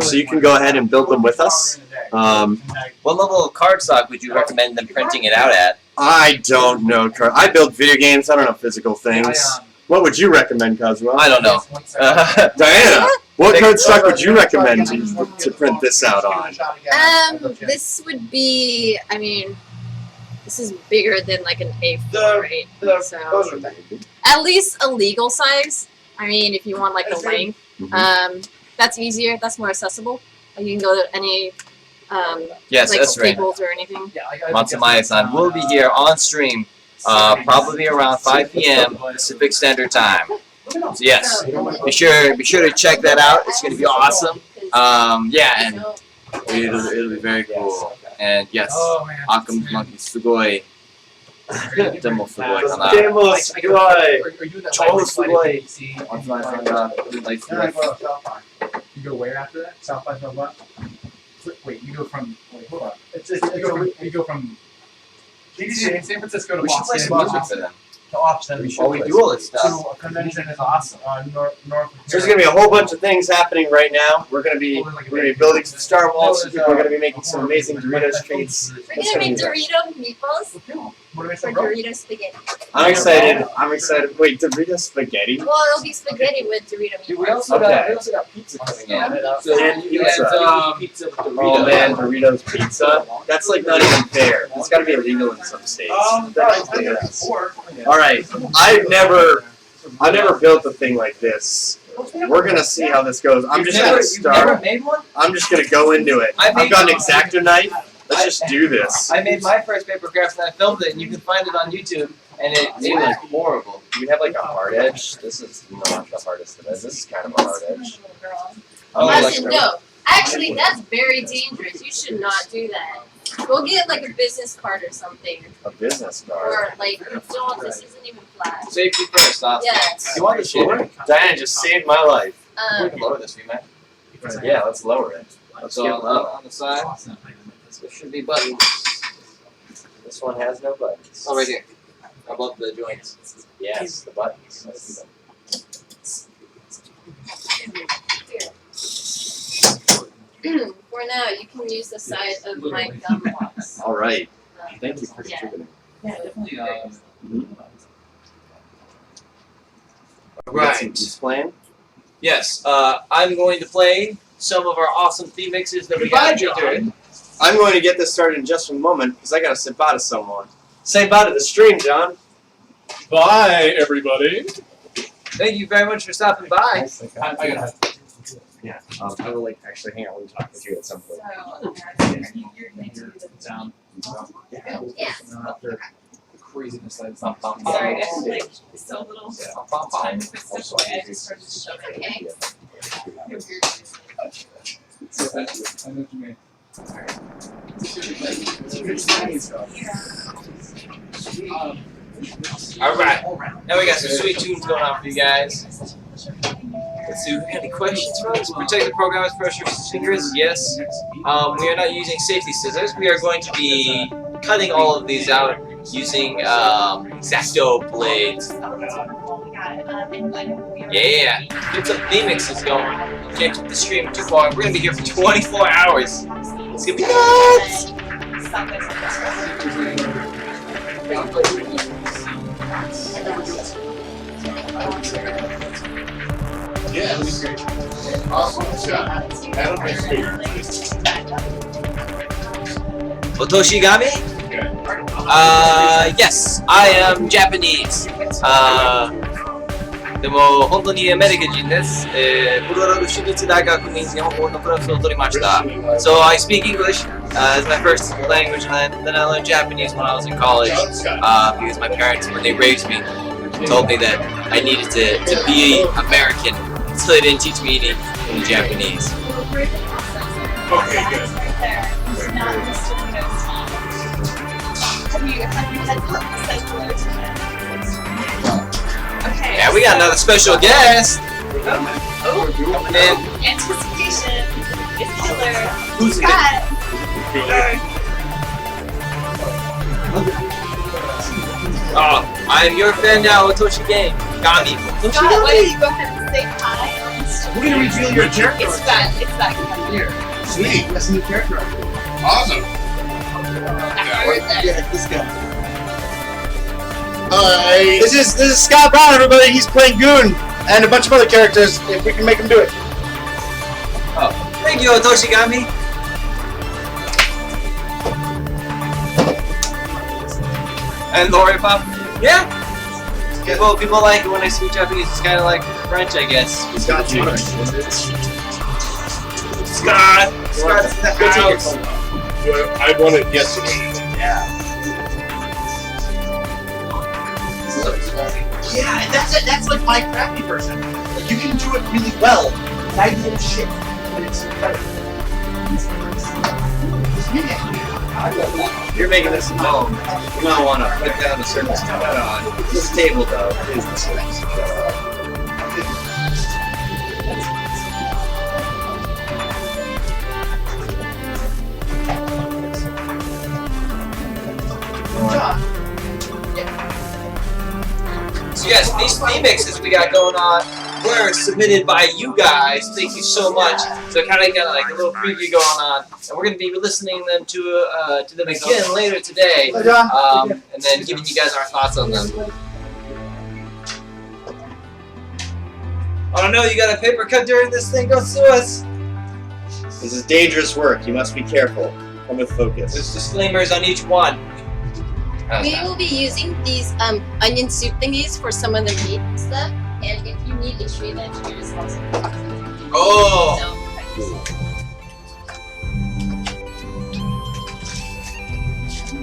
So you can go ahead and build them with us. What level of cardstock would you recommend them printing it out at? I don't know. I build video games. I don't know physical things. What would you recommend, Cosmo? I don't know. Diana, what cardstock would you recommend to print this out on? This would be. I mean, this is bigger than like an A4, right? So at least a legal size. I mean, if you want like the length, that's easier. That's more accessible. Like, you can go to any Yes, like that's right. Staples or anything. Matsumae-san will be here on stream, probably around 5 p.m. Pacific Standard Time. So yes, be sure to check that out. It's gonna be awesome. Yeah, and it'll be very cool. And yes, Akamu's monkey sugoi. Demo sugoi kana. Demo sugoi.超sugoi. Matsumae-sanがlike You go where after that? South by Southwest? Wait, you go from. Wait, hold on. You go from. San Francisco to we should play Boston. some music for them. To Austin. While we do all this stuff. So a convention is awesome. North. There's going to be a whole bunch of things happening right now. We're going to be building some Star Wolves. People are going to be making some amazing Doritos treats. We're gonna make Dorito meatballs or Dorito spaghetti. I'm excited. Wait, Dorito spaghetti? Well, it'll be spaghetti with Dorito Dude, we meatballs. also Okay. got pizza coming in. And And pizza with Doritos. Oh man, Doritos pizza? That's like not even fair. It's got to be illegal in some states. Alright, I've never built a thing like this. We're gonna see how this goes. I'm just gonna You've never start. made one? I'm just gonna go into it. I've got an X-Acto knife. Let's just do this. I made my first paper craft and I filmed it, and you can find it on YouTube. And it was horrible. Do we have like a hard edge? This is not the hardest of it. This is kind of a hard edge. Oh, Actually, that's very dangerous. You should not do that. Go get like a business card or something, A business card. or like don't. This isn't even flat. Safety first, Austin. Yes. You want the shader? Diana just saved my life. We can lower this, we might. Yeah, let's lower it. So on the side, there should be buttons. This one has no buttons. Oh, right here. Above the joints. Yes, the buttons. Let's see them. For now, you can use the size of my gum box. All right. Thank you for Yeah. contributing. Right. Explain. Yes, I'm going to play some of our awesome theme mixes that we got featured. I'm going to get this started in just a moment because I got to say bye to someone. Say bye to the stream, John. Bye, everybody. Thank you very much for stopping by. I gotta. Yeah. I will like actually hang out and talk with you at some point. Down. Yeah. After the craziness that's Sorry, I was like so little time to put stuff away. I just started shoving it. Okay. I know what you mean. Alright, now we got some sweet tunes going on for you guys. Let's see, we got any questions for us? Protect the programmer's precious fingers, yes. We are not using safety scissors. We are going to be cutting all of these out using X-Acto blades. Yeah, get some remixes going. Can't keep the stream too long. We're gonna be here for 24 hours. It's gonna be nuts. Yes. Awesome. Yeah. That'll be sweet. Otoshigami? Yes, I am Japanese. でも本当にアメリカ人です。コロラド州立大学に日本語のクラスを取りました。So I speak English as my first language, and then I learned Japanese when I was in college because my parents, when they raised me, told me that I needed to be American, so they didn't teach me any Japanese. Okay, good. Okay. Yeah, we got another special guest. Oh, Coming in. anticipation is killer. Who's Scott. Oh, I'm your fan now, Otoshigami. Scott, why don't you go ahead and say hi on the stream? We're gonna reveal your character. It's that. Here. Sweet. That's a new character. Awesome. Yeah, this guy. Hi. This is Scott Brown, everybody. He's playing Goon and a bunch of other characters. If we can make him do it. Oh, thank you, Otoshigami. And Lori Pop. Yeah. People like it when I speak Japanese. It's kind of like French, I guess. Scott, you. Scott's in the house. I won it yesterday. Yeah, and that's like my crappy version. Like, you can do it really well, and I do shit, but it's better. You're making this at home. You might want to put down the surface cut on. This table, though, is the surface cut. So yes, these remixes we got going on were submitted by you guys. Thank you so much. So kind of got like a little preview going on, and we're gonna be listening them to them again later today, and then giving you guys our thoughts on them. Oh no, you got a paper cut during this thing? Don't sue us. This is dangerous work. You must be careful. Come with focus. There's disclaimers on each one. We will be using these onion soup thingies for some of the meat and stuff. And if you need extreme engineers, also. Oh.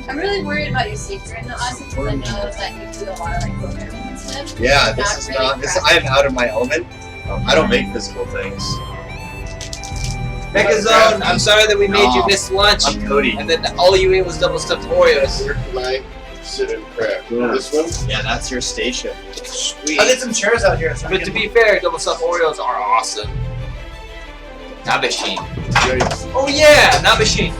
I'm really worried about your safety right now, Ozzy, because I know that you do a lot of like programming and stuff. Yeah, this is not. I am out of my element. I don't make physical things. Mechazone, I'm sorry that we made you miss lunch. I'm Cody. And then all you ate was double stuffed Oreos. Where can I sit and craft? This one? Yeah, that's your station. Sweet. I'll get some chairs out here. So But to be fair, double stuffed Oreos are awesome. Nabeshin. Oh yeah, Nabeshin.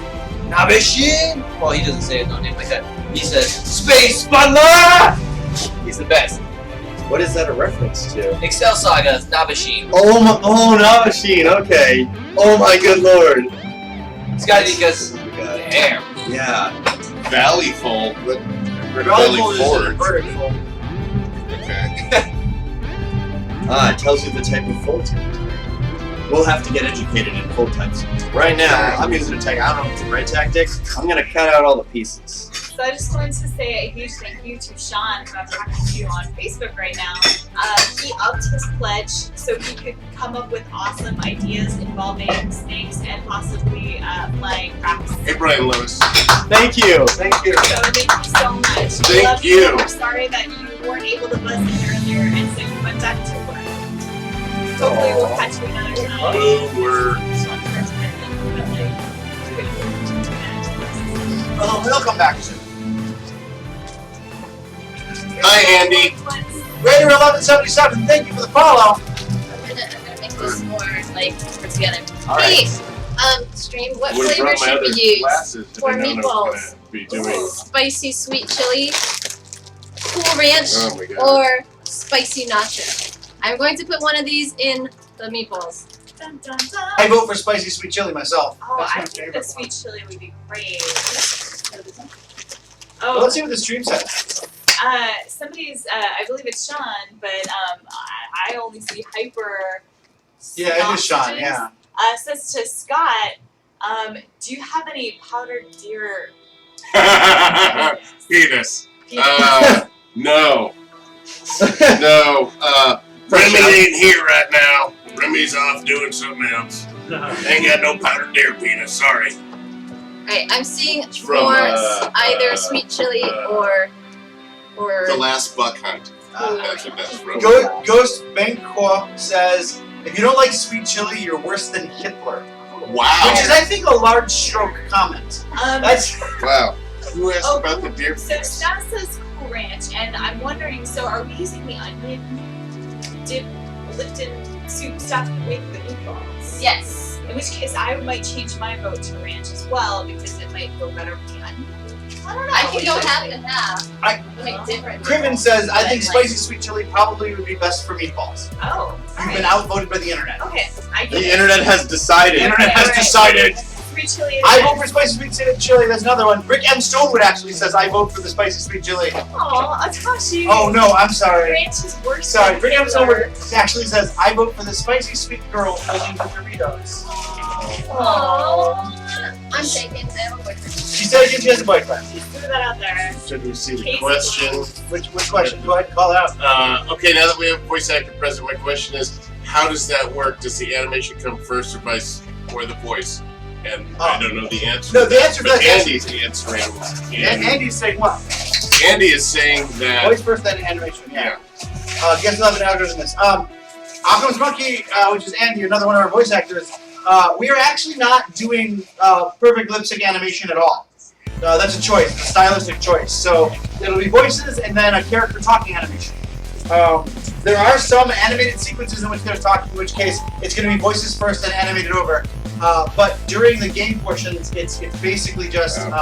Nabeshin! Well, he doesn't say it, no name like that. He says, Space Butler! He's the best. What is that a reference to? Excel Saga's Nabeshin. Oh, Nabeshin, okay. Oh my good lord. It's gotta be because damn. Yeah. Valleyful. What? Valley Forge. vertical. Okay. It tells you the type of fold. We'll have to get educated in fold types. Right now, I'm using a tactic. I don't know if it's a right tactic. I'm gonna cut out all the pieces. So I just wanted to say a huge thank you to Sean, who I'm talking to on Facebook right now. He upped his pledge so he could come up with awesome ideas involving snakes and possibly flying crafts. Hey, Brian Lewis. Thank you. Thank you. So thank you so much. Thank We love you. We're sorry that you weren't able to buzz in earlier, and so you went back to work. Hopefully we'll catch you another time. Over. Oh, he'll come back soon. Hi, Andy. Raider 1177, thank you for the follow. I'm gonna make this more like put together. All Hey, right. Stream, what Would have flavor brought my should other we use? glasses if For I known I meatballs. was gonna be doing. Spicy sweet chili, cool ranch, Oh my god. or spicy nacho. I'm going to put one of these in the meatballs. Dun, dun, dun. I vote for spicy sweet chili myself. Oh, That's my I think favorite the one. sweet chili would be great. Well, Oh, let's see what the stream says. somebody's, I believe it's Sean, but I only see hyper. Yeah, it is Sean. sausages. Yeah. Says to Scott, do you have any powdered deer? Penis. peanut? No. No. Remy ain't here right now. Remy's off doing something else. Ain't got no powdered deer penis. Sorry. Alright, I'm seeing from, more either sweet chili or The Last Buck Hunt. That's what that's from. Ghost Benko says, if you don't like sweet chili, you're worse than Hitler. Wow. Which is, I think, a large stroke comment. That's Wow. Who asked Oh, about the deer So penis? Scott says Cool Ranch, and I'm wondering, so are we using the onion dip Lipton soup stuff with the meatballs? yes. In which case, I might change my vote to ranch as well because it might go better with the onion. I don't know. I can What go do you half think? and half. I- Make different. Criven meatballs. says, I think But, like, spicy sweet chili probably would be best for meatballs. Oh, You've been alright. outvoted by the internet. Okay, I get The it. internet has decided. The internet has Alright. decided. Sweet chili. I vote for spicy sweet chili. That's another one. Rick M. Stonewood actually says, I vote for the spicy sweet chili. Aw, Atashi. Oh no, I'm sorry. Ranch is worse. Sorry, than Rick M. Hitler. Stonewood actually says, I vote for the spicy sweet girl eating the Doritos. Aw. I'm taking. I have a boyfriend. She said again she has a boyfriend. Just threw that out there. Should we see the Casey. question? Which question? Go ahead and call it out. Okay, now that we have voice actor present, my question is, how does that work? Does the animation come first or the voice? And I don't know the answer. No, the answer to but that- Andy's answering. And Andy's saying what? Andy is saying that. Voice first, then animation. Yeah. Guess we'll have an outro in this. Alchemist Monkey, which is Andy, another one of our voice actors. We are actually not doing perfect lip sync animation at all. That's a choice, a stylistic choice. So it'll be voices and then a character talking animation. There are some animated sequences in which there's talking, in which case it's going to be voices first, then animated over. But during the game portions, it's basically just an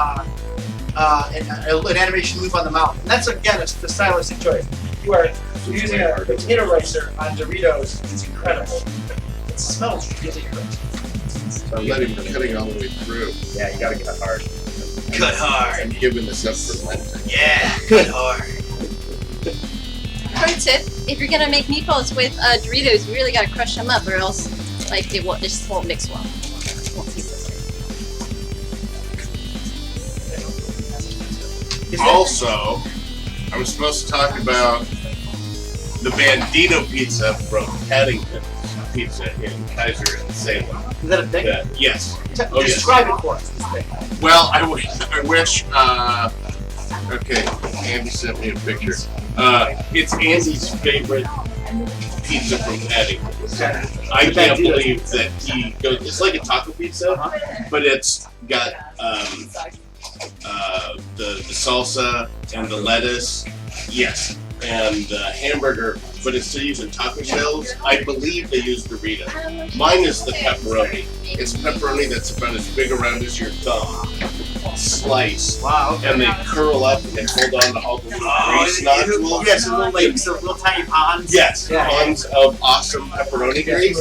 animation loop on the mouth. And that's, again, it's the stylistic choice. You are using a potato ricer on Doritos. It's incredible. It smells really good. I'm letting cutting all the way through. Yeah, you gotta get it hard. Cut hard. I'm giving this up for Lenten. Yeah, cut hard. Pro tip: if you're gonna make meatballs with Doritos, you really gotta crush them up, or else like they just won't mix well. It won't taste the same. Also, I'm supposed to talk about the Bandito pizza from Paddington's Pizza in Kaiser and Salem. Is that a thing? Yes. Oh, yes. Describe it for us. This thing. Well, I wish. Okay, Andy sent me a picture. It's Andy's favorite pizza from Paddington. I can't believe that he goes. It's like a taco pizza, but it's got the salsa and the lettuce. Yes, and hamburger, but instead of using taco shells, I believe they use Doritos. Mine is the pepperoni. It's pepperoni that's about as big around as your thumb. Slice. Wow. Okay. And they curl up and they hold on to all the little grease nodules. Yes, little lakes, little tiny ponds. Yes, Yeah. tons of awesome pepperoni grease.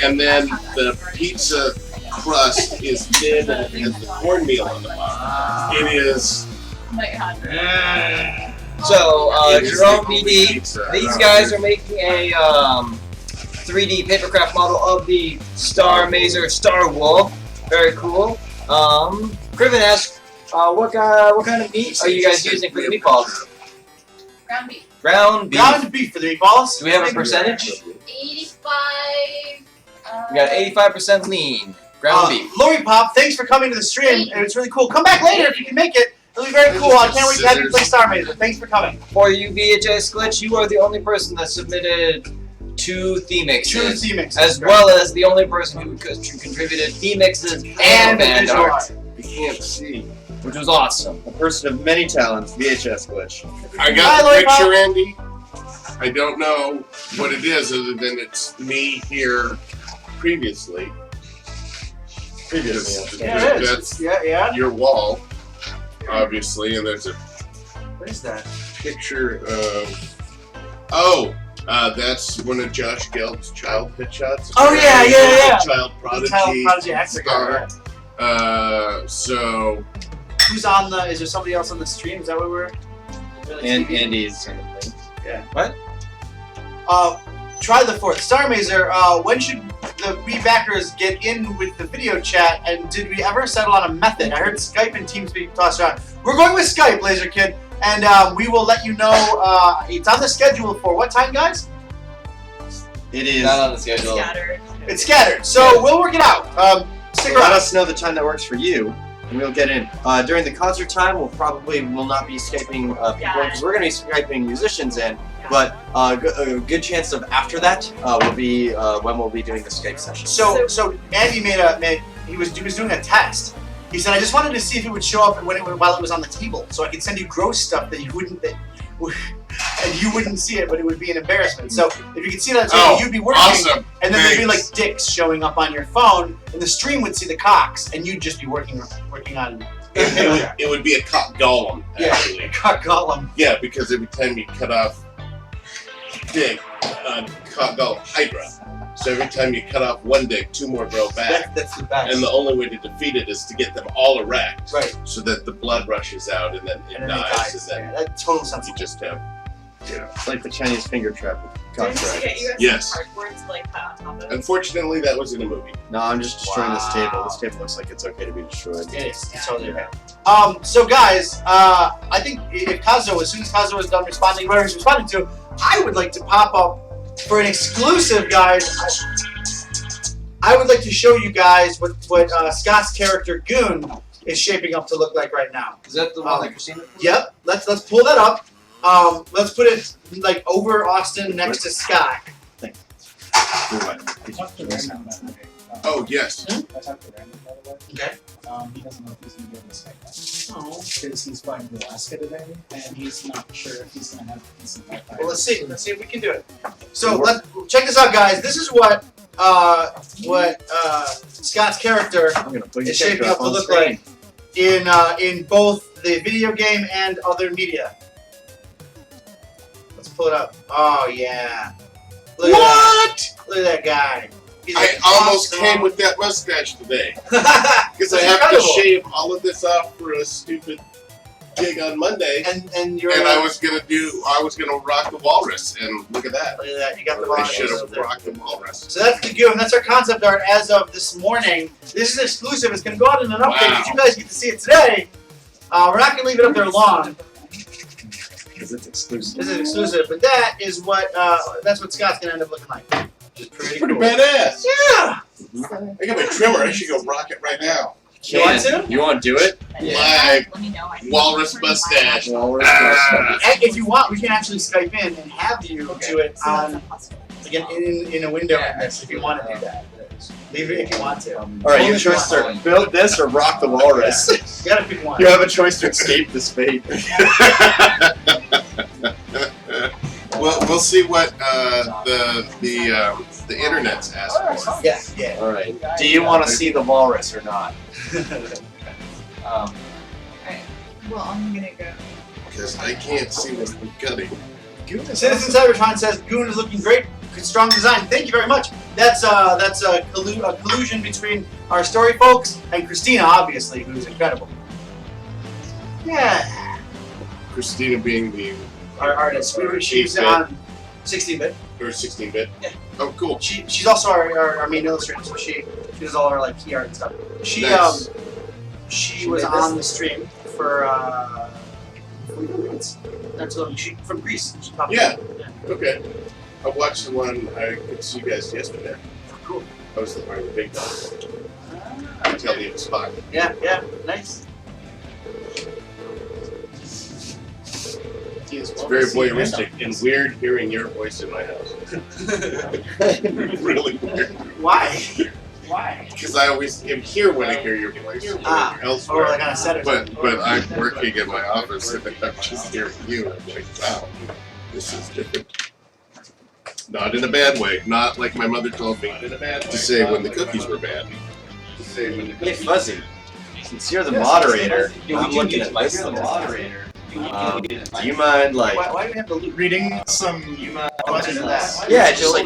And then the pizza crust is thin and it has the cornmeal on the bottom. It is. So, it is Jerome the only PD, pizza these around guys here. are making a 3D papercraft model of the Starr Mazer Star Wolf. Very cool. Criven asks, what kind of meat are you guys using for the meatballs? Ground beef. Ground beef. Ground beef for the meatballs. Do we have a percentage? 85. We got 85% lean. Ground beef. Lori Pop, thanks for coming to the stream. It was really cool. Come back later if you can make it. It'll be very cool. I can't wait to have you play Starr Mazer. Thanks for coming. For you, VHS Glitch, you are the only person that submitted 2 theme mixes. 2 theme mixes, As well as the only person who contributed theme mixes and band visual art. You can't see. Which was awesome. A person of many talents, VHS Glitch. I Hi, got the Lori Pop. picture, Andy. I don't know what it is other than it's me here previously. Yeah, it is. That's Yeah. your wall, obviously, and there's a What is that? picture of Oh, that's one of Josh Gelb's child headshots. Oh, yeah. Child prodigy. Child prodigy actor. star. So Who's on the? Is there somebody else on the stream? Is that what we're? And Andy's in the thing. Yeah. What? Try the fourth. Starr Mazer, when should the backers get in with the video chat, and did we ever settle on a method? I heard Skype and TeamSpeak tossed around. We're going with Skype, Laser Kid, and we will let you know. It's on the schedule for what time, guys? It is. Not on the schedule. Scattered. It's scattered, so we'll work it out. Stick Let around. us know the time that works for you, and we'll get in. During the concert time, we'll not be Skyping people because we're going to be Skyping musicians in. But a good chance of after that will be when we'll be doing the Skype session. So Andy he was doing a test. He said, I just wanted to see if it would show up while it was on the table, so I could send you gross stuff that you wouldn't see it, but it would be an embarrassment. So if you could see that, you'd be working, awesome. and then there'd be like dicks showing up on your phone, and the stream would see the cocks, and you'd just be working on. it would be a cock golem, actually. Yeah, cock golem. Yeah, because every time you cut off dick, cock golem hydra. So every time you cut off one dick, 2 more grow back. That's the best. And the only way to defeat it is to get them all erect, Right. so that the blood rushes out and then it dies, and then that total sense. you just have, It's like the Chinese finger trap with Didn't cock you get you guys Yes. some cardboard to like put on top of it? Unfortunately, that was in a movie. No, I'm just destroying this Wow. table. This table looks like it's okay to be destroyed. It is. It's totally okay. So guys, I think if Kazo, as soon as Kazo is done responding, whatever he's responding to, I would like to pop up for an exclusive, guys. I would like to show you guys what Scott's character Goon is shaping up to look like right now. Is that the one that Christina? Yep. Let's pull that up. Let's put it like over Austin next to Scott. Oh, yes. I talked to Brandon, by the way. Okay. He doesn't know if he's going to be able to Skype us. Because he's flying to Alaska today, and he's not sure if he's going to have decent Wi-Fi. Well, let's see. Let's see if we can do it. So check this out, guys. This is what Scott's character I'm gonna put your is shaping character up to on look screen. like in both the video game and other media. Let's pull it up. Oh yeah. Look at that. Look at that guy. He's I almost came with that mustache today. Because I have to shave all of this off for a stupid gig on Monday. And I was gonna rock the walrus, and look at that. Look at that. You got the I walrus should have up there. rocked the walrus. So that's the Goon. That's our concept art as of this morning. This is exclusive. It's going to go out in an update, but you guys get to see it today. We're not going to leave it up there long. Because it's exclusive. This is exclusive, but that is that's what Scott's going to end up looking like. Which is pretty Pretty cool. badass. Yeah. I got my trimmer. I should go rock it right now. You want to? You want to do it? My walrus mustache. Walrus If you want, we can actually Skype in and have you do it on again in a window like this if you want to do that. Leave it if you want to. All right, your choice are build this or rock the walrus. You gotta pick one. You have a choice to escape this fate. Well, we'll see what the internet's asking for. Yeah. All right. Do you want to see the walrus or not? Well, I'm gonna go. Because I can't see what I'm cutting. Citizen Cybertron says Goon is looking great. Good, strong design. Thank you very much. That's a collusion between our story folks and Christina, obviously, who's incredible. Yeah. Christina being Our artist. She's on 16-bit. Or 16-bit? Yeah. Oh, cool. She's also our main illustrator, so she does all our like key art and stuff. Nice. She was on the stream for that's from Greece. She popped Yeah. in. Okay. I watched the one I could see you guys yesterday. Cool. I was the part of the big dog. Tell the spot. Yeah, nice. It's very voyeuristic and weird hearing your voice in my house. Really weird. Why? Why? Because I always am here when I hear your voice elsewhere. Or like on a set or something. But I'm working in my office and I'm just hearing you. I'm like, wow, this is different. Not in a bad way. Not like my mother told me to say when the cookies were bad. To say when the Hey, cookies Fuzzy. Since you're the moderator, I'm looking at this. The moderator. Do you mind like? Why do we have to loop? Reading some questions. Yeah, just like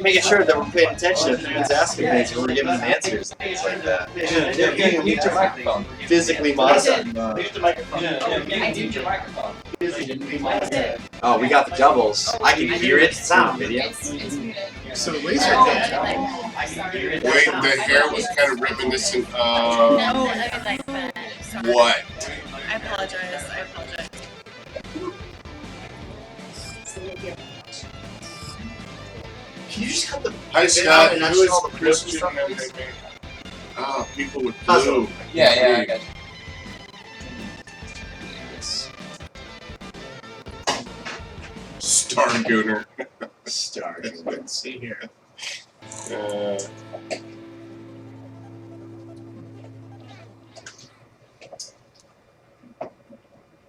making sure that we're paying attention if anyone's asking things and we're giving them answers and things like that. Yeah, mute your microphone. Physically modify. Use the microphone. Mute your microphone. Oh, we got the doubles. I can hear it. Sound video. It's muted. So laser Oh, tag. I Wait, the hair was kind of reminiscent No, of I mean like that. Sorry. what? I apologize. Can you just cut the Hi bit Scott, out and not who show all the is pores and Christian? stuff, please? Oh, people with Puzzle. blue. Yeah, I got you. Star Gunner. Star. Let's see here.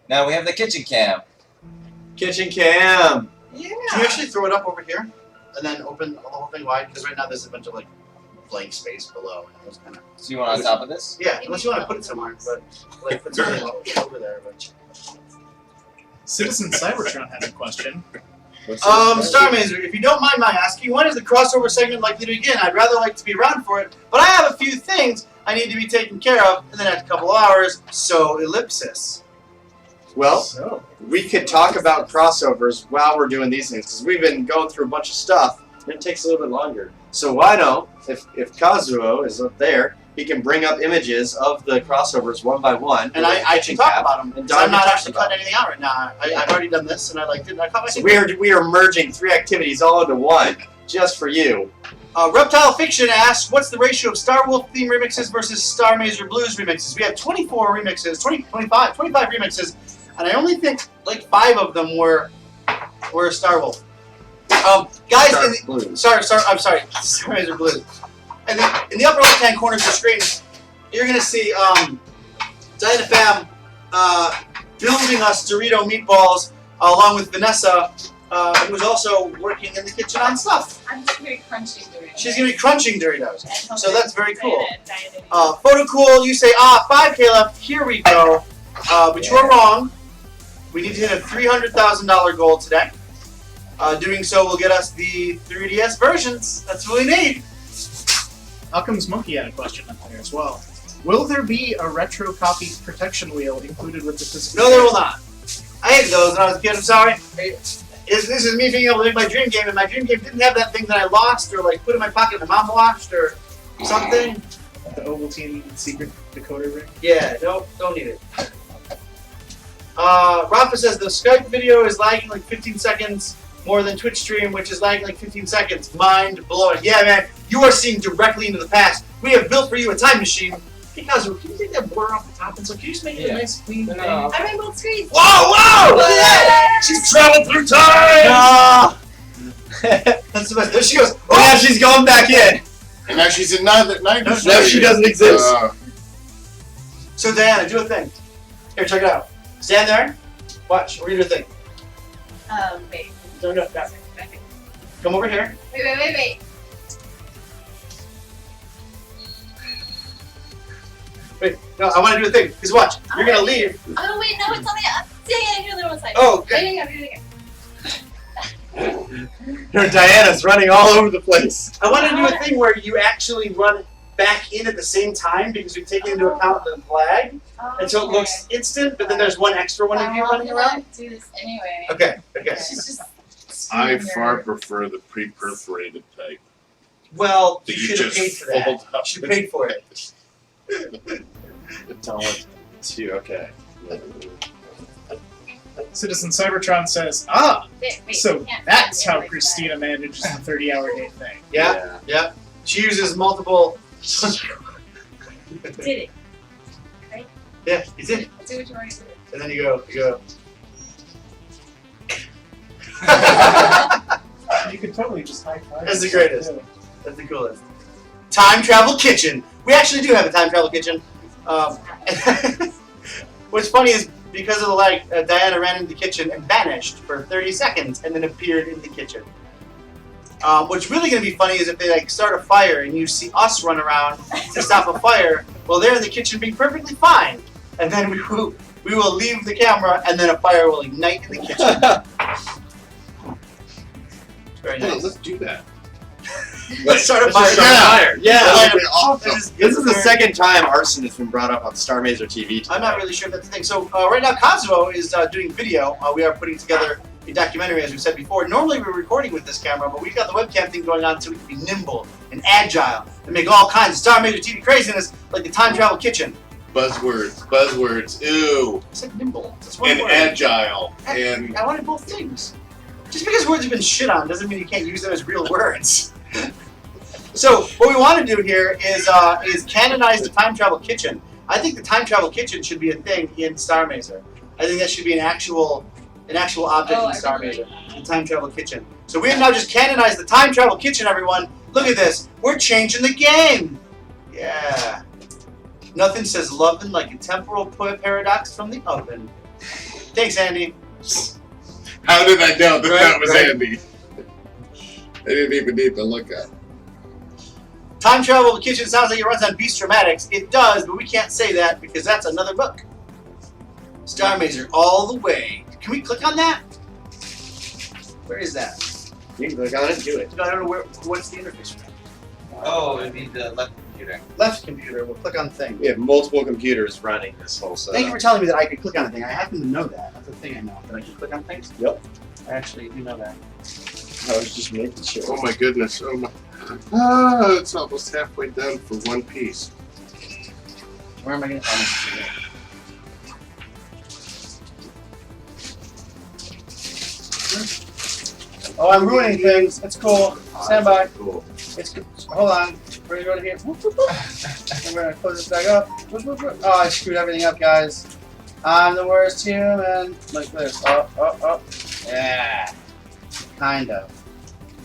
Now we have the kitchen cam. Kitchen cam. Can you actually throw it up over here and then open the whole thing wide? Because right now there's a bunch of like blank space below. And it was kind of So you want on top of this? yeah. Unless you want to put it somewhere, but like put something over there. But Citizen Cybertron has a question. Starr Mazer, if you don't mind my asking, when is the crossover segment likely to begin? I'd rather like to be around for it, but I have a few things I need to be taken care of in the next couple of hours. So ellipsis. Well, So, we could talk about crossovers while we're doing these things because we've been going through a bunch of stuff and it takes a little bit longer. So why don't, if Kazuo is up there, he can bring up images of the crossovers one by one. And I can talk about them. And I'm not talk actually about cutting anything out right now. I've already done this, and I liked it. And I caught So myself. we are merging 3 activities all into one, just for you. Reptile Fiction asks, what's the ratio of Star Wolf theme remixes versus Starr Mazer Blues remixes? We have 24 remixes, 25 remixes, and I only think like 5 of them were Star Wolf. Guys, Star in the, Blues. I'm sorry, Starr Mazer Blues. And in the upper left-hand corner of the screen, you're gonna see Diana Fam building us Dorito meatballs along with Vanessa, who was also working in the kitchen on stuff. I'm just very crunchy Doritos. She's gonna be crunching Doritos. And So that's very cool. Diana. Photo cool, you say, 5K left, here we go. But you are wrong. We need to hit a $300,000 goal today. Doing so will get us the 3DS versions. That's what we need. Alchem's Monkey had a question up there as well. Will there be a retro copy protection wheel included with the physical? No, there will not. I hated those when I was a kid, I'm sorry. This is me being able to make my dream game, and my dream game didn't have that thing that I lost or like put in my pocket and my mom lost or something. The Ovaltine secret decoder ring? Yeah, no, don't need it. Rafa says the Skype video is lagging like 15 seconds more than Twitch stream, which is lagging like 15 seconds. Mind blowing. Yeah, man, you are seeing directly into the past. We have built for you a time machine. Hey, Kazu, can you take that blur off the top and so can you just make it a nice clean thing? I'm in both screens. Whoa, whoa! Look at that! She's traveled through time! That's the best. There she goes. Oh, Now she's going back in. And now she's in neither. Now she doesn't exist. So Diana, do a thing. Here, check it out. Stand there. Watch. We're gonna do a thing. Wait. No, no, no. Come over here. Wait. Wait, no, I want to do a thing. Because watch, you're gonna leave. Oh wait, no, it's on the dang it, you're the one side. Oh, okay. Here you go. Diana's running all over the place. I want to do a thing where you actually run back in at the same time because we've taken into account the lag, and so it looks instant. But then there's one extra one of you running around. Do this anyway. Okay. Okay. She's just. I far prefer the pre-perforated type. Well, That you you should have just paid for that. fold up. You should have paid for it. Okay. Citizen Cybertron says, Wait, so you can't that's stand how it like Christina manages the 30-hour day thing. Yeah. Yeah. She uses multiple. that. Did it. Yeah, you did. Let's do what you want to do. And then you go. You could totally just high five. That's the greatest. That's the coolest. Time travel kitchen. We actually do have a time travel kitchen. What's funny is because of the lag, Diana ran into the kitchen and vanished for 30 seconds and then appeared in the kitchen. What's really going to be funny is if they like start a fire and you see us run around to stop a fire while they're in the kitchen being perfectly fine, and then we we will leave the camera, and then a fire will ignite in the kitchen. Very Hey, nice. let's do that. Let's start a Let's just fire. start a fire. Yeah. That'd be awesome. This is the second time arson has been brought up on Starr Mazer TV. I'm not really sure if that's the thing. So right now, Kazuo is doing video. We are putting together a documentary, as we said before. Normally we're recording with this camera, but we've got the webcam thing going on so we can be nimble and agile and make all kinds of Starr Mazer TV craziness, like the time travel kitchen. Buzzwords. Ooh. I said nimble. That's one And word. agile. And I wanted both things. Just because words have been shit on doesn't mean you can't use them as real words. So what we want to do here is canonize the time travel kitchen. I think the time travel kitchen should be a thing in Starr Mazer. I think that should be an actual object in Starr Mazer. The time travel kitchen. So we have now just canonized the time travel kitchen, everyone. Look at this. We're changing the game. Yeah. Nothing says loving like a temporal paradox from the oven. Thanks, Andy. how did I know that that was Right. Andy? I didn't even need to look at it. Time travel kitchen sounds like it runs on Beastramatics. It does, but we can't say that because that's another book. Starr Mazer all the way. Can we click on that? Where is that? You can click on it and do it. I don't know what's the interface for that. Oh, it'd be the left computer. Left computer. We'll click on thing. We have multiple computers running this whole setup. Thank you for telling me that I could click on a thing. I happen to know that. That's the thing I know. That I can click on things. Yep. I actually do know that. I was just making sure. Oh my goodness. Oh my. Ah, it's almost halfway done for one piece. Where am I going to find this? Oh, I'm ruining things. It's cool. Stand by. Cool. It's good. Hold on. We're gonna go to here. Whoop, whoop, whoop. And we're gonna close this back up. Whoop, whoop, whoop. Oh, I screwed everything up, guys. I'm the worst human. Like this. Oh, oh, oh. Yeah. Kind of.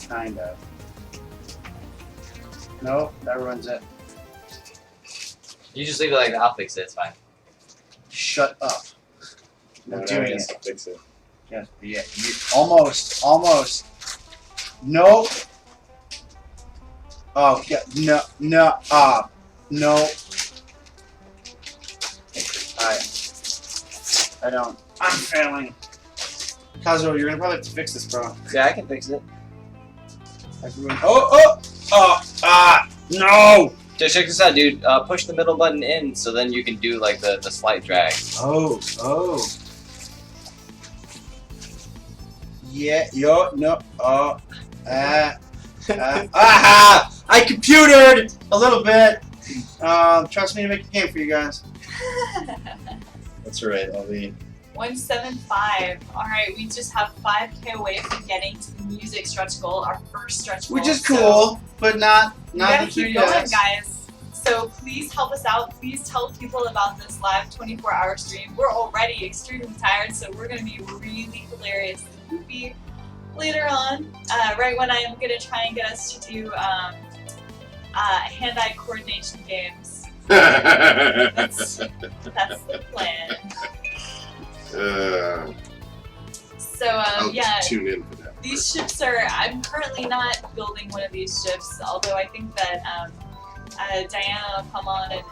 Kind of. Nope, that ruins it. You just leave it like that. I'll fix it. It's fine. Shut up. No, I'm doing yes, it. Fix it. Yes, yeah. Almost. Almost. Nope. Oh, yeah. No. No. No. I don't. I'm failing. Kazuo, you're gonna probably have to fix this, bro. Yeah, I can fix it. No! Just check this out, dude. Push the middle button in, so then you can do like the slight drag. Oh. Yeah, yo, no, aha! I computered a little bit. Trust me to make a game for you guys. That's right. I'll be. 175. Alright, we just have 5K away from getting to the music stretch goal, our first stretch goal. Which is so cool, but not we gotta the keep 3DS. going, guys. So please help us out. Please tell people about this live 24-hour stream. We're already extremely tired, so we're gonna be really hilarious and goofy later on. Right when I'm gonna try and get us to do hand-eye coordination games. That's the plan. So I'll yeah. just tune in for that. These ships are. I'm currently not building one of these ships, although I think that Diana will come on and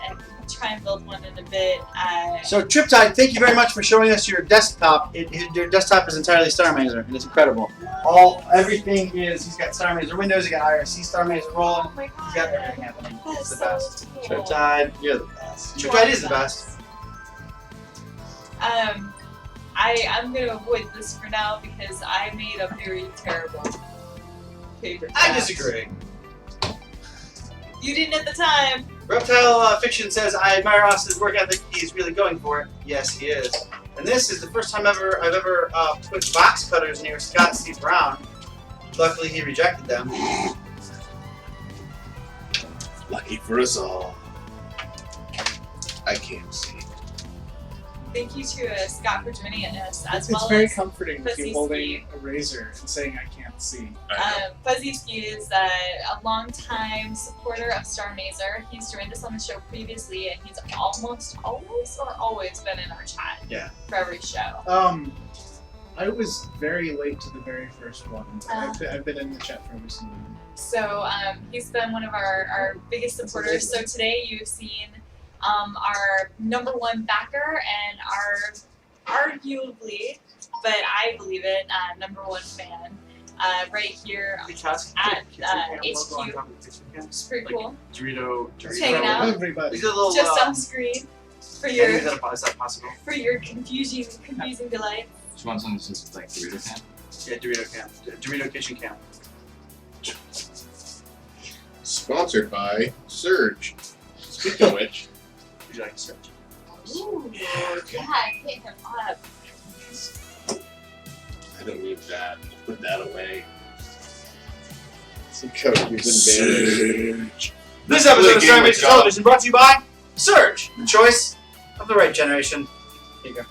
try and build one in a bit. So Triptide, thank you very much for showing us your desktop. Your desktop is entirely Starr Mazer, and it's incredible. Everything is. He's got Starr Mazer Windows. He's got IRC Starr Mazer rolling. Oh my god. He's got everything happening. It's the That's best. so cool. Triptide, you're the best. Triptide is the best. I'm gonna avoid this for now because I made a very terrible paper. I craft. disagree. You didn't at the time. Reptile Fiction says, I admire Austin's work ethic. He's really going for it. Yes, he is. And this is the first time I've ever put box cutters near Scott C. Brown. Luckily, he rejected them. Lucky for us all. I can't see. Thank you to Scott for joining us, as It's well very as comforting to Fuzzy be holding a razor and saying I can't see. Fuzzy Ski is a longtime supporter of Starr Mazer. He's joined us on the show previously, and he's almost always been in our chat. Yeah. For every show. I was very late to the very first one. I've been in the chat for every single one. So he's been one of our biggest supporters. So today you've seen our @1 backer and our arguably, but I believe it, #1 fan. Right here at HQ. It's pretty cool. Dorito. Just hanging out. Everybody. These are little. Just on screen for your Is that possible? confusing delight. Just want something that says like Dorito can. Yeah, Dorito camp. Dorito kitchen camp. Sponsored by Surge. Speaking of which, Would you like to search? Ooh, yeah, hit him up. I don't need that. Put that away. Some code you've been banned. This episode of Starr Mazer Television brought to you by Surge, the choice of the right generation. Here you go.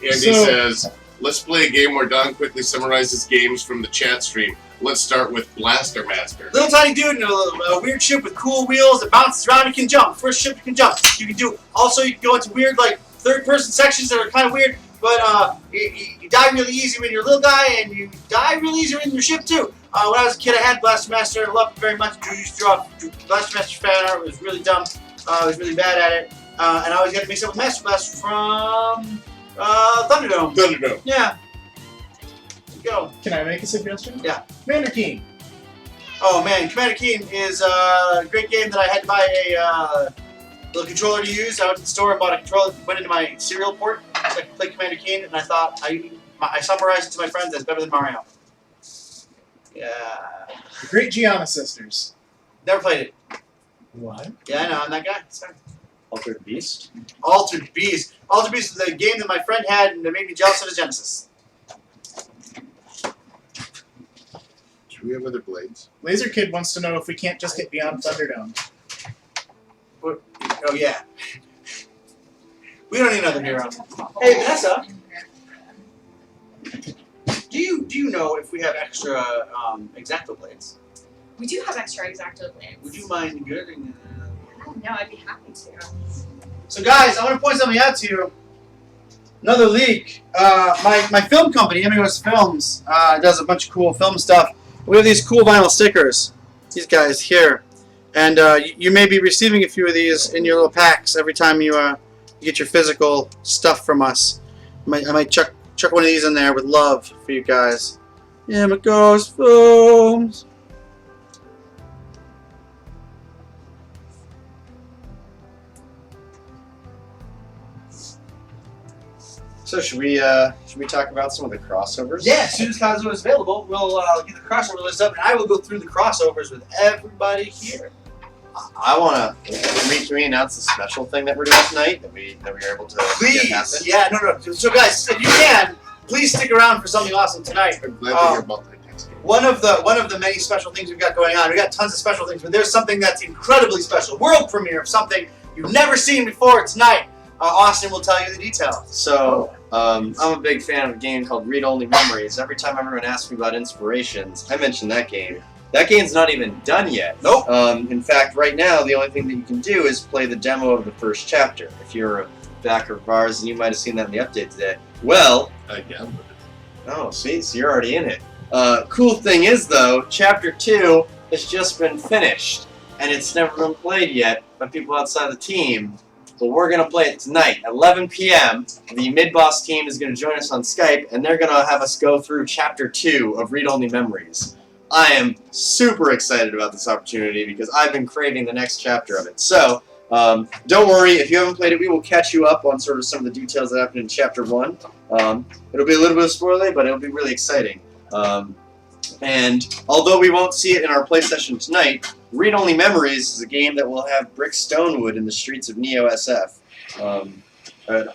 Andy says, let's play a game where Don quickly summarizes games from the chat stream. Let's start with Blaster Master. Little tiny dude in a weird ship with cool wheels that bounces around and can jump. First ship can jump. You can do. Also, you can go into weird like third-person sections that are kind of weird. But you die really easy when you're a little guy, and you die really easy when you're ship too. When I was a kid, I had Blaster Master. I loved it very much. Drew used to draw Blaster Master fan art. It was really dumb. I was really bad at it. And I always got to mix up with Master Blaster from Thunderdome. Thunderdome. Yeah. Go. Can I make a suggestion? Yeah. Commander Keen. Oh man, Commander Keen is a great game that I had to buy a little controller to use. I went to the store and bought a controller, went into my serial port so I could play Commander Keen, and I thought I summarized it to my friends as better than Mario. Yeah. The Great Gianna Sisters. Never played it. What? Yeah, I know, I'm that guy. Sorry. Altered Beast. Altered Beast. Altered Beast is the game that my friend had and that made me jealous of his Genesis. Do we have other blades? Laser Kid wants to know if we can't just get beyond Thunderdome. Oh yeah. We don't need another hero. Hey Vanessa, do you know if we have extra X-Acto blades? We do have extra X-Acto blades. Would you mind getting? No, I'd be happy to. So guys, I want to point something out to you. Another leak. My film company, MOS Films, does a bunch of cool film stuff. We have these cool vinyl stickers. These guys here. And you may be receiving a few of these in your little packs every time you get your physical stuff from us. I might chuck one of these in there with love for you guys. MOS Films. So should we talk about some of the crossovers? Yeah, as soon as crossover is available, we'll get the crossover list up, and I will go through the crossovers with everybody here. I want to. Can we announce the special thing that we're doing tonight that we were able to get happen? Please, yeah, no. So guys, if you can, please stick around for something awesome tonight. I'm glad that you're multitasking. One of the many special things we've got going on. We got tons of special things, but there's something that's incredibly special. World premiere of something you've never seen before tonight. Austin will tell you the details. So, I'm a big fan of a game called Read Only Memories. Every time everyone asks me about inspirations, I mention that game. That game's not even done yet. Nope. In fact, right now, the only thing that you can do is play the demo of the first chapter. If you're a backer of ours, and you might have seen that in the update today. Well, I downloaded it. oh, sweet, so you're already in it. Cool thing is, though, Chapter 2 has just been finished, and it's never been played yet by people outside the team. But we're going to play it tonight at 11 p.m. The Mid-Boss team is going to join us on Skype, and they're going to have us go through Chapter 2 of Read Only Memories. I am super excited about this opportunity because I've been craving the next chapter of it. So, don't worry, if you haven't played it, we will catch you up on sort of some of the details that happened in Chapter 1. It'll be a little bit of spoiler, but it'll be really exciting. And although we won't see it in our play session tonight, Read Only Memories is a game that will have Brick Stonewood in the streets of Neo SF. Read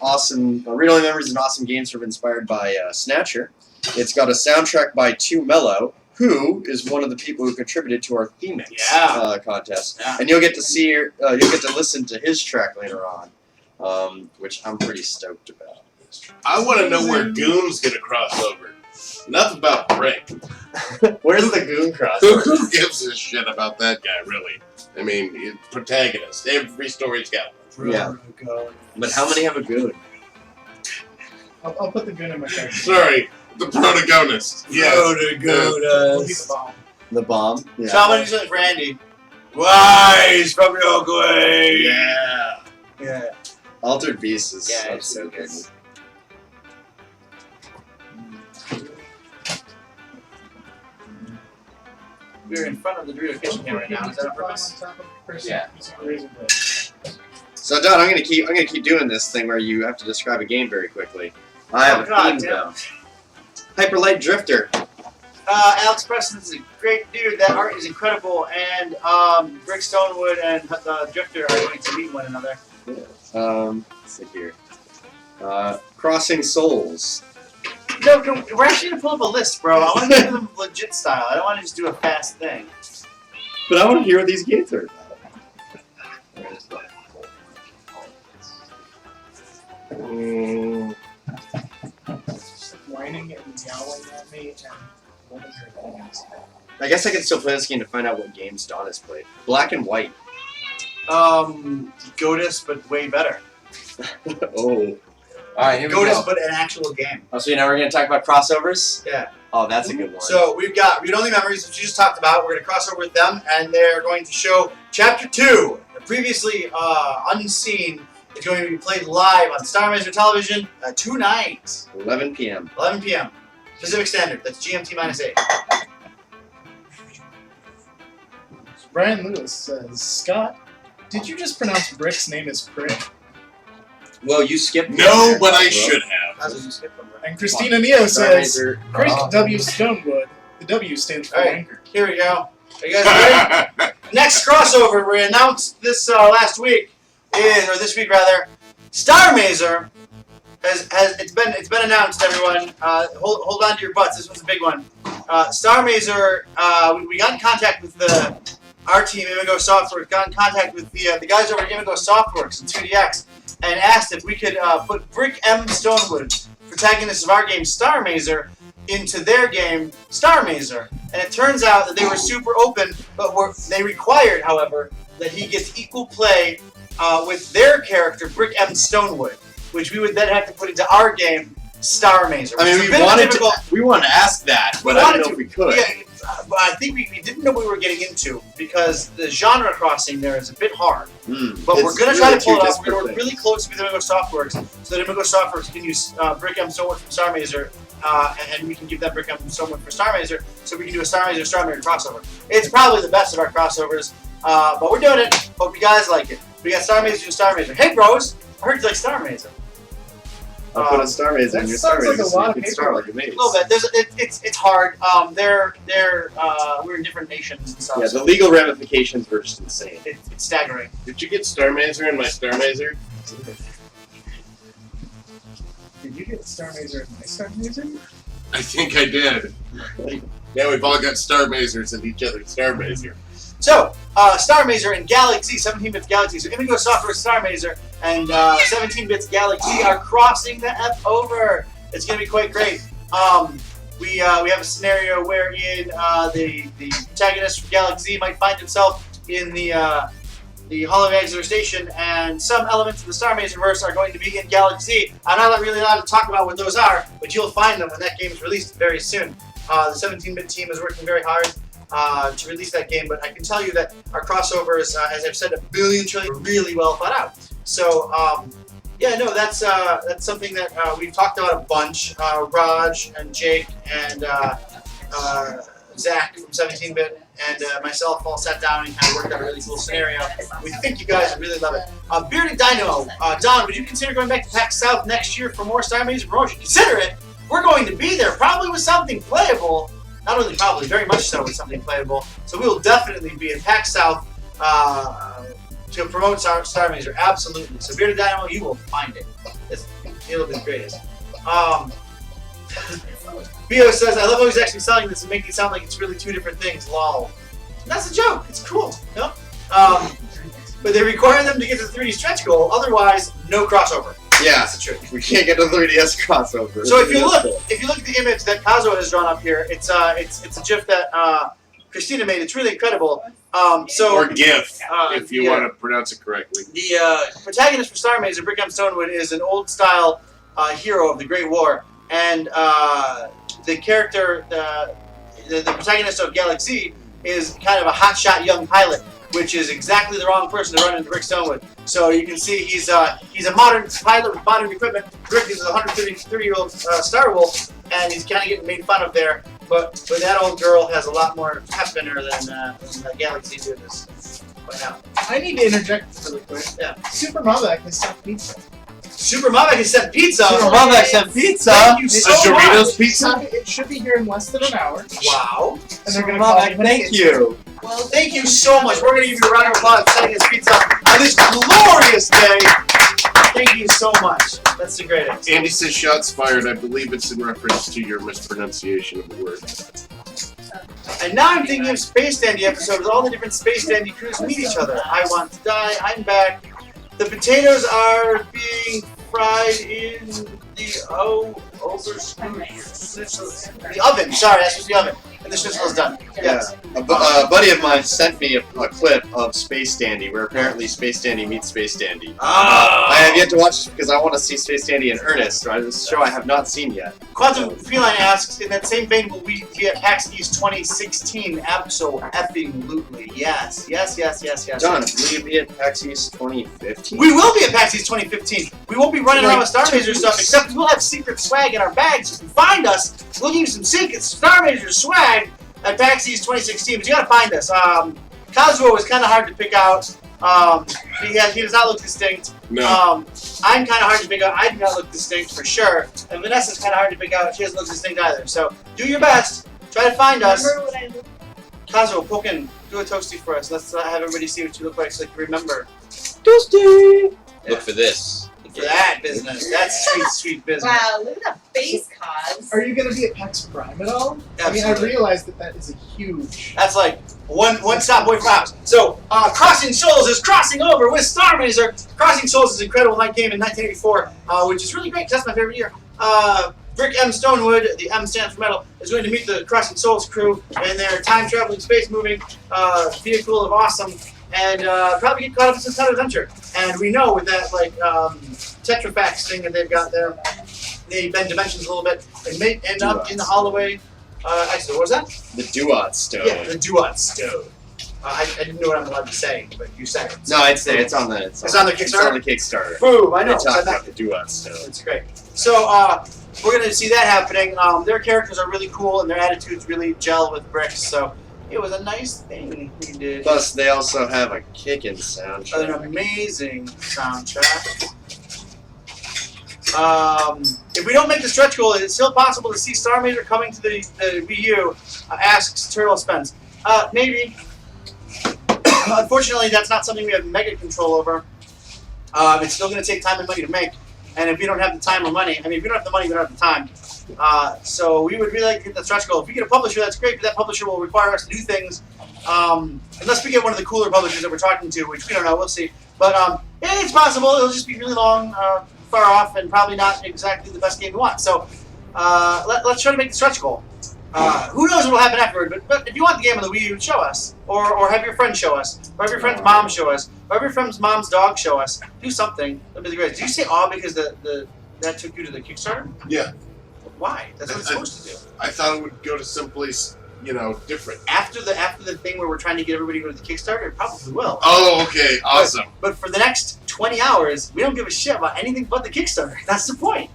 Only Memories is an awesome game sort of inspired by Snatcher. It's got a soundtrack by 2 Mellow, who is one of the people who contributed to our Themix contest. Yeah. And you'll get to see, you'll get to listen to his track later on, which I'm pretty stoked about. I want to know where Goon's going to cross over. Enough about Brick. Where's the Goon crossover? Who gives a shit about that guy, really? I mean, he's protagonist. Every story's got one. Yeah. But how many have a Goon? I'll put the gun in my car. Sorry, the protagonist. Yes. Protagonist. The bomb. The bomb? Yeah. So I'm going to do something for Andy. Rise from your grave. Yeah. Yeah. Altered Beast is Yeah, so good. We're in front of the Dorito kitchen here right now. Is that on purpose? Yeah. So Don, I'm gonna keep doing this thing where you have to describe a game very quickly. I have a theme though. Hyperlight Drifter. Alex Preston's a great dude. That art is incredible, and Rick Stonewood and Drifter are going to meet one another. Let's see here. Crossing Souls. No, we're actually gonna pull up a list, bro. I want to do them legit style. I don't want to just do a fast thing. But I want to hear what these games are. Whining and yowling at me and what is your name? I guess I can still play this game to find out what games Don has played. Black and White. Godus, but way better. Oh. Alright, here we Godus, go. but an actual game. Oh, so now we're gonna talk about crossovers? Yeah. Oh, that's a good one. So we've got Read Only Memories, which you just talked about. We're going to cross over with them, and they're going to show Chapter 2, previously unseen. It's going to be played live on Starr Mazer Television tonight. 11 p.m. 11 p.m. Pacific Standard. That's GMT -8. Brian Lewis says, Scott, did you just pronounce Brick's name as Prick? Well, you skipped. No, but I should have. That's what you skipped from, right? And Christina Neo says, Starr Crick W. Stonewood. The W stands for Alright. anchor. Here we go. Are you guys ready? Next crossover we announced this last week or this week rather. Starr Mazer has it's been announced. Everyone, hold on to your butts. This one's a big one. Starr Mazer, we got in contact with our team, Imago Software. Got in contact with the guys over at Imago Softworks and 2DX, and asked if we could put Brick M. Stonewood, protagonist of our game Starr Mazer, into their game Starr Mazer. And it turns out that they were super open, but they required, however, that he gets equal play with their character Brick M. Stonewood, which we would then have to put into our game Starr Mazer. I mean, we wanted to ask that, but I didn't know if we could. Yeah, but I think we didn't know what we were getting into because the genre crossing there is a bit hard. But we're going to try to pull it off. We're going to work really close with Imago Softworks so that Imago Softworks can use Brick M. Stonewood from Starr Mazer, and we can give them Brick M. Stonewood for Starr Mazer, so we can do a Starr Mazer crossover. It's probably the best of our crossovers, but we're doing it. Hope you guys like it. We got Starr Mazer and Starr Mazer. Hey, bros! I heard you like Starr Mazer. I'll put a Starr Mazer in your Starr Mazer so you can star like a maze. A little bit. It's hard. We're in different nations and stuff. Yeah, the legal ramifications were just insane. It's staggering. Did you get Starr Mazer in my Starr Mazer? Did you get Starr Mazer in my Starr Mazer? I think I did. Now we've all got Starr Mazers in each other's Starr Mazer. So, Starr Mazer and Galaxy, 17-bit Galaxy. So Imago Software, Starr Mazer, and 17-bit Galaxy are crossing the F over. It's going to be quite great. We have a scenario wherein the protagonist from Galaxy might find himself in the Hall of Exeter Station, and some elements of the Starr Mazerverse are going to be in Galaxy. I'm not really allowed to talk about what those are, but you'll find them when that game is released very soon. The 17-bit team is working very hard to release that game, but I can tell you that our crossovers, as I've said a billion trillion, are really well thought out. So, yeah, no, that's something that we've talked about a bunch. Raj and Jake and Zach from 17-bit and myself all sat down and kind of worked out a really cool scenario. We think you guys would really love it. Bearded Dino, Don, would you consider going back to PAX South next year for more Starr Mazer promotion? Consider it! We're going to be there, probably with something playable. Not only probably, very much so with something playable. So we will definitely be in PAX South to promote Starr Mazer, absolutely. So Bearded Dynamo, you will find it. It'll be the greatest. Bio says, I love how he's actually selling this and making it sound like it's really two different things, lol. That's a joke, it's cool, no? But they require them to get to the 3D stretch goal, otherwise, no crossover. Yeah, that's the trick. We can't get the 3DS crossover. So if you look at the image that Kazuo has drawn up here, it's a GIF that Christina made. It's really incredible. Or GIF, if you want to pronounce it correctly. The protagonist for Starr Mazer, Brick M. Stonewood, is an old-style hero of the Great War, and the character, the protagonist of Galaxy, is kind of a hotshot young pilot which is exactly the wrong person to run into Rick Stonewood. So you can see he's a modern pilot with modern equipment. Rick is a 130-year-old Star Wolf, and he's kind of getting made fun of there. But that old girl has a lot more pep in her than the Galaxy did this by now. I need to interject really quick. Yeah. Super Malbec has sent pizza. Super Malbec has sent pizza. Super Malbec sent pizza. Thank you A so Doritos much. pizza? It should be here in less than an hour. Wow. And they're Super gonna call Malbec, me thank you. Well, thank you so much. We're going to give you a round of applause for sending us pizza on this glorious day. Thank you so much. That's the greatest. Andy says shots fired. I believe it's in reference to your mispronunciation of the word. And now I'm thinking of Space Dandy episode with all the different Space Dandy crews meet each other. I want to die. I'm back. The potatoes are being fried in the oven. Sorry, that's just the oven. And the schnitzel is done. Yes. A buddy of mine sent me a clip of Space Dandy, where apparently Space Dandy meets Space Dandy. I have yet to watch it because I want to see Space Dandy in earnest. Right? This show I have not seen yet. Quantum Feline asks, in that same vein, will we be at PAX East 2016? Absolutely. Yes. John, will you be at PAX East 2015? We will be at PAX East 2015. We won't be running around with Starr Mazer stuff, except we'll have secret swag in our bags. If you find us, we'll give you some secret Starr Mazer swag at PAX East 2016. But you gotta find us. Kazuo is kind of hard to pick out. He does not look distinct. No. I'm kind of hard to pick out. I do not look distinct for sure. And Vanessa's kind of hard to pick out. She doesn't look distinct either. So do your best. Try to find us. Remember what I look Kazuo, poke in. Do a toasty for us. Let's have everybody see what you look like so they can remember. Toasty. Look for this. For that business. That's sweet business. Wow, look at that face cause. Are you going to be at PAX Prime at all? I mean, I Absolutely. realize that is a huge. That's like one stop away from house. So, Crossing Souls is crossing over with Starr Mazer. Crossing Souls is an incredible night game in 1984, which is really great because that's my favorite year. Rick M. Stonewood, the M stands for metal, is going to meet the Crossing Souls crew in their time-traveling, space-moving vehicle of awesome, and probably get caught up in some kind of adventure. And we know with that, like, Tetrafax thing that they've got there, they bend dimensions a little bit. They may end up in the Holloway. Actually, what was that? The Duat Stone. Yeah, the Duat Stone. I didn't know what I'm allowed to say, but you said it. No, I'd say it's on the. It's on the Kickstarter? It's on the Kickstarter. Boom! I know. They talk about the Duat Stone. It's great. So we're gonna see that happening. Their characters are really cool, and their attitudes really gel with Brick's. So it was a nice thing we did. Plus, they also have a kickin' soundtrack. An amazing soundtrack. If we don't make the stretch goal, is it still possible to see Starr Mazer coming to the Wii U? Asks Turtle Spence. Maybe. Unfortunately, that's not something we have mega control over. It's still going to take time and money to make. And if we don't have the time or money, I mean, if we don't have the money, we don't have the time. So we would really like to get the stretch goal. If we get a publisher, that's great, but that publisher will require us to do things. Unless we get one of the cooler publishers that we're talking to, which we don't know, we'll see. But it's possible. It'll just be really long, far off, and probably not exactly the best game to want. So let's try to make the stretch goal. Who knows what will happen afterward, but if you want the game on the Wii U, show us. Or have your friend show us. Or have your friend's mom show us. Or have your friend's mom's dog show us. Do something. That'd be the greatest. Did you say aw because that took you to the Kickstarter? Yeah. Why? That's what it's supposed to do. I thought it would go to someplace, different. After the thing where we're trying to get everybody to go to the Kickstarter, it probably will. Oh, okay. Awesome. But for the next 20 hours, we don't give a shit about anything but the Kickstarter. That's the point.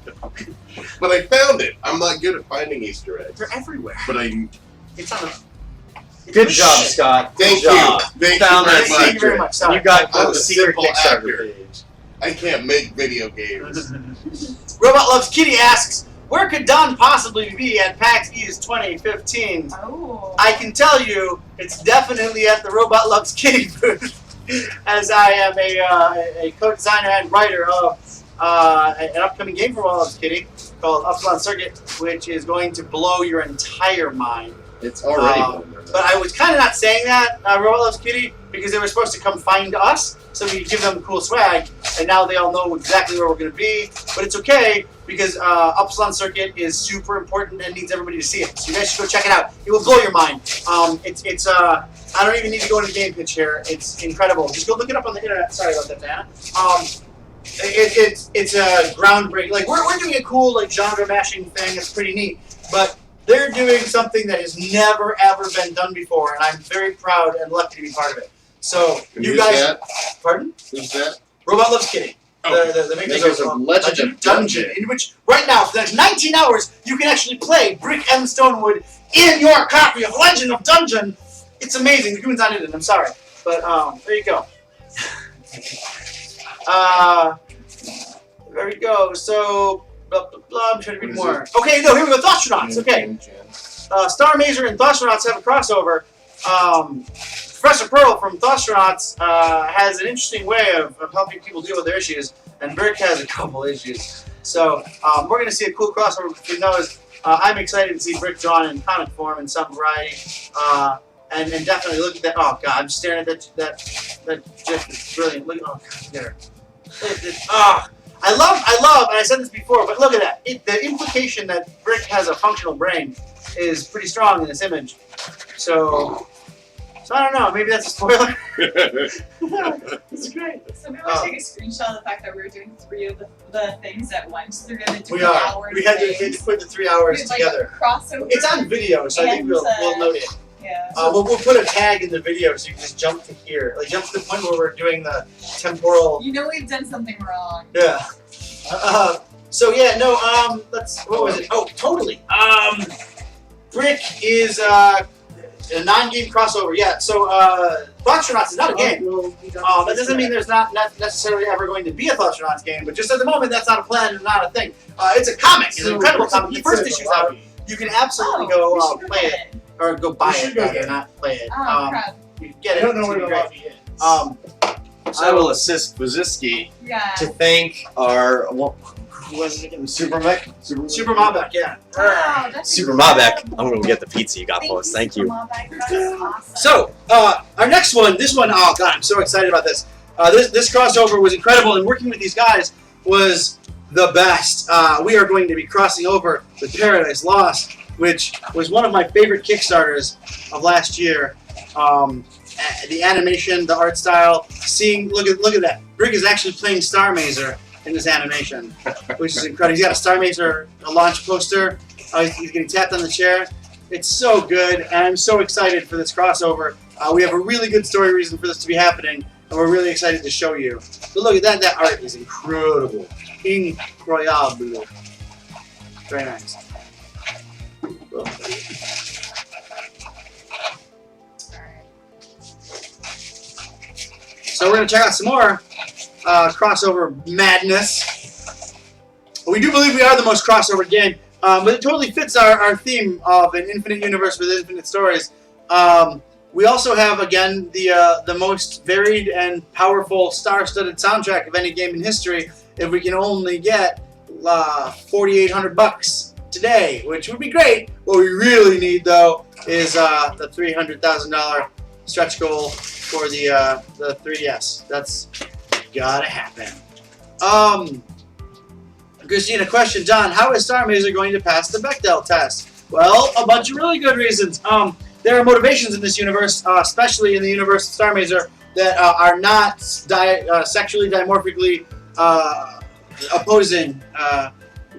But I found it. I'm not good at finding Easter eggs. They're everywhere. But I... It's on a... Good job, Scott. Thank Good job. you. Thank Found you very that much. Thank you very much. Sorry. You got I'm the a secret simple Kickstarter actor. page. I can't make video games. Robot Loves Kitty asks, where could Don possibly be at PAX East 2015? Oh. I can tell you, it's definitely at the Robot Loves Kitty booth, as I am a co-designer and writer of an upcoming game for Robot Loves Kitty called Upsilon Circuit, which is going to blow your entire mind. It's already been But I was kind of not saying that, Robot Loves Kitty, because they were supposed to come find us, so we could give them cool swag, and now they all know exactly where we're going to be. But it's okay, because Upsilon Circuit is super important and needs everybody to see it. So you guys should go check it out. It will blow your mind. I don't even need to go into game pitch here. It's incredible. Just go look it up on the internet. Sorry about that, Diana. It's a groundbreaking. Like we're doing a cool like genre mashing thing. It's pretty neat, but they're doing something that has never ever been done before, and I'm very proud and lucky to be part of it. So And you who's guys, that? pardon? Who's that? Robot Loves Kitty. Oh, The makers makers of of Legend of Dungeon. in which right now for the next 19 hours you can actually play Brick M. Stonewood in your copy of Legend of Dungeon. It's amazing. The human's not in it. I'm sorry, but there you go. There we go. So blah blah blah. I'm trying to read more. Okay, no, here we go. Thought-Tronauts. Okay. Starr Mazer and Thought-Tronauts have a crossover. Professor Pearl from Thought-Tronauts has an interesting way of helping people deal with their issues, and Brick has a couple issues. So we're going to see a cool crossover between those. I'm excited to see Brick drawn in comic form in some variety, and definitely look at that. Oh God, I'm staring at that GIF. It's brilliant. Look, oh God, get her. Look at this. Ah. I love, and I said this before, but look at that. The implication that Brick has a functional brain is pretty strong in this image. So I don't know. Maybe that's a spoiler. It's great. So maybe we'll take a screenshot of the fact that we were doing 3 of the things at once. 3 of the 3 We are. hours. We had to put the 3 hours With, like, together. a crossover. It's on video, so I think and, we'll note it. Yeah. We'll put a tag in the video so you can just jump to here. Like jump to the point where we're doing the temporal. You know we've done something wrong. Yeah. So yeah, no. What was it? Oh, totally. Brick is a non-game crossover. Yeah. So Thought-Tronauts is not a game. That doesn't mean there's not necessarily ever going to be a Thought-Tronauts game, but just at the moment that's not a plan and not a thing. It's a comic. It's an incredible comic. The first issue's out. You can absolutely go play it. Or go buy it, rather, not play it. Oh, crap. You can get it. I don't know It's where the great. lobby is. I will assist Waziski Yeah. to thank our who was it again? Super Mabek, yeah. Wow, that's Super incredible. Mabek. I'm gonna get the pizza you got for us. Thank you. Mabek. That's awesome. So, our next one, this one, oh god, I'm so excited about this. This crossover was incredible, and working with these guys was the best. We are going to be crossing over with Paradise Lost, which was one of my favorite Kickstarters of last year. The animation, the art style, look at that. Brick is actually playing Starr Mazer in this animation, which is incredible. He's got a Starr Mazer launch poster. He's getting tapped on the chair. It's so good, and I'm so excited for this crossover. We have a really good story reason for this to be happening, and we're really excited to show you. But look at that. That art is incredible. Incroyable. Very nice. So we're going to check out some more crossover madness. We do believe we are the most crossover game, but it totally fits our theme of an infinite universe with infinite stories. We also have, again, the most varied and powerful star-studded soundtrack of any game in history. If we can only get $4,800 today, which would be great. What we really need, though, is the $300,000 stretch goal for the 3DS. That's gotta happen. Christina, question, John, how is Starr Mazer going to pass the Bechdel test? Well, a bunch of really good reasons. There are motivations in this universe, especially in the universe of Starr Mazer, that are not sexually dimorphically opposing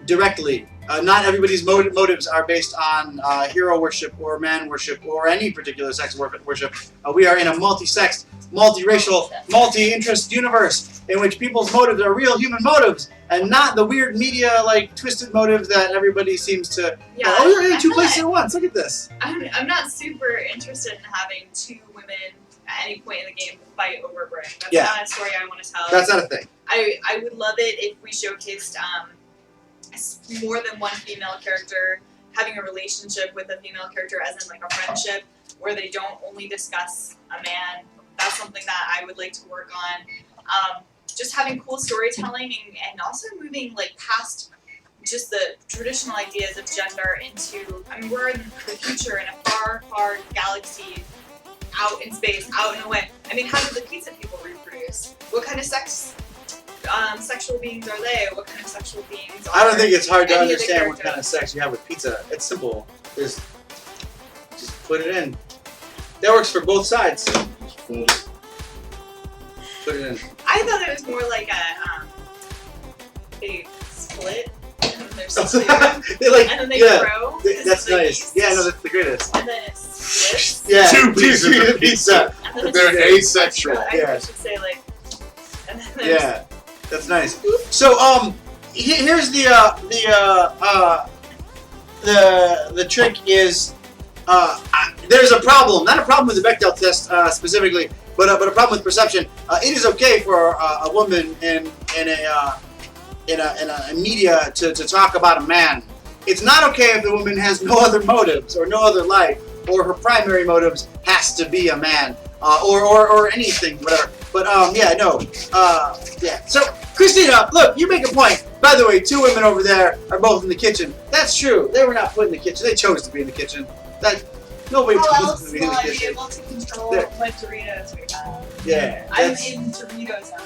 directly. Not everybody's motives are based on hero worship or man worship or any particular sex worship. We are in a multi-sexed, multi-racial, multi-interest universe in which people's motives are real human motives and not the weird media like twisted motives that everybody seems to. Yeah, Oh, you're in 2 places at once. Look at this. I'm not super interested in having 2 women at any point in the game fight over Brick. That's not a story I want to tell. That's not a thing. I would love it if we showcased more than one female character having a relationship with a female character, as in like a friendship, where they don't only discuss a man. That's something that I would like to work on. Just having cool storytelling and also moving like past just the traditional ideas of gender into, I mean, we're in the future in a far, far galaxy, out in space, out and away. I mean, how do the pizza people reproduce? What kind of sexual beings are they? What kind of sexual beings are I don't think it's hard to any of the understand what characters? kind of sex you have with pizza. It's simple. Just put it in. That works for both sides. Put it in. I thought it was more like they split and then there's two, They like, and then they yeah, grow. that's nice. Yeah, no, that's the greatest. And then it splits. Yeah, Two pieces of pizza. And then it They're should say- asexual. I Yeah. should say like. And then there's- Yeah, that's nice. So here's the trick is there's a problem, not a problem with the Bechdel test specifically, but a problem with perception. It is okay for a woman in a media to talk about a man. It's not okay if the woman has no other motives or no other life, or her primary motives has to be a man, or anything, whatever. But yeah. So Christina, look, you make a point. By the way, 2 women over there are both in the kitchen. That's true. They were not put in the kitchen. They chose to be in the kitchen. That nobody How chose else to be in will the I be kitchen. able to control There. what Doritos we have? Yeah, I'm that's- in Doritos now.